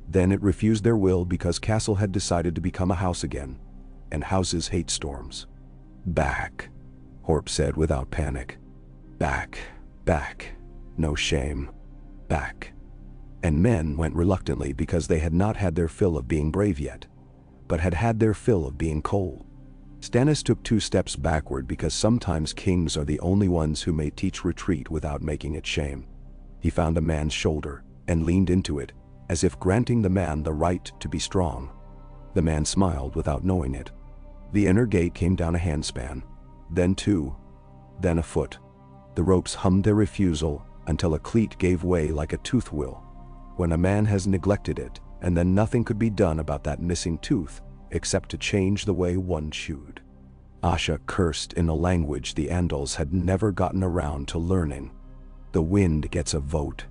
Then it refused their will because castle had decided to become a house again, and houses hate storms. "Back," Horp said without panic. "Back, back, no shame, back." And men went reluctantly because they had not had their fill of being brave yet, but had had their fill of being cold. Stannis took 2 steps backward because sometimes kings are the only ones who may teach retreat without making it shame. He found a man's shoulder and leaned into it, as if granting the man the right to be strong. The man smiled without knowing it. The inner gate came down a handspan, then 2, then a foot. The ropes hummed their refusal until a cleat gave way like a tooth will, when a man has neglected it, and then nothing could be done about that missing tooth except to change the way one chewed. Asha cursed in a language the Andals had never gotten around to learning. "The wind gets a vote,"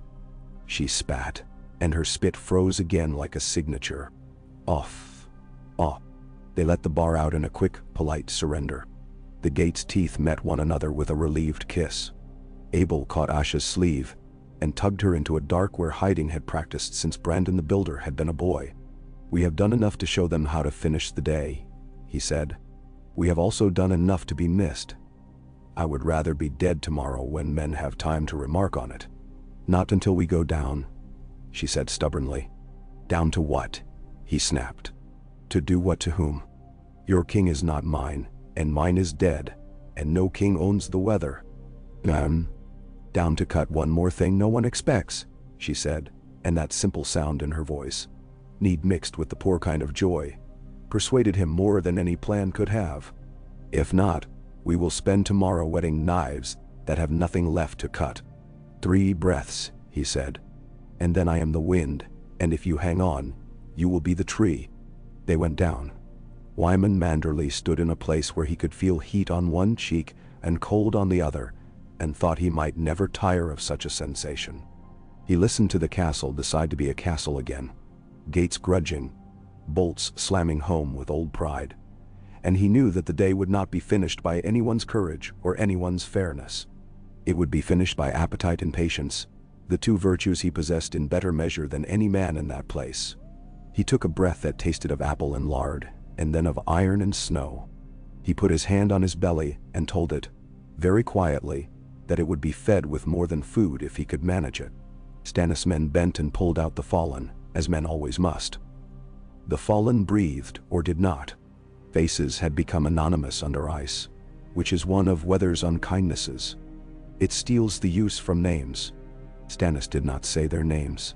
she spat, and her spit froze again like a signature. Off. Off. They let the bar out in a quick, polite surrender. The gate's teeth met one another with a relieved kiss. Abel caught Asha's sleeve and tugged her into a dark where hiding had practiced since Brandon the Builder had been a boy. "We have done enough to show them how to finish the day," he said. "We have also done enough to be missed. I would rather be dead tomorrow when men have time to remark on it. Not until we go down," she said stubbornly. "Down to what?" he snapped. "To do what to whom? Your king is not mine, and mine is dead, and no king owns the weather. Down to cut one more thing no one expects," she said, and that simple sound in her voice, need mixed with the poor kind of joy, persuaded him more than any plan could have. "If not, we will spend tomorrow whetting knives that have nothing left to cut." 3 breaths, he said. "And then I am the wind, and if you hang on, you will be the tree." They went down. Wyman Manderley stood in a place where he could feel heat on one cheek and cold on the other, and thought he might never tire of such a sensation. He listened to the castle decide to be a castle again, gates grudging, bolts slamming home with old pride, and he knew that the day would not be finished by anyone's courage or anyone's fairness. It would be finished by appetite and patience, the two virtues he possessed in better measure than any man in that place. He took a breath that tasted of apple and lard, and then of iron and snow. He put his hand on his belly and told it, very quietly, that it would be fed with more than food if he could manage it. Stannis' men bent and pulled out the fallen, as men always must. The fallen breathed or did not. Faces had become anonymous under ice, which is one of weather's unkindnesses. It steals the use from names. Stannis did not say their names.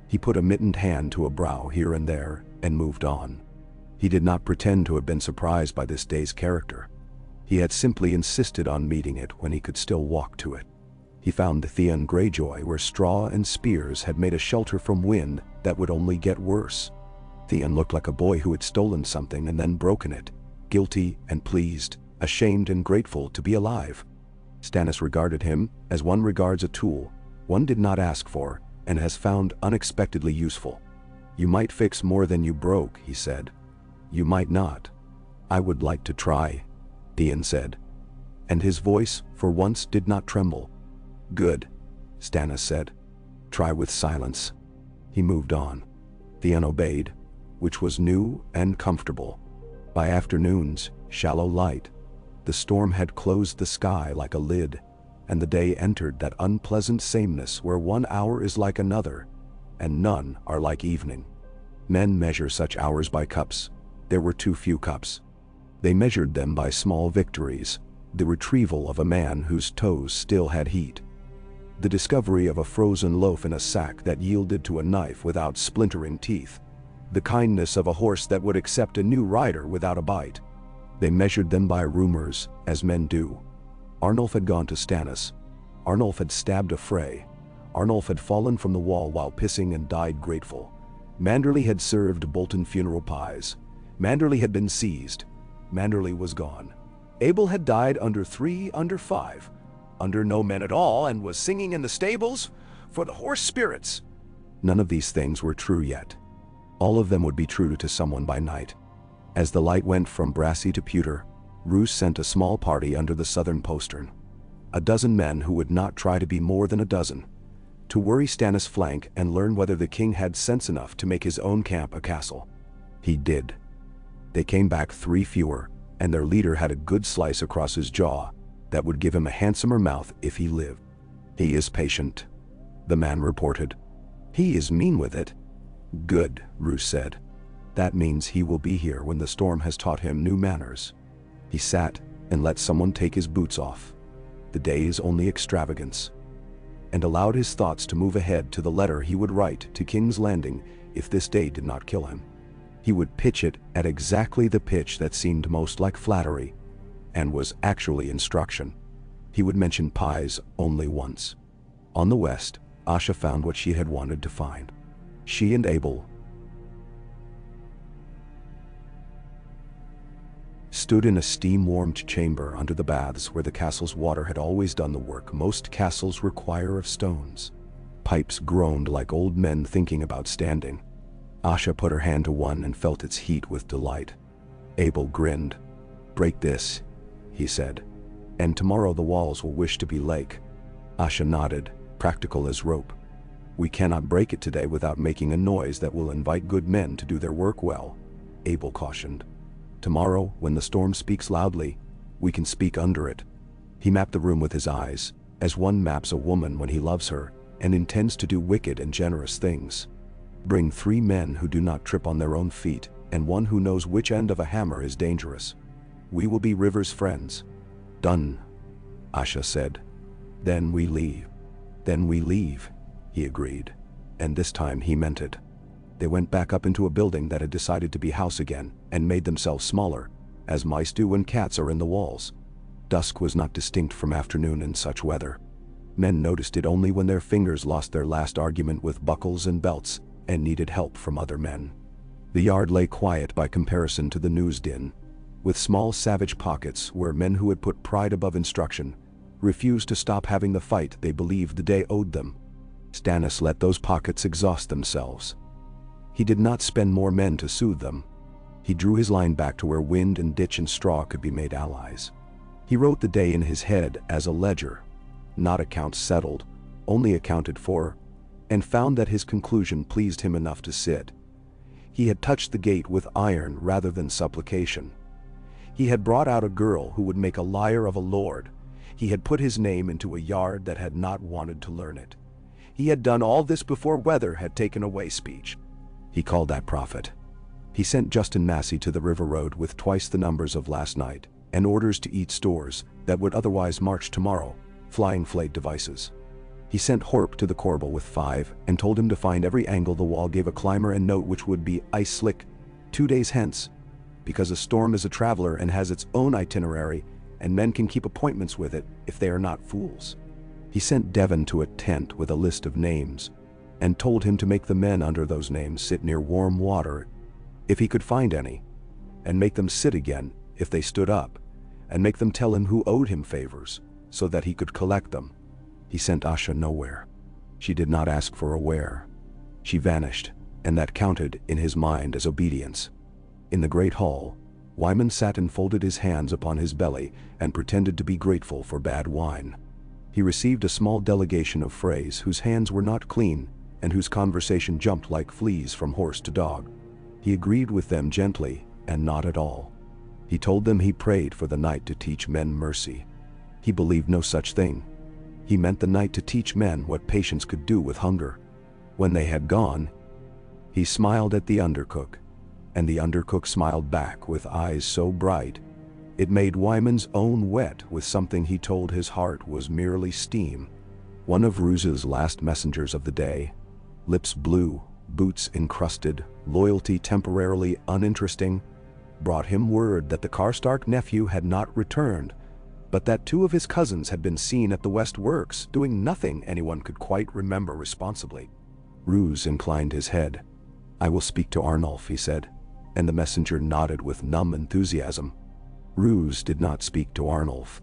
He put a mittened hand to a brow here and there and moved on. He did not pretend to have been surprised by this day's character. He had simply insisted on meeting it when he could still walk to it. He found the Theon Greyjoy where straw and spears had made a shelter from wind that would only get worse. Theon looked like a boy who had stolen something and then broken it, guilty and pleased, ashamed and grateful to be alive. Stannis regarded him as one regards a tool one did not ask for and has found unexpectedly useful. "You might fix more than you broke," he said. "You might not." "I would like to try," Theon said. And his voice, for once, did not tremble. "Good," Stannis said. "Try with silence." He moved on. Theon obeyed, which was new and comfortable. By afternoon's shallow light, the storm had closed the sky like a lid, and the day entered that unpleasant sameness where 1 hour is like another, and none are like evening. Men measure such hours by cups. There were too few cups. They measured them by small victories, the retrieval of a man whose toes still had heat, the discovery of a frozen loaf in a sack that yielded to a knife without splintering teeth, the kindness of a horse that would accept a new rider without a bite. They measured them by rumors, as men do. Arnulf had gone to Stannis. Arnulf had stabbed a Frey. Arnulf had fallen from the wall while pissing and died grateful. Manderley had served Bolton funeral pies. Manderley had been seized. Manderley was gone. Abel had died under 3, under 5, under no men at all, and was singing in the stables for the horse spirits. None of these things were true yet. All of them would be true to someone by night. As the light went from brassy to pewter, Roose sent a small party under the southern postern. A dozen men who would not try to be more than a dozen, to worry Stannis' flank and learn whether the king had sense enough to make his own camp a castle. He did. They came back 3 fewer, and their leader had a good slice across his jaw that would give him a handsomer mouth if he lived. "He is patient," the man reported. "He is mean with it." "Good," Roose said. "That means he will be here when the storm has taught him new manners." He sat and let someone take his boots off. The day's only extravagance. And allowed his thoughts to move ahead to the letter he would write to King's Landing if this day did not kill him. He would pitch it at exactly the pitch that seemed most like flattery, and was actually instruction. He would mention pies only once. On the west, Asha found what she had wanted to find. She and Abel stood in a steam-warmed chamber under the baths where the castle's water had always done the work most castles require of stones. Pipes groaned like old men thinking about standing. Asha put her hand to one and felt its heat with delight. Abel grinned. "Break this," he said, "and tomorrow the walls will wish to be lake." Asha nodded, practical as rope. "We cannot break it today without making a noise that will invite good men to do their work well," Abel cautioned. "Tomorrow, when the storm speaks loudly, we can speak under it." He mapped the room with his eyes, as one maps a woman when he loves her and intends to do wicked and generous things. Bring 3 men who do not trip on their own feet, and one who knows which end of a hammer is dangerous. We will be River's friends. "Done," Asha said. "Then we leave." "Then we leave," he agreed, and this time he meant it. They went back up into a building that had decided to be house again, and made themselves smaller, as mice do when cats are in the walls. Dusk was not distinct from afternoon in such weather. Men noticed it only when their fingers lost their last argument with buckles and belts, and needed help from other men. The yard lay quiet by comparison to the news din, with small savage pockets where men who had put pride above instruction refused to stop having the fight they believed the day owed them. Stannis let those pockets exhaust themselves. He did not spend more men to soothe them. He drew his line back to where wind and ditch and straw could be made allies. He wrote the day in his head as a ledger, not accounts settled, only accounted for, and found that his conclusion pleased him enough to sit. He had touched the gate with iron rather than supplication. He had brought out a girl who would make a liar of a lord. He had put his name into a yard that had not wanted to learn it. He had done all this before weather had taken away speech. He called that prophet. He sent Justin Massey to the river road with twice the numbers of last night, and orders to eat stores that would otherwise march tomorrow, flying flayed devices. He sent Horp to the corbel with 5 and told him to find every angle the wall gave a climber and note which would be ice slick 2 days hence, because a storm is a traveler and has its own itinerary, and men can keep appointments with it if they are not fools. He sent Devon to a tent with a list of names, and told him to make the men under those names sit near warm water if he could find any, and make them sit again if they stood up, and make them tell him who owed him favors, so that he could collect them. He sent Asha nowhere. She did not ask for a where. She vanished, and that counted in his mind as obedience. In the great hall, Wyman sat and folded his hands upon his belly and pretended to be grateful for bad wine. He received a small delegation of Freys whose hands were not clean and whose conversation jumped like fleas from horse to dog. He agreed with them gently and not at all. He told them he prayed for the night to teach men mercy. He believed no such thing. He meant the night to teach men what patience could do with hunger. When they had gone, he smiled at the undercook, and the undercook smiled back with eyes so bright it made Wyman's own wet with something he told his heart was merely steam. One of Rooz's last messengers of the day, lips blue, boots encrusted, loyalty temporarily uninteresting, brought him word that the Karstark nephew had not returned, but that 2 of his cousins had been seen at the West Works doing nothing anyone could quite remember responsibly. Rooz inclined his head. "I will speak to Arnulf," he said, and the messenger nodded with numb enthusiasm. Rooz did not speak to Arnulf.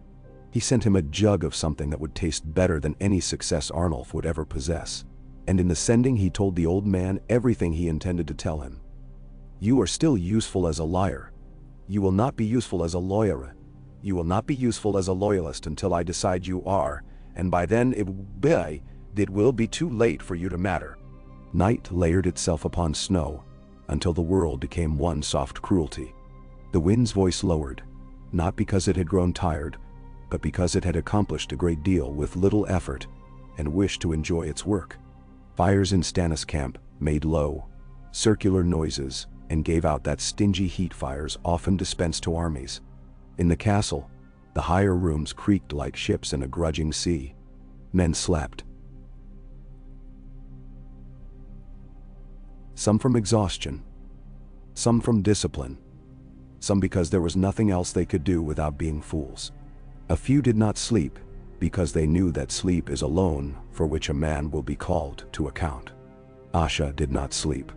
He sent him a jug of something that would taste better than any success Arnulf would ever possess, and in the sending he told the old man everything he intended to tell him. "You are still useful as a liar. You will not be useful as a lawyer. You will not be useful as a loyalist until I decide you are, and by then it will be too late for you to matter." Night layered itself upon snow until the world became one soft cruelty. The wind's voice lowered, not because it had grown tired, but because it had accomplished a great deal with little effort and wished to enjoy its work. Fires in Stannis camp made low, circular noises and gave out that stingy heat fires often dispensed to armies. In the castle, the higher rooms creaked like ships in a grudging sea. Men slept. Some from exhaustion, some from discipline, some because there was nothing else they could do without being fools. A few did not sleep because they knew that sleep is a loan for which a man will be called to account. Asha did not sleep.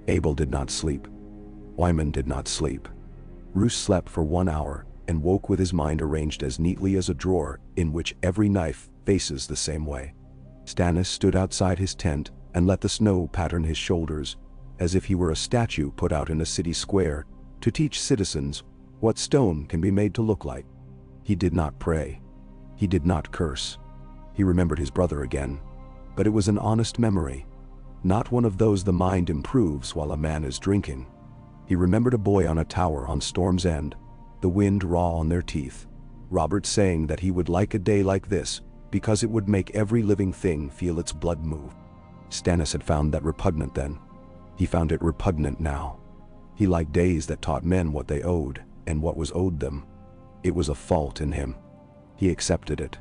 Abel did not sleep. Wyman did not sleep. Roose slept for 1 hour and woke with his mind arranged as neatly as a drawer in which every knife faces the same way. Stannis stood outside his tent and let the snow pattern his shoulders as if he were a statue put out in a city square to teach citizens what stone can be made to look like. He did not pray. He did not curse. He remembered his brother again, but it was an honest memory, not one of those the mind improves while a man is drinking. He remembered a boy on a tower on Storm's End, the wind raw on their teeth, Robert saying that he would like a day like this because it would make every living thing feel its blood move. Stannis had found that repugnant then. He found it repugnant now. He liked days that taught men what they owed and what was owed them. It was a fault in him. He accepted it.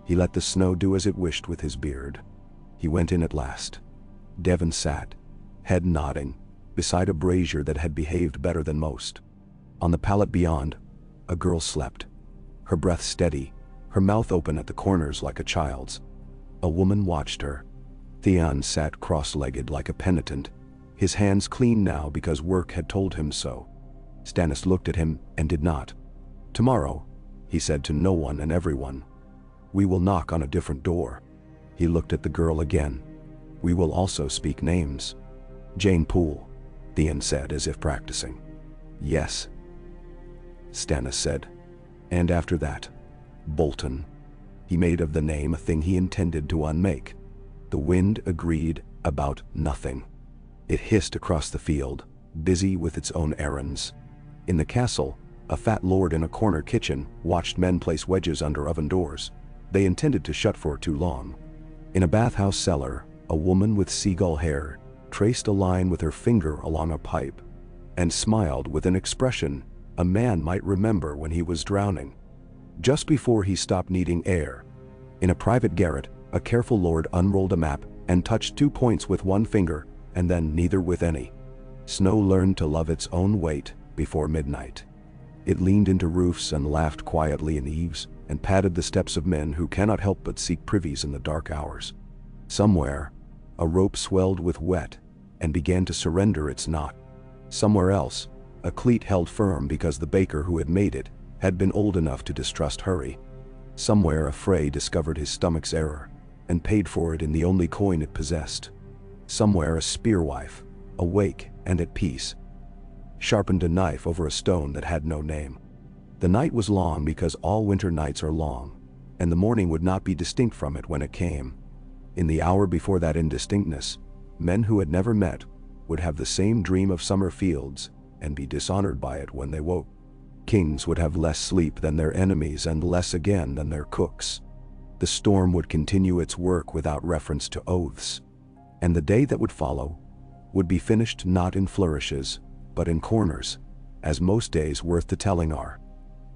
He let the snow do as it wished with his beard. He went in at last. Devon sat, head nodding, beside a brazier that had behaved better than most. On the pallet beyond, a girl slept, her breath steady, her mouth open at the corners like a child's. A woman watched her. Theon sat cross-legged like a penitent, his hands clean now because work had told him so. Stannis looked at him and did not. "Tomorrow," he said to no one and everyone, "we will knock on a different door." He looked at the girl again. "We will also speak names." "Jane Poole," Theon said as if practicing. Yes, Stannis said. And after that, Bolton. He made of the name a thing he intended to unmake. The wind agreed about nothing. It hissed across the field, busy with its own errands. In the castle, a fat lord in a corner kitchen watched men place wedges under oven doors. They intended to shut for too long. In a bathhouse cellar, a woman with seagull hair traced a line with her finger along a pipe and smiled with an expression a man might remember when he was drowning, just before he stopped needing air. In a private garret, a careful lord unrolled a map and touched 2 points with one finger and then neither with any. Snow learned to love its own weight before midnight. It leaned into roofs and laughed quietly in eaves and patted the steps of men who cannot help but seek privies in the dark hours. Somewhere, a rope swelled with wet and began to surrender its knot. Somewhere else, a cleat held firm because the baker who had made it had been old enough to distrust hurry. Somewhere a Frey discovered his stomach's error and paid for it in the only coin it possessed. Somewhere a spearwife, awake and at peace, sharpened a knife over a stone that had no name. The night was long because all winter nights are long, and the morning would not be distinct from it when it came. In the hour before that indistinctness, men who had never met would have the same dream of summer fields and be dishonored by it when they woke. Kings would have less sleep than their enemies and less again than their cooks. The storm would continue its work without reference to oaths, and the day that would follow would be finished not in flourishes, but in corners, as most days worth the telling are.